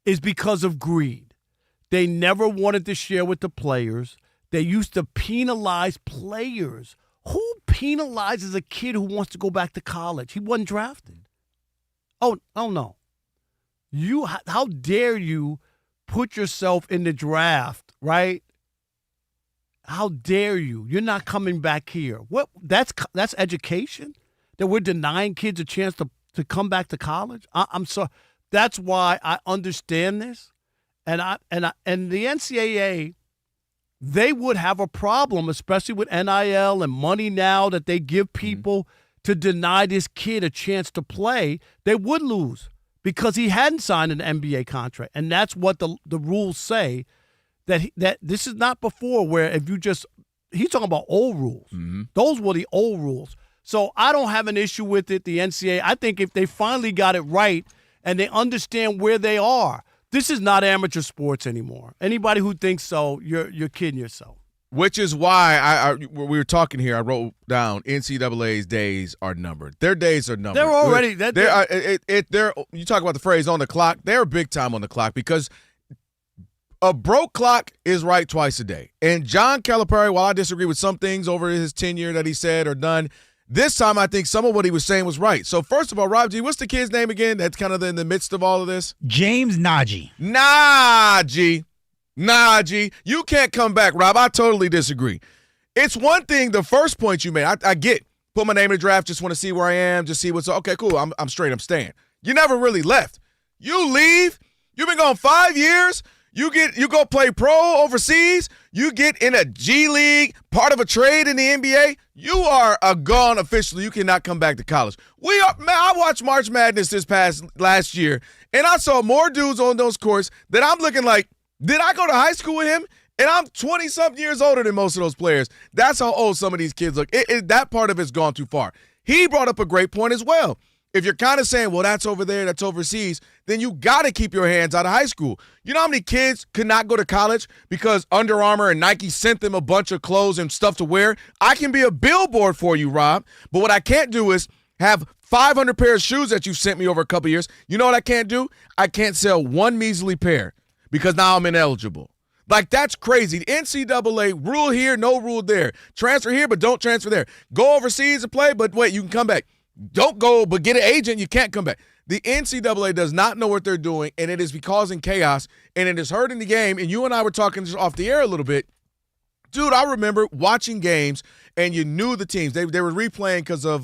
is because of greed. They never wanted to share with the players. They used to penalize players. Who penalizes a kid who wants to go back to college? He wasn't drafted. Oh no. How dare you put yourself in the draft, right? How dare you? You're not coming back here. What? That's education? That we're denying kids a chance to come back to college? I'm sorry. That's why I understand this. And the NCAA, they would have a problem, especially with NIL and money now that they give people to deny this kid a chance to play. They would lose because he hadn't signed an NBA contract. And that's what the rules say, that this is not before where if you just – he's talking about old rules. Mm-hmm. Those were the old rules. So I don't have an issue with it, the NCAA. I think if they finally got it right and they understand where they are, this is not amateur sports anymore. Anybody who thinks so, you're kidding yourself. Which is why we were talking here. I wrote down NCAA's days are numbered. Their days are numbered. They're already. You talk about the phrase on the clock. They're big time on the clock because A broke clock is right twice a day. And John Calipari, while I disagree with some things over his tenure that he said or done, this time I think some of what he was saying was right. So first of all, Rob G, what's the kid's name again that's kind of in the midst of all of this? James Najee. Najee. You can't come back, Rob. I totally disagree. It's one thing, the first point you made, I get, put my name in the draft, just want to see where I am, just see what's, okay, cool, I'm straight, I'm staying. You never really left. You leave, you've been gone 5 years, you go play pro overseas, you get in a G League, part of a trade in the NBA, you are gone officially. You cannot come back to college. I watched March Madness last year, and I saw more dudes on those courts that I'm looking like, did I go to high school with him? And I'm 20-something years older than most of those players. That's how old some of these kids look. That part of it's gone too far. He brought up a great point as well. If you're kind of saying, well, that's over there, that's overseas, then you got to keep your hands out of high school. You know how many kids could not go to college because Under Armour and Nike sent them a bunch of clothes and stuff to wear? I can be a billboard for you, Rob, but what I can't do is have 500 pairs of shoes that you've sent me over a couple years. You know what I can't do? I can't sell one measly pair because now I'm ineligible. Like, that's crazy. The NCAA, rule here, no rule there. Transfer here, but don't transfer there. Go overseas and play, but wait, you can come back. Don't go, but get an agent, you can't come back. The NCAA does not know what they're doing, and it is causing chaos, and it is hurting the game. And you and I were talking just off the air a little bit. Dude, I remember watching games, and you knew the teams. They were replaying because of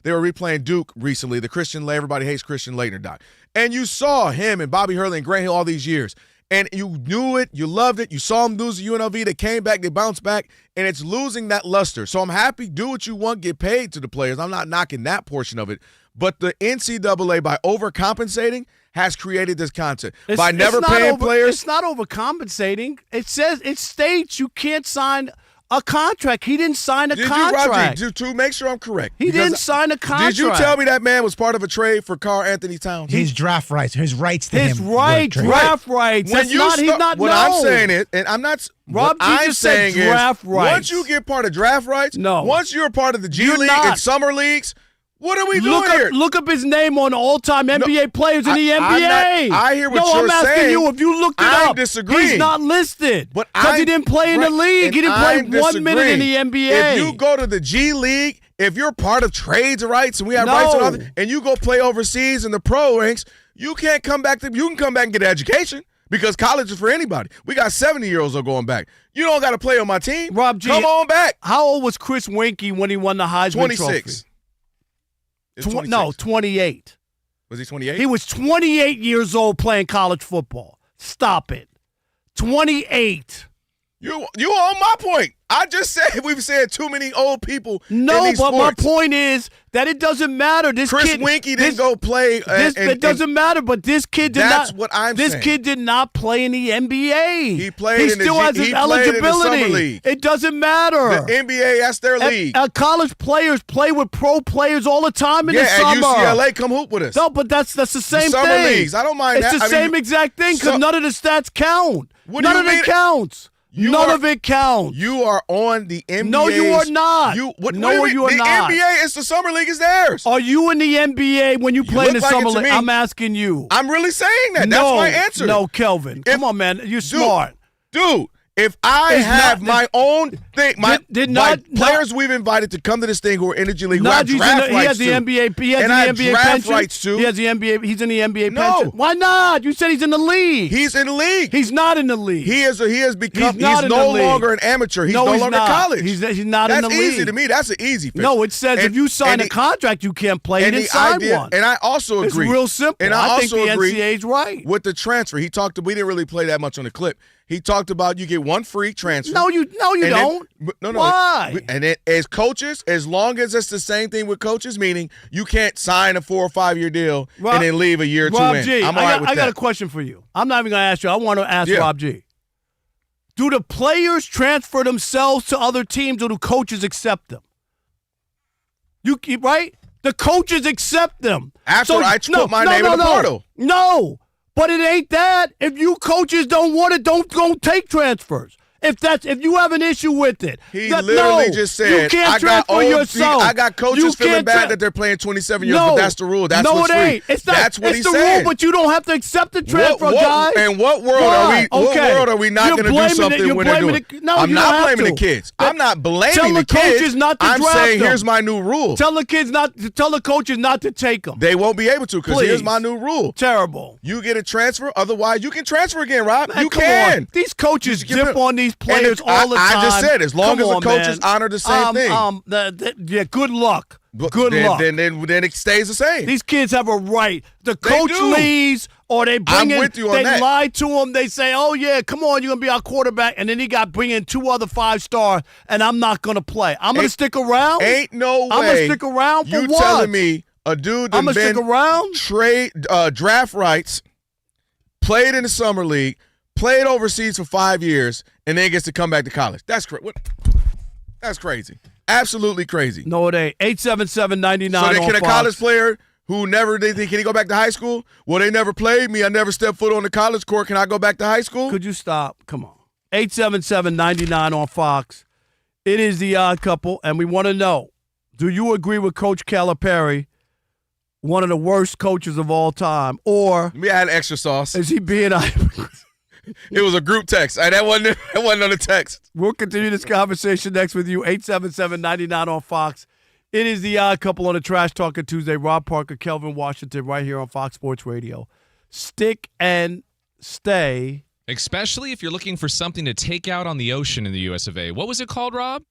they were replaying Duke recently, the Christian Everybody Hates Christian Laettner doc. And you saw him and Bobby Hurley and Grant Hill all these years. And you knew it, you loved it, you saw them lose to UNLV, they came back, they bounced back, and it's losing that luster. So I'm happy, do what you want, get paid to the players. I'm not knocking that portion of it. But the NCAA, by overcompensating, has created this concept. By never paying players. It's not overcompensating. It states you can't sign a contract. He didn't sign a contract. To make sure I'm correct. He didn't sign a contract. Did you tell me that man was part of a trade for Karl Anthony Towns? His draft rights, his rights to him. His draft rights. He's not what known. I'm saying is, and I'm not. Rob, what I'm just said saying draft is, rights. once you get part of draft rights, no. Once you're part of the G League and summer leagues, what are we doing here? Look up his name on all-time NBA players in the NBA. I hear what you're saying. I'm asking you if you looked it up. I'm disagreeing. He's not listed because he didn't play in the league. He didn't play 1 minute in the NBA. If you go to the G League, if you're part of trades rights and we have rights on other, and you go play overseas in the pro ranks, you can't come back. You can come back and get an education. Because college is for anybody. We got 70-year-olds going back. You don't got to play on my team. Rob G, come on back. How old was Chris Weinke when he won the Heisman 26. Trophy? No, 28. Was he 28? He was 28 years old playing college football. Stop it. 28. You on my point. I just said we've said too many old people. No, in these but sports. My point is that it doesn't matter. Chris Weinke didn't go play. It doesn't matter. But this kid did not. That's what I'm saying. This kid did not play in the NBA. He played. He still has his eligibility. In the summer league. It doesn't matter. The NBA, that's their league. College players play with pro players all the time in the summer. Yeah, UCLA come hoop with us. No, but that's the same summer thing. Leagues. I don't mind it's that. It's the same exact thing because none of the stats count. None of it counts. None of it counts. You are on the NBA. No, you are not. You are not. The NBA is the summer league is theirs. Are you in the NBA when you play in the summer league? I'm asking you. I'm really saying that. That's my answer. No, Kelvin. Come on, man. You're smart. Dude, if I have my own thing, my players we've invited to come to this thing who are Energy League, who have draft rights he has the NBA. He has the NBA pension. Rights too. He has the NBA. He's in the NBA pension. Why not? You said he's in the league. He's in the league. He's not in the league. He has become. He's no longer an amateur. He's no longer college. He's not in the league. That's easy to me. That's an easy fix. No, it says if you sign a contract, you can't play. He didn't sign one. And I also agree. It's real simple. And I think also the agree NCAA's right with the transfer. We didn't really play that much on the clip. He talked about you get one free transfer. No, you don't. No. Why? And then as coaches, as long as it's the same thing with coaches, meaning you can't sign a 4 or 5 year deal and then leave a year or two in. G, I'm all right with that. I got a question for you. I'm not even going to ask you. I want to ask Rob G. Do the players transfer themselves to other teams or do coaches accept them? Right? The coaches accept them. After I put my name in the portal. No. But it ain't that. If you coaches don't want it, don't take transfers. If you have an issue with it. He literally just said, you can't I got transfer yourself. I got coaches feeling bad that they're playing 27 years, but that's the rule. That's what's it free. ain't. It's not, that's what it's he the said. rule, but you don't have to accept the transfer, guys. In what world are we not going to do something when they're doing it? I'm not blaming the kids. I'm not blaming the kids. I'm saying here's my new rule. Tell the coaches not to take them. They won't be able to because here's my new rule. Terrible. You get a transfer, otherwise you can transfer again, Rob. Man, you can. On. These coaches dip on these players all the time. I just said, as long as the coaches honor the same thing. Yeah, good luck. Good luck. Then it stays the same. These kids have a right. The coach leaves, or they bring in. They lie to him. They say, "Oh yeah, come on, you're gonna be our quarterback," and then he got bring in 2 other 5-star, and I'm not gonna play. I'm gonna stick around. Ain't no way. I'm gonna stick around for you what? Telling me a dude I'm gonna stick around. Draft rights, played in the summer league, played overseas for 5 years, and then gets to come back to college. That's crazy. That's crazy. Absolutely crazy. No, it ain't. 877-99 So on can a Fox. college player who never can he go back to high school? Well, they never played me. I never stepped foot on the college court. Can I go back to high school? Could you stop? Come on. 877-99 on Fox. It is the Odd Couple, and we want to know, do you agree with Coach Calipari, one of the worst coaches of all time, or let me add extra sauce. Is he being It was a group text. That wasn't on the text. We'll continue this conversation next with you. 877-99 on Fox. It is the Odd Couple on the Trash Talker Tuesday. Rob Parker, Kelvin Washington, right here on Fox Sports Radio. Stick and stay. Especially if you're looking for something to take out on the ocean in the US of A. What was it called, Rob?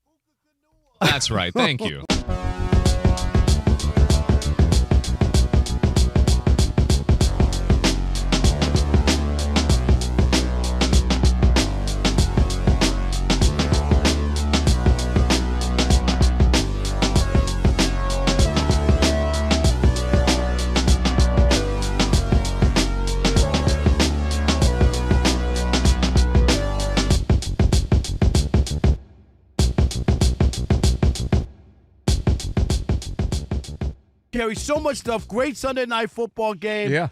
That's right. Thank you. Carry so much stuff. Great Sunday night football game. Yeah.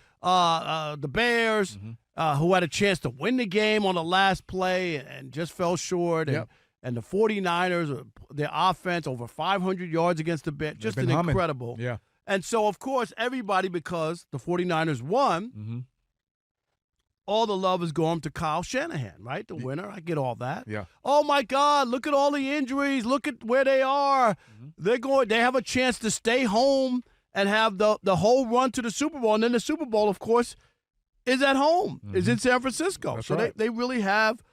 The Bears, who had a chance to win the game on the last play and just fell short. And the 49ers, their offense, over 500 yards against the Bears. Just an incredible. Yeah. And so, of course, everybody, because the 49ers won, all the love is going to Kyle Shanahan, right? The winner. I get all that. Yeah. Oh, my God, look at all the injuries. Look at where they are. They have a chance to stay home and have the whole run to the Super Bowl. And then the Super Bowl, of course, is at home, is in San Francisco. That's so right. they really have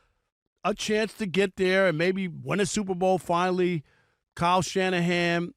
a chance to get there and maybe win a Super Bowl finally. Kyle Shanahan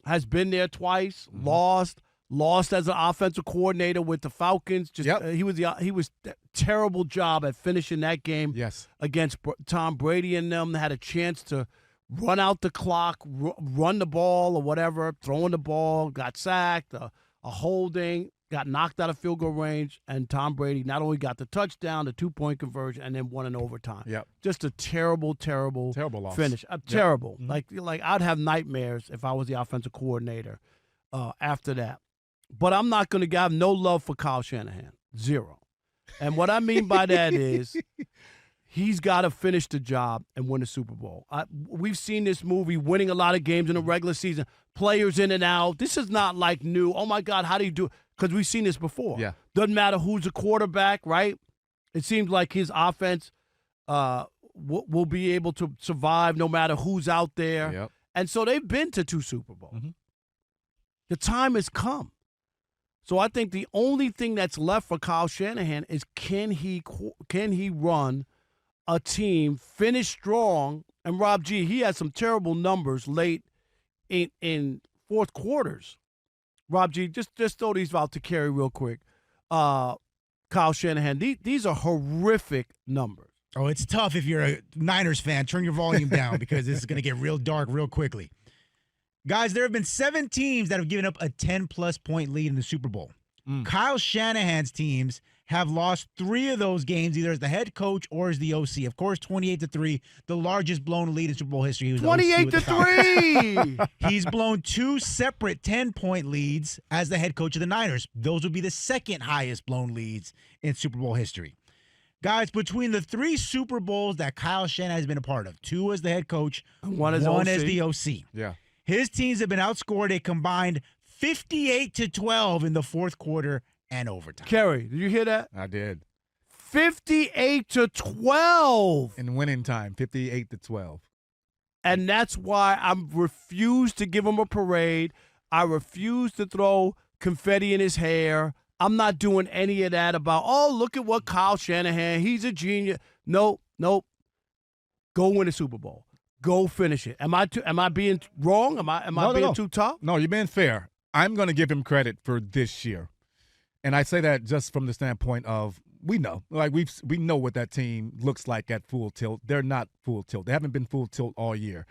has been there twice, lost as an offensive coordinator with the Falcons. He was terrible job at finishing that game against Tom Brady and them. They had a chance to run out the clock, run the ball or whatever, throwing the ball, got sacked, a holding, got knocked out of field goal range, and Tom Brady not only got the touchdown, the 2-point conversion, and then won in overtime. Yep. Just a terrible loss. finish. Terrible. Like I'd have nightmares if I was the offensive coordinator after that. But I'm not going to have no love for Kyle Shanahan. Zero. And what I mean by that is he's got to finish the job and win the Super Bowl. We've seen this movie, winning a lot of games in the regular season, players in and out. This is not like new. Oh, my God, how do you do it? Because we've seen this before. Yeah. Doesn't matter who's the quarterback, right? It seems like his offense will be able to survive no matter who's out there. Yep. And so they've been to 2 Super Bowls. The time has come. So I think the only thing that's left for Kyle Shanahan is can he run a team, finish strong, and Rob G, he had some terrible numbers late in fourth quarters. Rob G, just throw these out to Kerry real quick. Kyle Shanahan, these are horrific numbers. Oh, it's tough if you're a Niners fan. Turn your volume down because this is going to get real dark real quickly. Guys, there have been 7 teams that have given up a 10-plus point lead in the Super Bowl. Kyle Shanahan's teams have lost 3 of those games, either as the head coach or as the OC. Of course, 28-3, the largest blown lead in Super Bowl history. 28-3! He's blown 2 separate 10-point leads as the head coach of the Niners. Those would be the second highest blown leads in Super Bowl history. Guys, between the 3 Super Bowls that Kyle Shanahan has been a part of, 2 as the head coach, one as the OC. Yeah. His teams have been outscored a combined 58-12 in the fourth quarter and overtime. Kerry, did you hear that? I did. 58-12 in winning time, 58-12. And that's why I refuse to give him a parade. I refuse to throw confetti in his hair. I'm not doing any of that about, oh, look at what Kyle Shanahan, he's a genius. Nope. Go win a Super Bowl. Go finish it. Am I being wrong? Am I being too tough? No, you're being fair. I'm going to give him credit for this year. And I say that just from the standpoint of we know what that team looks like at full tilt. They're not full tilt. They haven't been full tilt all year.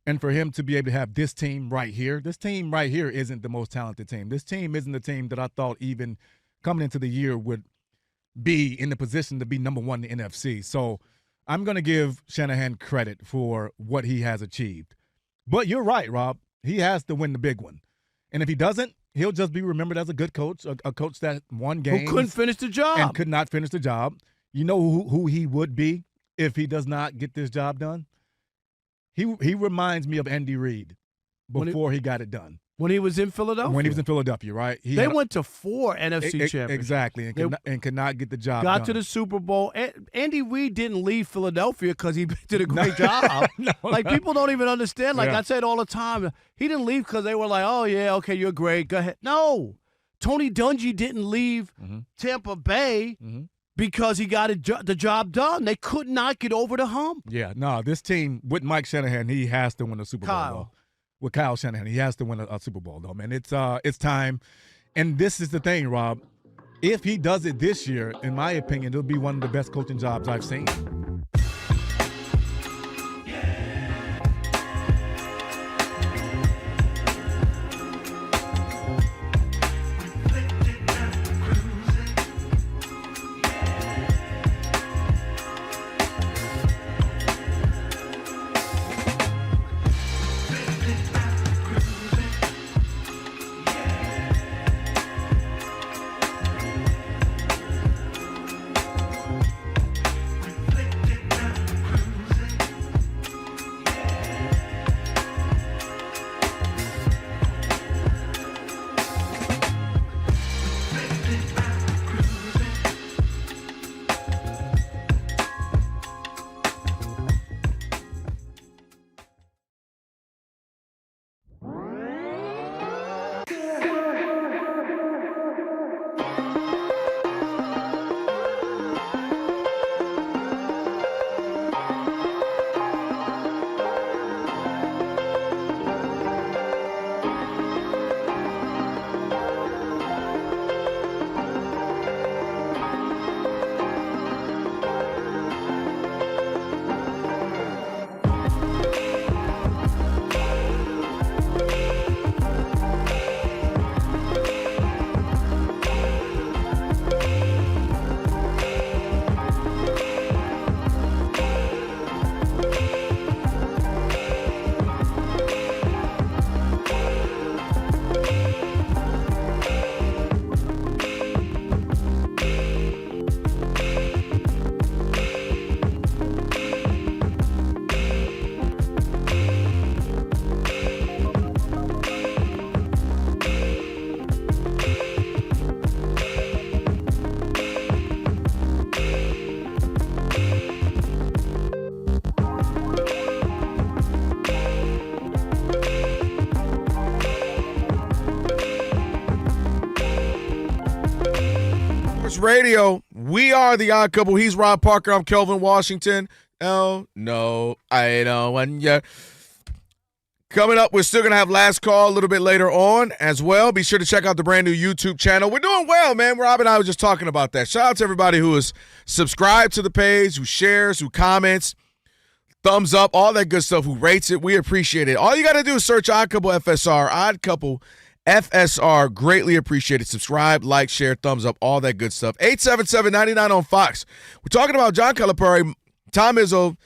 And for him to be able to have this team right here isn't the most talented team. This team isn't the team that I thought even coming into the year would be in the position to be number 1 in the NFC. So I'm going to give Shanahan credit for what he has achieved. But you're right, Rob. He has to win the big one. And if he doesn't, he'll just be remembered as a good coach, a coach that won games. Who couldn't finish the job. And could not finish the job. You know who he would be if he does not get this job done? He reminds me of Andy Reid before he got it done. When he was in Philadelphia? When he was in Philadelphia, right? They went to 4 NFC championships. Exactly, and could not get the job done. Got to the Super Bowl. Andy Reid didn't leave Philadelphia because he did a great job. People don't even understand. I say it all the time. He didn't leave because they were like, oh, yeah, okay, you're great. Go ahead. No. Tony Dungy didn't leave Tampa Bay because he got the job done. They could not get over the hump. Yeah, no, this team, with Mike Shanahan, he has to win the Super Bowl, though. With Kyle Shanahan, he has to win a Super Bowl, though, man. It's time. And this is the thing, Rob. If he does it this year, in my opinion, it'll be one of the best coaching jobs I've seen. Radio. We are the Odd Couple. He's Rob Parker. I'm Kelvin Washington. Oh, no, I don't want you. Coming up, we're still going to have last call a little bit later on as well. Be sure to check out the brand new YouTube channel. We're doing well, man. Rob and I were just talking about that. Shout out to everybody who is subscribed to the page, who shares, who comments, thumbs up, all that good stuff, who rates it. We appreciate it. All you got to do is search Odd Couple FSR, Odd Couple FSR. Greatly appreciated. Subscribe, like, share, thumbs up, all that good stuff. 877-99 on Fox. We're talking about John Calipari, Tom Izzo,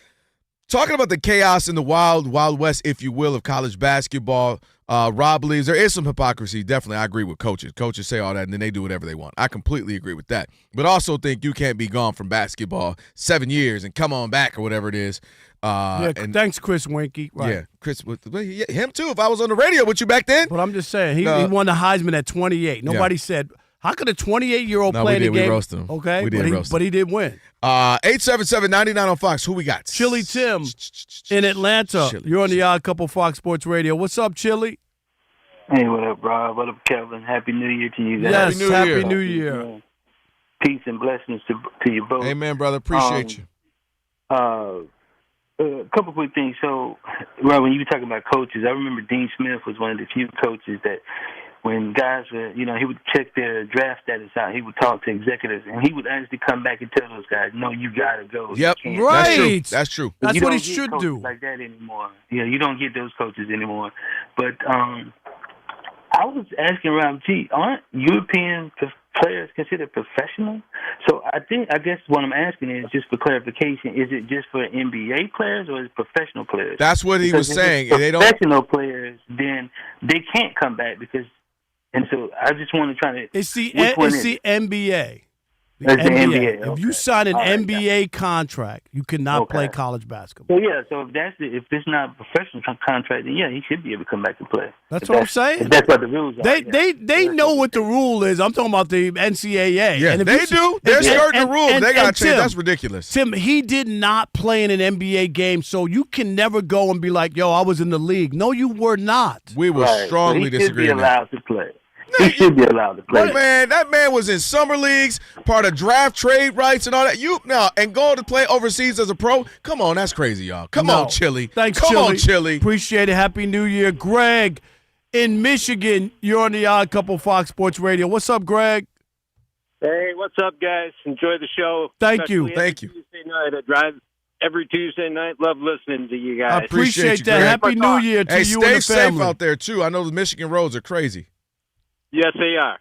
talking about the chaos in the wild, wild west, if you will, of college basketball. Rob believes there is some hypocrisy. Definitely, I agree with coaches. Coaches say all that, and then they do whatever they want. I completely agree with that. But also think you can't be gone from basketball 7 years and come on back or whatever it is. And thanks, Chris Winkie. Right. Yeah, Chris, him too. If I was on the radio with you back then. But I'm just saying, he won the Heisman at 28. Nobody said, how could a 28-year-old play the game? We roasted him. Okay, we did roast him. But he did win. 877-99 on Fox. Who we got? Chili Tim in Atlanta. You're on the Odd Couple Fox Sports Radio. What's up, Chili? Hey, what up, Rob? What up, Kelvin? Happy New Year to you guys. Yes, Happy New Year. Peace and blessings to you both. Amen, brother. Appreciate you. A couple quick things. So, Rob, when you were talking about coaches, I remember Dean Smith was one of the few coaches that when guys were, he would check their draft status out, he would talk to executives, and he would actually come back and tell those guys, no, you got to go. Yep, right. That's true. That's what he should do. Like that anymore. Yeah, you don't get those coaches anymore. But I was asking Rob, aren't European players considered professional? So I guess what I'm asking is, just for clarification, is it just for NBA players or is it professional players? That's what he was saying. Professional players, then they can't come back because. And so I just want to try to. It's the NBA. The NBA. If you sign an NBA contract, you cannot play college basketball. So if it's not a professional contract, then he should be able to come back and play. That's what I'm saying. That's what the rules are. They know what the rule is. I'm talking about the NCAA. Yeah, and they do. They're skirting the rules. They got to change. That's ridiculous. Tim, he did not play in an NBA game, so you can never go and be like, yo, I was in the league. No, you were not. We will strongly disagree. He should be allowed to play. He should be allowed to play. That man was in summer leagues, part of draft trade rights and all that. And going to play overseas as a pro. Come on, that's crazy, y'all. Come on, Chili. Thanks, Come Chili. on, Chili. Appreciate it. Happy New Year, Greg in Michigan. You're on the Odd Couple Fox Sports Radio. What's up, Greg? Hey, what's up, guys? Enjoy the show. Thank you. Thank you. Tuesday night, I drive every Tuesday night. Love listening to you guys. I appreciate that. Greg. Happy New Year to you and the family. Stay safe out there too. I know the Michigan roads are crazy. Yes, they are.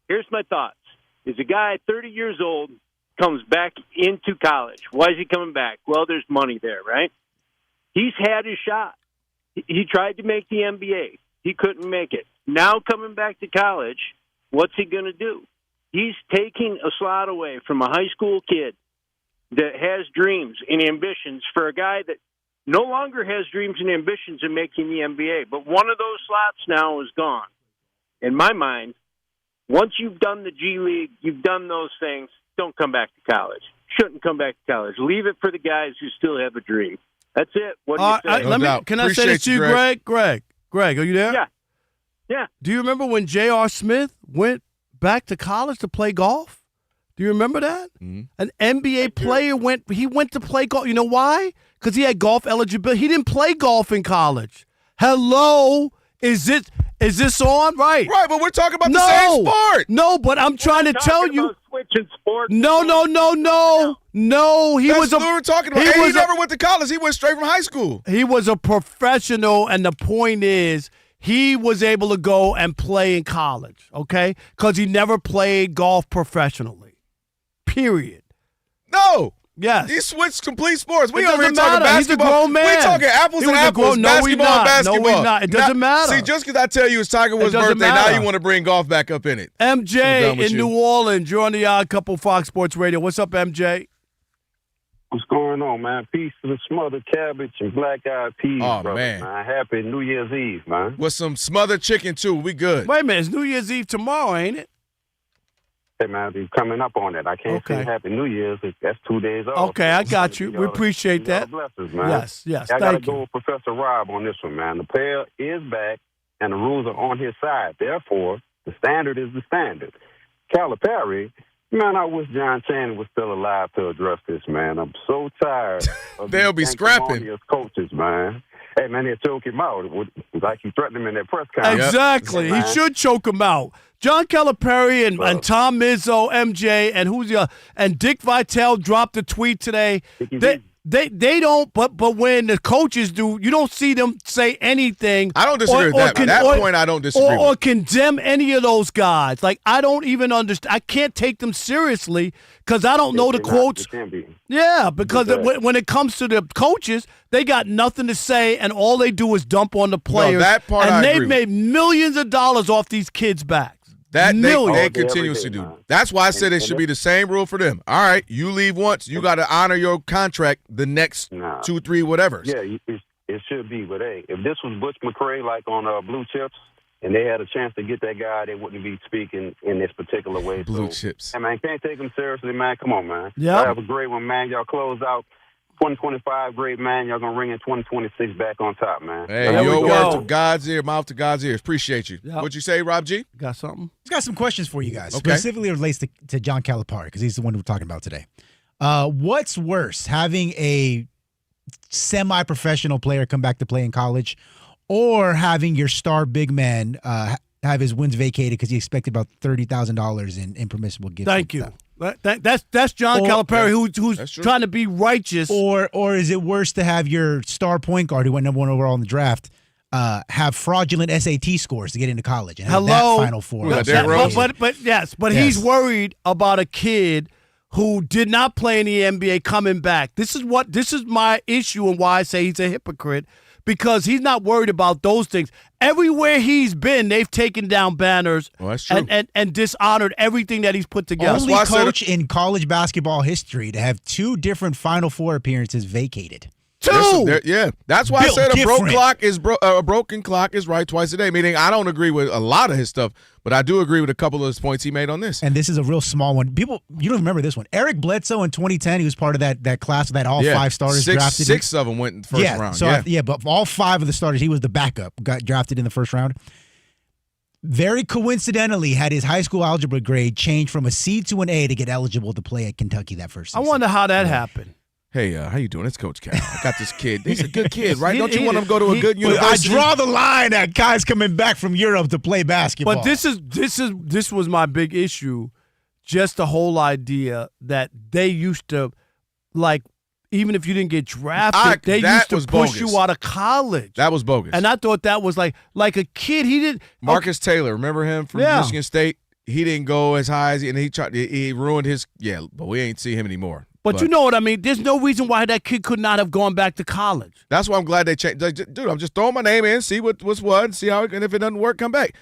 Here's my thoughts. Is a guy 30 years old comes back into college. Why is he coming back? Well, there's money there, right? He's had his shot. He tried to make the NBA. He couldn't make it. Now coming back to college, what's he going to do? He's taking a slot away from a high school kid that has dreams and ambitions for a guy that no longer has dreams and ambitions in making the NBA. But one of those slots now is gone. In my mind, once you've done the G League, you've done those things, don't come back to college. Shouldn't come back to college. Leave it for the guys who still have a dream. That's it. What do you say? Can I say this to you, Greg? Greg, are you there? Yeah. Do you remember when J.R. Smith went back to college to play golf? Do you remember that? Mm-hmm. An NBA player went to play golf. You know why? Because he had golf eligibility. He didn't play golf in college. Hello? Is this on? Right, but we're talking about the same sport. No, but I'm trying to tell you. Switching sports. No. He was. We were talking about. He never went to college. He went straight from high school. He was a professional, and the point is, he was able to go and play in college. Okay, because he never played golf professionally. Period. No. Yes. He switched complete sports. We It over here doesn't talking matter. He's a basketball. grown man. We're talking apples He and was a apples. grown- No, we basketball not. and basketball. No, we not. It doesn't matter. See, just because I tell you it's Tiger Woods' doesn't birthday, matter. now you want to bring golf back up in it. MJ I'm done with in you. New Orleans. You're on the Odd Couple Fox Sports Radio. What's up, MJ? What's going on, man? Peace to the smothered cabbage and black-eyed peas, brother, man. Happy New Year's Eve, man. With some smothered chicken, too. We good. Wait a minute. It's New Year's Eve tomorrow, ain't it? Hey, man, you're coming up on that. I can't say Happy New Year's. That's 2 days off. Okay, I got you. We appreciate that. Blessings, man. Yes, I got to thank go you. with Professor Rob on this one, man. The player is back, and the rules are on his side. Therefore, the standard is the standard. Calipari, man, I wish John Channing was still alive to address this, man. I'm so tired of They'll these be scrapping. sanctimonious coaches, man. Hey, man, they choke him out. Like he threatened him in that press conference. Exactly. He should choke him out. John Calipari and Tom Izzo, MJ, and and Dick Vitale dropped a tweet today. They don't, but when the coaches do, you don't see them say anything. I don't disagree with that. At that point, I don't disagree or condemn any of those guys. Like, I don't even understand. I can't take them seriously because I don't know the quotes. Yeah, because when it comes to the coaches, they got nothing to say, and all they do is dump on the players. No, that part and I they've agree made millions of dollars off these kids' backs. That they continuously do. That's why I said it should be the same rule for them. All right, you leave once, you got to honor your contract the next 2, 3, whatever. Yeah, it should be. But, hey, if this was Butch McRae like on Blue Chips and they had a chance to get that guy, they wouldn't be speaking in this particular way. Blue Chips. Hey, man, can't take them seriously, man. Come on, man. Yeah. Y'all have a great one, man. Y'all close out 2025 great, man. Y'all going to ring in 2026 back on top, man. Hey, your word to God's ear, mouth to God's ears. Appreciate you. Yep. What'd you say, Rob G? Got something? He's got some questions for you guys. Okay. Specifically relates to John Calipari because he's the one we're talking about today. What's worse, having a semi-professional player come back to play in college or having your star big man have his wins vacated because he expected about $30,000 in permissible gifts? Thank you. That's John Calipari who's trying to be righteous. Or is it worse to have your star point guard who went number 1 overall in the draft have fraudulent SAT scores to get into college and have that Final Four? But he's worried about a kid who did not play in the NBA coming back. This is my issue and why I say he's a hypocrite. Because he's not worried about those things. Everywhere he's been, they've taken down banners and dishonored everything that he's put together. Only coach in college basketball history to have 2 different Final Four appearances vacated. 2. Yeah, that's why I said a broken clock is right twice a day. Meaning, I don't agree with a lot of his stuff, but I do agree with a couple of his points he made on this. And this is a real small one. You don't remember this one. Eric Bledsoe in 2010, he was part of that class of that all 5 starters drafted. 6 of them went in the first round. So but all 5 of the starters, he was the backup, got drafted in the first round. Very coincidentally, had his high school algebra grade changed from a C to an A to get eligible to play at Kentucky that first season. I wonder how that happened. Hey, how you doing? It's Coach Cal. I got this kid. He's a good kid, right? Don't you want him to go to a good university? I draw the line at guys coming back from Europe to play basketball. But this was my big issue. Just the whole idea that they used to, like, even if you didn't get drafted, they used to push you out of college. That was bogus. And I thought that was like a kid. He didn't. Marcus Taylor, remember him from Michigan State? He didn't go as high as he ruined his. Yeah, but we ain't see him anymore. But you know what I mean? There's no reason why that kid could not have gone back to college. That's why I'm glad they changed. Like, dude, I'm just throwing my name in, see what's what, and see how, and if it doesn't work, come back.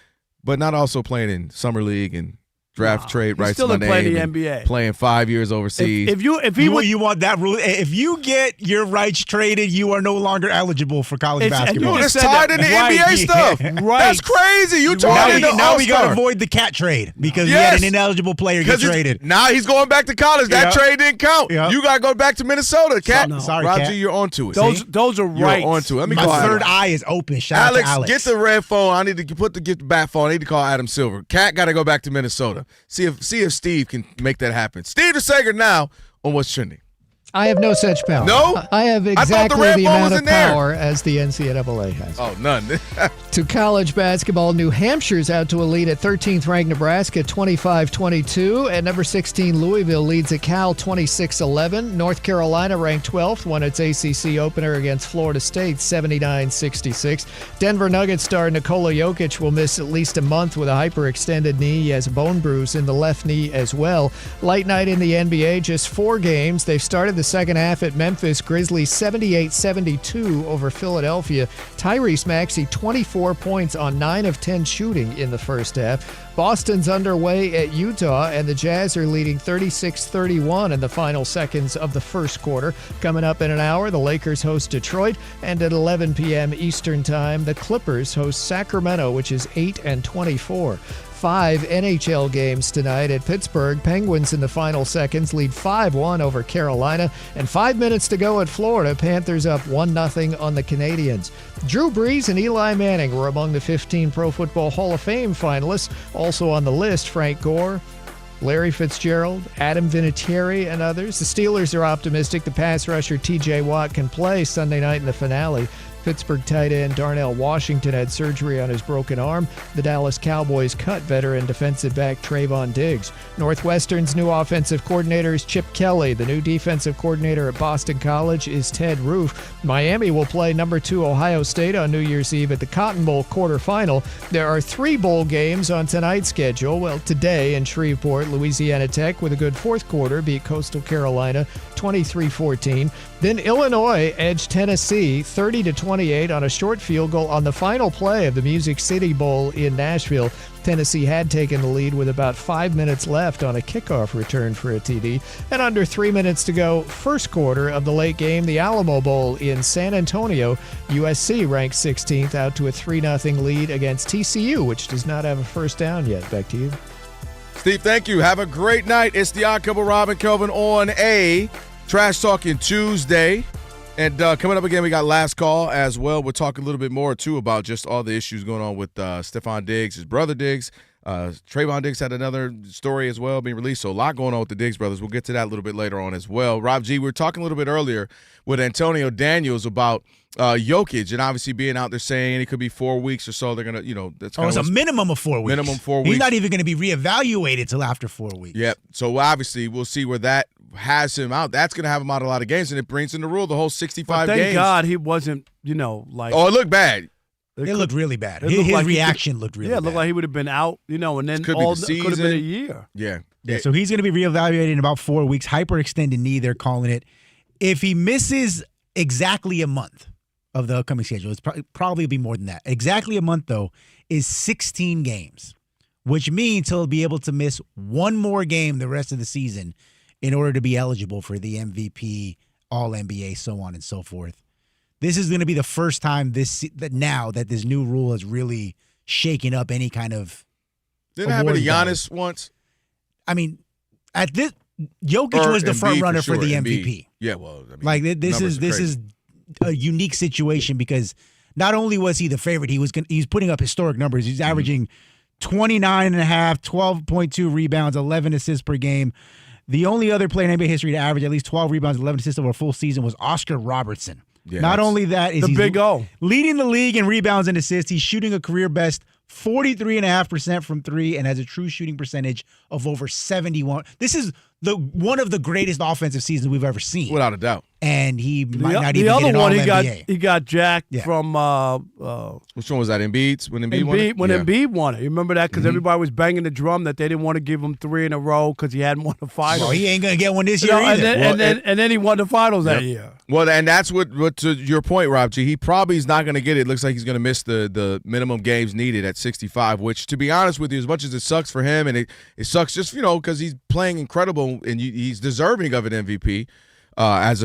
But not also playing in summer league and draft trade rights to my name. Still playing the NBA. Playing 5 years overseas. If you want that rule, if you get your rights traded, you are no longer eligible for college basketball. It's tied in the NBA stuff. Right. That's crazy. You told me now we got to avoid the cat trade because we had an ineligible player get traded. Now he's going back to college. That trade didn't count. Yep. You got to go back to Minnesota, Cat. Sorry, Roger, Cat. you're onto it. Those are rights. You're onto it. Let me My call third eye is open. Shout out to Alex. Get the red phone. I need to get the bat phone. I need to call Adam Silver. Cat got to go back to Minnesota. See if Steve can make that happen. Steve DeSager now on what's trending. I have no such power. No? I have exactly the amount of power as the NCAA has. Oh, none. To college basketball, New Hampshire's out to a lead at 13th ranked Nebraska 25-22. At number 16, Louisville leads at Cal 26-11. North Carolina ranked 12th, won its ACC opener against Florida State 79-66. Denver Nuggets star Nikola Jokic will miss at least a month with a hyperextended knee. He has a bone bruise in the left knee as well. Light night in the NBA, just 4 games. They've started the second half at Memphis. Grizzlies 78-72 over Philadelphia. Tyrese Maxey 24 points on 9 of 10 shooting in the first half. Boston's underway at Utah, and the Jazz are leading 36-31 in the final seconds of the first quarter. Coming up in an hour, the Lakers host Detroit, and at 11 p.m. Eastern Time, the Clippers host Sacramento, which is 8-24. 5 NHL games tonight at Pittsburgh. Penguins in the final seconds lead 5-1 over Carolina. And 5 minutes to go at Florida. Panthers up 1-0 on the Canadiens. Drew Brees and Eli Manning were among the 15 Pro Football Hall of Fame finalists. Also on the list, Frank Gore, Larry Fitzgerald, Adam Vinatieri, and others. The Steelers are optimistic the pass rusher T.J. Watt can play Sunday night in the finale. Pittsburgh tight end Darnell Washington had surgery on his broken arm. The Dallas Cowboys cut veteran defensive back Trayvon Diggs. Northwestern's new offensive coordinator is Chip Kelly. The new defensive coordinator at Boston College is Ted Roof. Miami will play number 2 Ohio State on New Year's Eve at the Cotton Bowl quarterfinal. There are 3 bowl games on tonight's schedule. Well, today in Shreveport, Louisiana Tech with a good fourth quarter beat Coastal Carolina 23-14. Then Illinois edged Tennessee 30-28 on a short field goal on the final play of the Music City Bowl in Nashville. Tennessee had taken the lead with about 5 minutes left on a kickoff return for a TD. And under 3 minutes to go, first quarter of the late game, the Alamo Bowl in San Antonio. USC ranked 16th out to a 3-0 lead against TCU, which does not have a first down yet. Back to you. Steve, thank you. Have a great night. It's the Odd Couple, Rob and Kelvin on a Trash Talking Tuesday. And coming up again, we got Last Call as well. We'll talk a little bit more, too, about just all the issues going on with Stephon Diggs, his brother Diggs. Trayvon Diggs had another story as well being released. So a lot going on with the Diggs brothers. We'll get to that a little bit later on as well. Rob G, we were talking a little bit earlier with Antonio Daniels about Jokic and obviously being out there saying it could be 4 weeks or so. They're going to, that's it's a minimum of 4 weeks. Minimum 4 weeks. He's not even going to be reevaluated till after 4 weeks. Yep. So obviously we'll see where that has him out. That's going to have him out a lot of games, and it brings in the rule the whole 65 games. Thank God he wasn't, like. Oh, it looked bad. It looked really bad. His reaction looked really bad. Yeah, it looked like he would have been out, and then could could have been a year. Yeah. Yeah, so he's going to be reevaluated in about 4 weeks. Hyperextended knee, they're calling it. If he misses exactly a month of the upcoming schedule, it's probably be more than that. Exactly a month, though, is 16 games, which means he'll be able to miss one more game the rest of the season in order to be eligible for the MVP, All-NBA, so on and so forth. This is going to be the first time that this new rule has really shaken up any kind of. Didn't it happen to Giannis once? I mean, at this, Jokic was the front runner for the MVP. Yeah, well, I mean, this is a unique situation because not only was he the favorite, he's putting up historic numbers. He's averaging 29.5, 12.2 rebounds, 11 assists per game. The only other player in NBA history to average at least 12 rebounds, 11 assists over a full season was Oscar Robertson. Yeah, Not only that, is the big O. Leading the league in rebounds and assists. He's shooting a career best 43.5% from three and has a true shooting percentage of over 71. This is one of the greatest offensive seasons we've ever seen. Without a doubt. And he might not even the other get an one All-NBA. he got jacked from which one was that? Embiid? When Embiid won it? When Embiid won it. You remember that? Because everybody was banging the drum that they didn't want to give him 3 in a row because he hadn't won the finals. Well, he ain't going to get one this year either. And then he won the finals that year. Well, and that's what to your point, Rob G, he probably is not going to get it. It looks like he's going to miss the minimum games needed at 65, which, to be honest with you, as much as it sucks for him, and it sucks just, because he's playing incredible and he's deserving of an MVP. How he's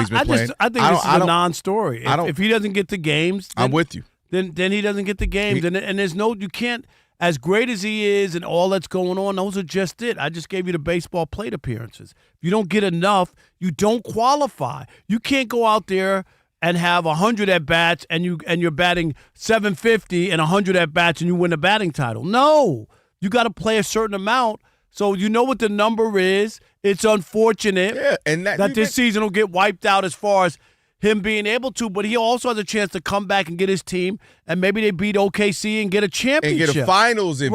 been playing. I think this is a non-story. If he doesn't get the games, I'm with you. Then he doesn't get the games, and there's you can't. As great as he is, and all that's going on, those are just it. I just gave you the baseball plate appearances. If you don't get enough, you don't qualify. You can't go out there and have 100 at bats, and you're batting 750 and 100 at bats, and you win the batting title. No, you got to play a certain amount. So you know what the number is. It's unfortunate that this season will get wiped out as far as him being able to, but he also has a chance to come back and get his team, and maybe they beat OKC and get a championship. And get a finals MVP.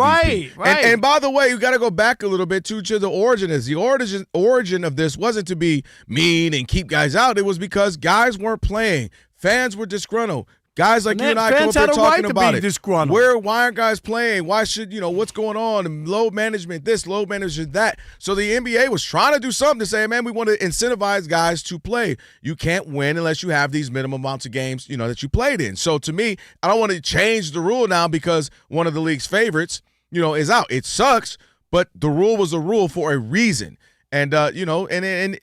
Right. And by the way, you got to go back a little bit, too, to the origin. The origin of this wasn't to be mean and keep guys out. It was because guys weren't playing. Fans were disgruntled. Guys like you and I come up here talking about it. Why aren't guys playing? Why should, what's going on? And load management this, load management that. So the NBA was trying to do something to say, man, we want to incentivize guys to play. You can't win unless you have these minimum amounts of games, that you played in. So to me, I don't want to change the rule now because one of the league's favorites, is out. It sucks, but the rule was a rule for a reason. And, and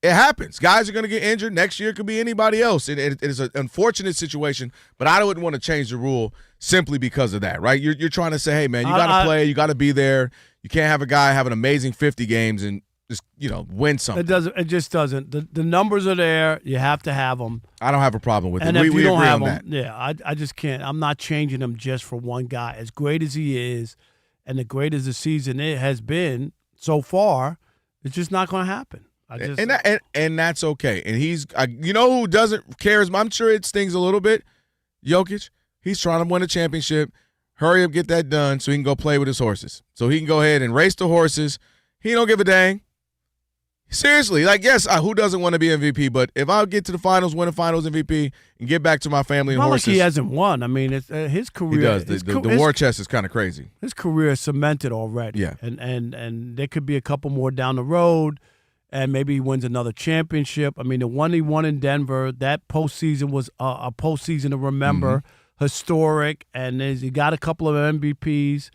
it happens. Guys are going to get injured. Next year it could be anybody else. It is an unfortunate situation, but I wouldn't want to change the rule simply because of that, right? You're trying to say, hey, man, you got to play. You got to be there. You can't have a guy have an amazing 50 games and just, win something. It just doesn't. The numbers are there. You have to have them. I don't have a problem with it. And if you don't have them, that. I just can't. I'm not changing them just for one guy. As great as he is and the great as the season it has been so far, it's just not going to happen. And that's okay. And he's, who doesn't care? I'm sure it stings a little bit. Jokic, he's trying to win a championship. Hurry up, get that done so he can go play with his horses. So he can go ahead and race the horses. He don't give a dang. Seriously, like, yes, who doesn't want to be MVP? But if I get to the finals, win a finals MVP, and get back to my family and Not horses. like he hasn't won. I mean, it's, his career. He does. The war chest is kind of crazy. His career is cemented already. Yeah. And there could be a couple more down the road, and maybe he wins another championship. I mean, the one he won in Denver, that postseason was a postseason to remember, historic, and he got a couple of MVPs.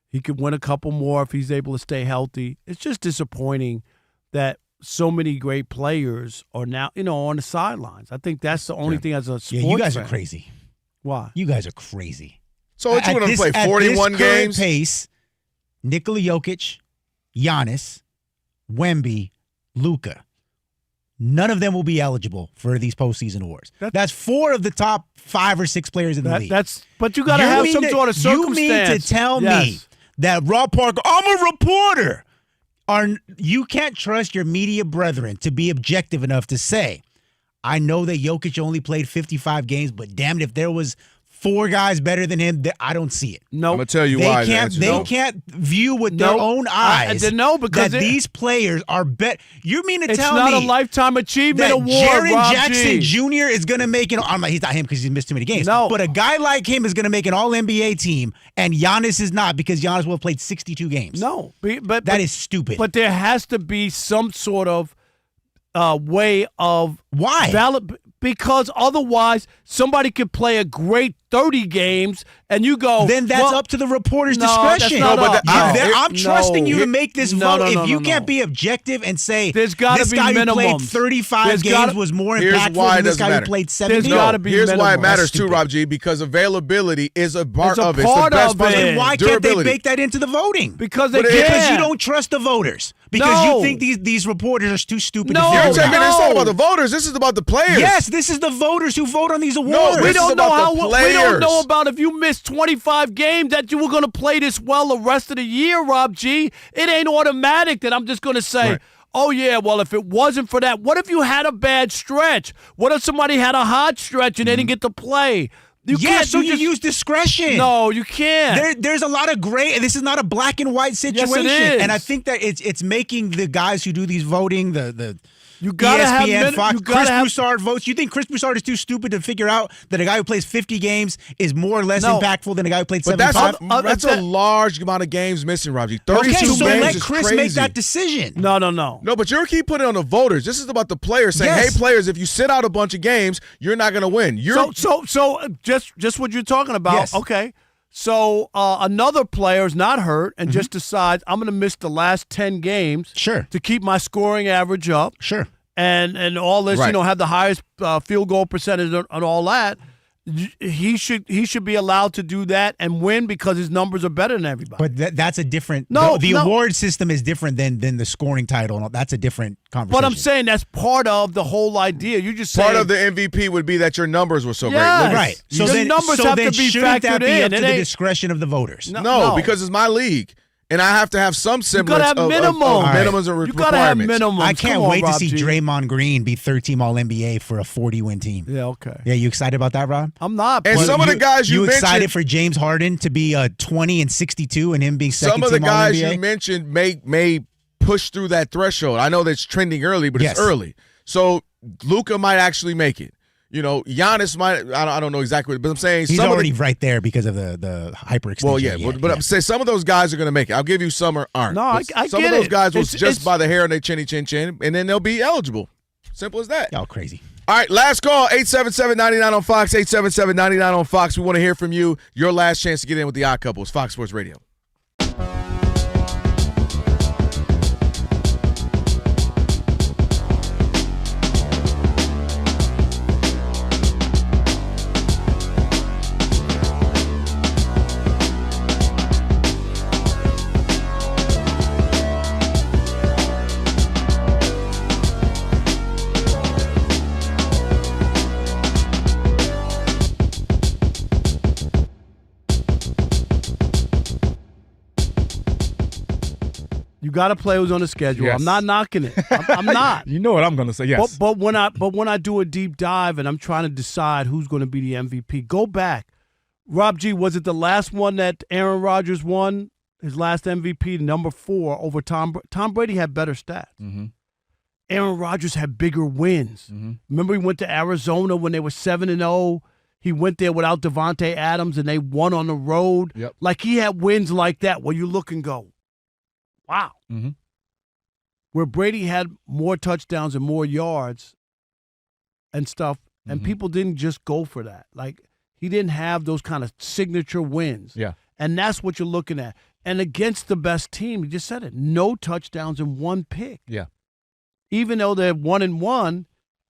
He could win a couple more if he's able to stay healthy. It's just disappointing that so many great players are now, on the sidelines. I think that's the only thing as a sports Yeah, you guys fan. are crazy. Why? You guys are crazy. So what, you want to play 41 at this games? current pace, Nikola Jokic, Giannis, Wemby, Luka. None of them will be eligible for these postseason awards. That's 4 of the top 5 or 6 players in the league. But you got to have some sort of circumstance. You mean to tell me that Rob Parker, I'm a reporter, you can't trust your media brethren to be objective enough to say, I know that Jokic only played 55 games, but damn it, if there was 4 guys better than him, I don't see it. No, I'm gonna tell you why. They can't view with their own eyes because that these players are better. You mean to it's tell not me a lifetime achievement that award, Jaren Rob Jackson G. Jr. is going to make an – he's not him because he's missed too many games. No. But a guy like him is going to make an All-NBA team, and Giannis is not because Giannis will have played 62 games. No. But that is stupid. But there has to be some sort of way of – Why? Because otherwise somebody could play a great 30 games and you go, then that's up to the reporter's discretion. I'm trusting you to make this vote. If you can't be objective and say there's got to be guy minimums. who played 35 games was more impactful than this guy who played 70. Here's why it matters too, Rob G, because availability is a part of it. Then why can't they bake that into the voting? Because you don't trust the voters. Because you think these reporters are too stupid to figure it out. It's not about the voters. This is about the players. Yes, this is the voters who vote on these awards. No, we don't know about if you missed 25 games that you were going to play this well the rest of the year, Rob G. It ain't automatic that I'm just going to say, oh, yeah, well, if it wasn't for that, what if you had a bad stretch? What if somebody had a hot stretch and they didn't get to play? You use discretion. No, you can't. There's a lot of gray. This is not a black and white situation. Yes, it is. And I think that it's making the guys who do these voting, the you gotta ESPN, Fox, Chris have Broussard votes. You think Chris Broussard is too stupid to figure out that a guy who plays 50 games is more or less impactful than a guy who played 75? That's a large amount of games missing, Rob G. 32 okay, so games let is Chris crazy. make that decision. No. No, but you keep putting it on the voters. This is about the players saying, hey, players, if you sit out a bunch of games, you're not going to win. So just what you're talking about. Yes. Okay. So another player's not hurt and just decides I'm going to miss the last 10 games to keep my scoring average up. Sure. And all this, have the highest field goal percentage and all that. He should be allowed to do that and win because his numbers are better than everybody. But that's a different. The award system is different than the scoring title. That's a different conversation. But I'm saying that's part of the whole idea. You just part of the MVP would be that your numbers were so great. Right. So the numbers have to be shouldn't that factored be in. up to the discretion of the voters? No, because it's my league. And I have to have some semblance of minimums and requirements. You got to have minimums. I can't wait to see Draymond Green be third-team All-NBA for a 40-win team. Yeah, okay. Yeah, you excited about that, Rob? I'm not. And some of the guys you mentioned, excited for James Harden to be 20-62 and him being second-team All-NBA? Some of the guys you mentioned may push through that threshold. I know that's trending early, but it's early. So Luka might actually make it. Giannis might. I don't know exactly, but I'm saying he's already right there because of the hyperextension. Well, yeah, but I'm saying some of those guys are going to make it. I'll give you some aren't. No, I some get of those it. guys will just by the hair on their chinny chin chin, and then they'll be eligible. Simple as that. Y'all crazy. All right, last call, 877-99 on Fox, 877-99 on Fox. We want to hear from you. Your last chance to get in with the Odd Couples, Fox Sports Radio. got to play who's on the schedule. Yes. I'm not knocking it. I'm not. You know what I'm going to say, yes. But when I do a deep dive and I'm trying to decide who's going to be the MVP, go back. Rob G, was it the last one that Aaron Rodgers won, his last MVP, number 4 over Tom Brady? Tom Brady had better stats. Mm-hmm. Aaron Rodgers had bigger wins. Mm-hmm. Remember he went to Arizona when they were 7-0. He went there without Devontae Adams, and they won on the road. Yep. Like, he had wins like that where you look and go, wow. Mm-hmm. Where Brady had more touchdowns and more yards and stuff, and Mhm. people didn't just go for that. Like, he didn't have those kind of signature wins. Yeah. And that's what you're looking at. And against the best team, you just said it, no touchdowns and 1 pick. Yeah. Even though they're 1-1,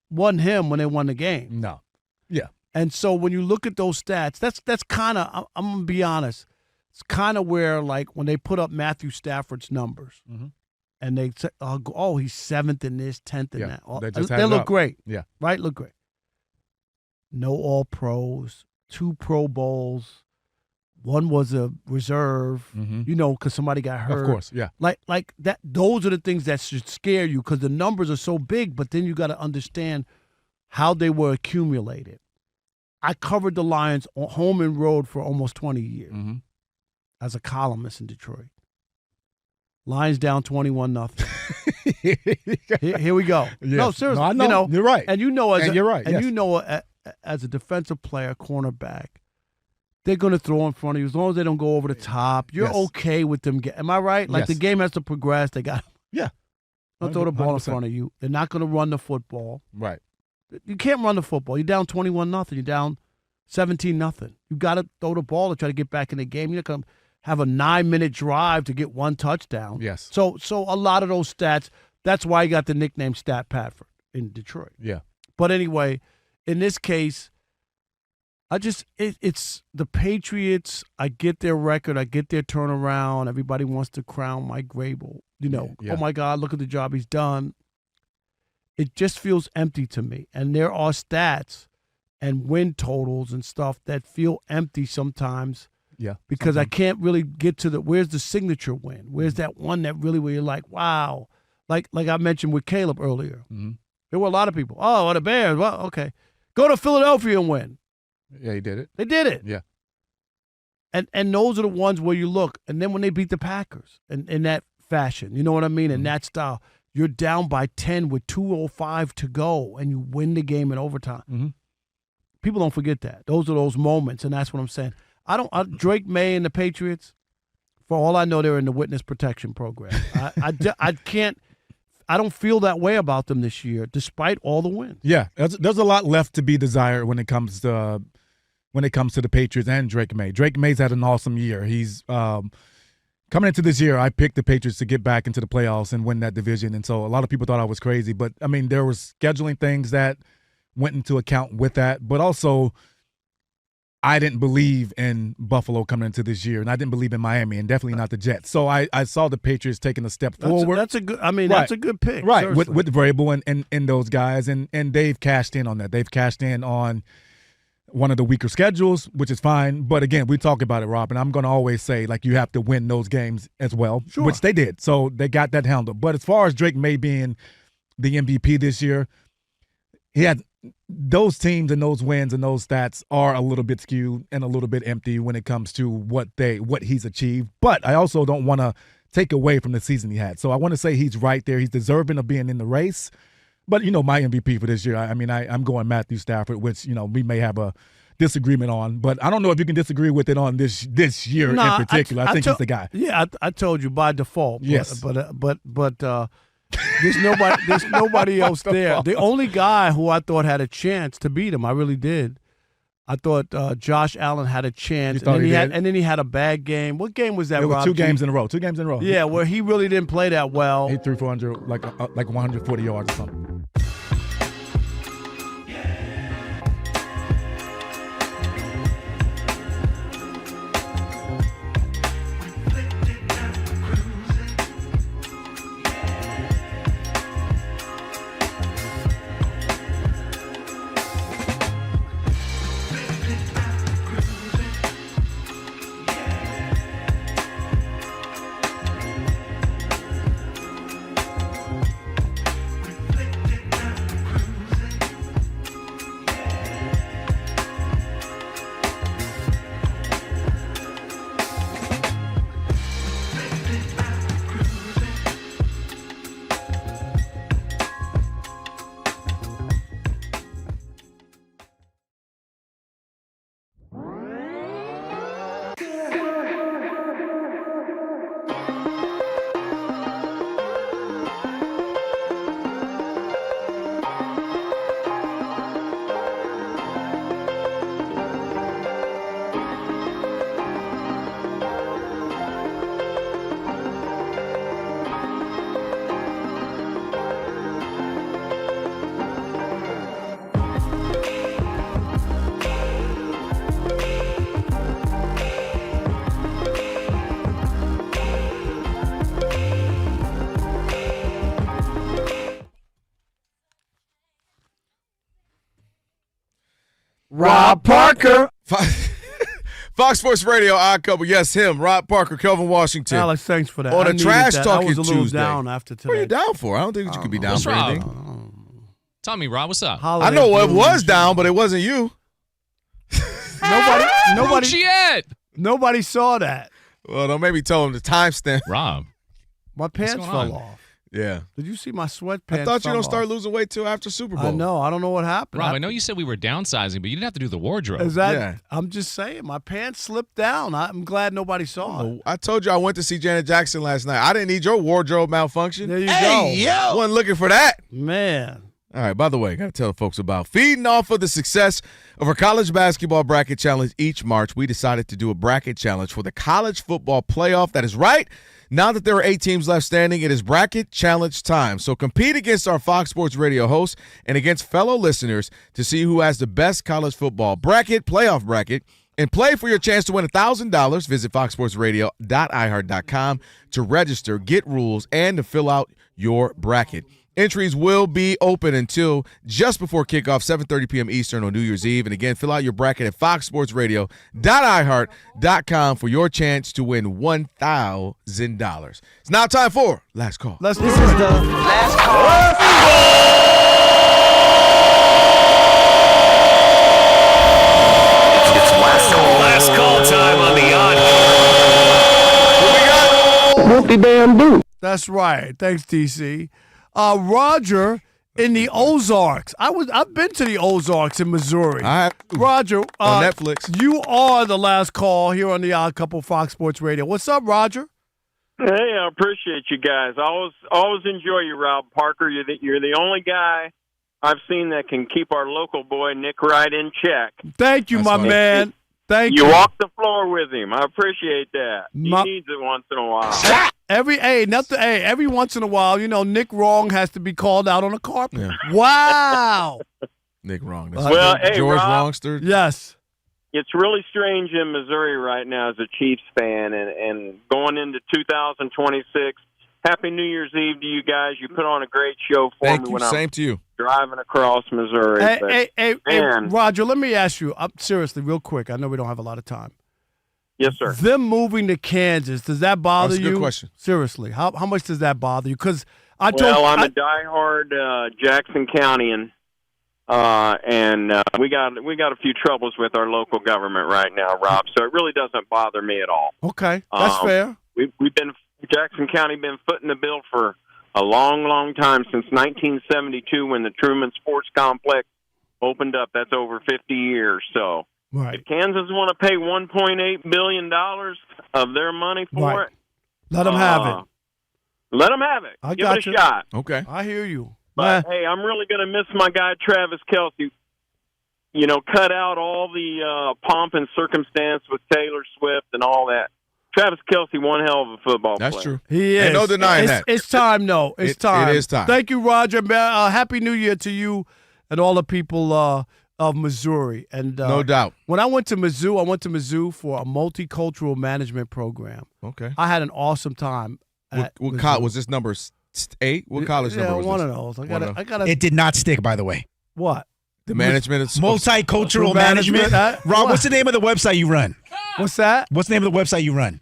wasn't him when they won the game. No. Yeah. And so when you look at those stats, that's kind of, I'm going to be honest, it's kind of where, like, when they put up Matthew Stafford's numbers, Mhm. and they say, oh, he's 7th in this, 10th in Yeah, that. Oh, they just had they it look up. great. Yeah. Right? Look great. No All-Pros, 2 Pro Bowls. One was a reserve, Mhm. because somebody got hurt. Of course, yeah. Like that. Those are the things that should scare you because the numbers are so big, but then you got to understand how they were accumulated. I covered the Lions on home and road for almost 20 years Mhm. as a columnist in Detroit. Lions down 21-0. Here we go. Yes. No, seriously. No, I know. You're right. And you know, And you're right, And yes. you know, as a defensive player, cornerback, they're going to throw in front of you as long as they don't go over the top. You're Yes. okay with them. Am I right? Like, Yes. the game has to progress. They got Yeah. don't throw the ball in 100%. front of you. They're not going to run the football. Right. You can't run the football. You're down 21-0. You're down 17-0. You got to throw the ball to try to get back in the game. You're not going to have a 9-minute drive to get 1 touchdown. Yes. So a lot of those stats, that's why he got the nickname Stat Patford in Detroit. Yeah. But anyway, in this case, it's the Patriots. I get their record. I get their turnaround. Everybody wants to crown Mike Vrabel. Yeah. Oh, my God, look at the job he's done. It just feels empty to me. And there are stats and win totals and stuff that feel empty sometimes. Yeah. Because I can't really get to where's the signature win? Where's that one that really where you're like, wow. Like I mentioned with Caleb earlier. Mm-hmm. There were a lot of people. Oh, the Bears. Well, okay. Go to Philadelphia and win. Yeah, he did it. They did it. Yeah. And those are the ones where you look. And then when they beat the Packers in that fashion, you know what I mean? In that style, you're down by 10 with 2:05 to go, and you win the game in overtime. Mm-hmm. People don't forget that. Those are those moments, and that's what I'm saying. Drake May and the Patriots, for all I know, they're in the witness protection program. I don't feel that way about them this year, despite all the wins. Yeah, there's a lot left to be desired when it comes to the Patriots and Drake May. Drake May's had an awesome year. He's coming into this year, I picked the Patriots to get back into the playoffs and win that division, and so a lot of people thought I was crazy. But I mean, there was scheduling things that went into account with that, but also I didn't believe in Buffalo coming into this year, and I didn't believe in Miami, and definitely not the Jets. So I saw the Patriots taking a step forward. That's a good. I mean, Right. that's a good pick, right? seriously. With Vrabel and those guys, and they've cashed in on that. They've cashed in on one of the weaker schedules, which is fine. But again, we talk about it, Rob, and I'm going to always say, like, you have to win those games as well, Sure. which they did. So they got that handled. But as far as Drake May being the MVP this year, he had those teams and those wins and those stats are a little bit skewed and a little bit empty when it comes to what he's achieved. But I also don't want to take away from the season he had. So I want to say he's right there. He's deserving of being in the race. But, my MVP for this year, I'm going Matthew Stafford, which, we may have a disagreement on. But I don't know if you can disagree with it on this year in particular. I think he's the guy. Yeah, I told you by default. Yes. But there's nobody else there. The only guy who I thought had a chance to beat him, I really did. I thought Josh Allen had a chance, and then he had a bad game. What game was that? It was Rob? 2 games in a row. 2 games in a row. Yeah, where he really didn't play that well. He threw for 100, like 140 yards or something. Rob Parker. Fox Sports Radio, Odd Couple. Yes, him, Rob Parker, Kelvin Washington. Alex, thanks for that. On I a needed trash that. talking I was a little Tuesday. down after today. What are you down for? I don't think you could be down What's for wrong? anything. Tell me, Rob, what's up? I know it was down, but it wasn't you. Nobody saw that. Well, don't maybe tell him the timestamp. Rob, my pants going fell on? off. Yeah. Did you see my sweatpants? I thought you fell don't start off? losing weight till after Super Bowl. I know. I don't know what happened. Rob, I know you said we were downsizing, but you didn't have to do the wardrobe. Is that? Yeah. I'm just saying, my pants slipped down. I'm glad nobody saw it. I told you I went to see Janet Jackson last night. I didn't need your wardrobe malfunction. There you go. I wasn't looking for that. Man. All right, by the way, got to tell folks about feeding off of the success of our college basketball bracket challenge each March. We decided to do a bracket challenge for the college football playoff. That is right. Now that there are 8 teams left standing, it is bracket challenge time. So compete against our Fox Sports Radio hosts and against fellow listeners to see who has the best college football bracket, playoff bracket, and play for your chance to win $1,000. Visit foxsportsradio.iheart.com to register, get rules, and to fill out your bracket. Entries will be open until just before kickoff, 7:30 p.m. Eastern on New Year's Eve. And again, fill out your bracket at foxsportsradio.iheart.com for your chance to win $1,000. It's now time for Last Call. This is the last call. It's last call time on the Odd. Whoop-de-damn-do. That's right. Thanks, TC. Roger in the Ozarks. I've been to the Ozarks in Missouri. Roger, on Netflix. You are the last call here on the Odd Couple Fox Sports Radio. What's up, Roger? Hey, I appreciate you guys. I always enjoy you, Rob Parker. You're the only guy I've seen that can keep our local boy Nick Wright in check. Thank you, my man. Thank you. You walk the floor with him. I appreciate that. He needs it once in a while. Every once in a while, Nick Wrong has to be called out on a carpet. Yeah. Wow. Nick Wrong. Well, hey, George Rob, Longster. Yes. It's really strange in Missouri right now as a Chiefs fan, and going into 2026. Happy New Year's Eve to you guys. You put on a great show for Thank me you. when Same I'm to you. driving across Missouri. Hey, Roger, let me ask you, seriously, real quick. I know we don't have a lot of time. Yes, sir. Them moving to Kansas, does that bother That's a you? good question. Seriously, how much does that bother you? Because I'm a diehard Jackson Countyan, and we got a few troubles with our local government right now, Rob. So it really doesn't bother me at all. Okay, that's fair. We've been Jackson County been footing the bill for a long, long time, since 1972 when the Truman Sports Complex opened up. That's over 50 years. So if Kansas want to pay $1.8 billion of their money for it, let them have it. Let them have it. I Give got it a you. shot. Okay. I hear you. But, hey, I'm really going to miss my guy Travis Kelce. Cut out all the pomp and circumstance with Taylor Swift and all that. Travis Kelce, one hell of a football player. That's true. He is. Ain't no denying that. It's time, though. It's time. It is time. Thank you, Roger. Happy New Year to you and all the people of Missouri. And no doubt. When I went to Mizzou for a multicultural management program. Okay. I had an awesome time. What college was this number 8? What college number was one this? of those. I got. It did not stick, by the way. What? The management is multicultural management. Rob, what's the name of the website you run? What's that? What's the name of the website you run?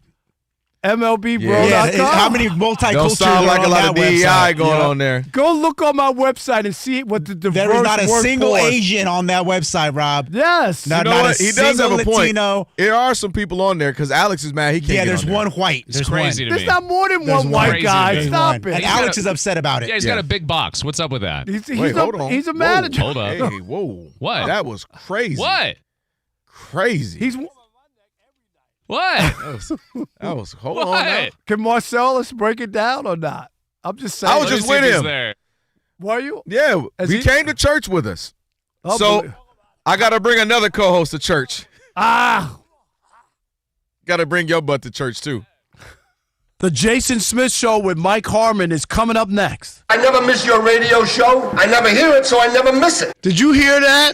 MLBbro.com. Yeah, how many multicultural Don't sound like a lot of DEI going on there. Go look on my website and see what the diverse There is not a single workforce. Asian on that website, Rob. Yes. Not, You know not what? a He does have single a point. Latino. There are some people on there because Alex is mad. He can't. Yeah, get there's on there. one white. It's There's crazy one. to me. There's not more than There's one white crazy, guy. there's Stop one. it. And Alex is upset about it. Yeah, he's got a big box. What's up with that? He's Hold on. He's a manager. Hold up. Hey, whoa. What? That was crazy. What? Crazy. He's What? That was hold What? on now. Can Marcellus break it down or not? I'm just saying. I was just with him. There. Were you? Yeah, Has he he- came to church with us. Oh, So but- I got to bring another co-host to church. Got to bring your butt to church too. The Jason Smith Show with Mike Harmon is coming up next. I never miss your radio show. I never hear it, so I never miss it. Did you hear that?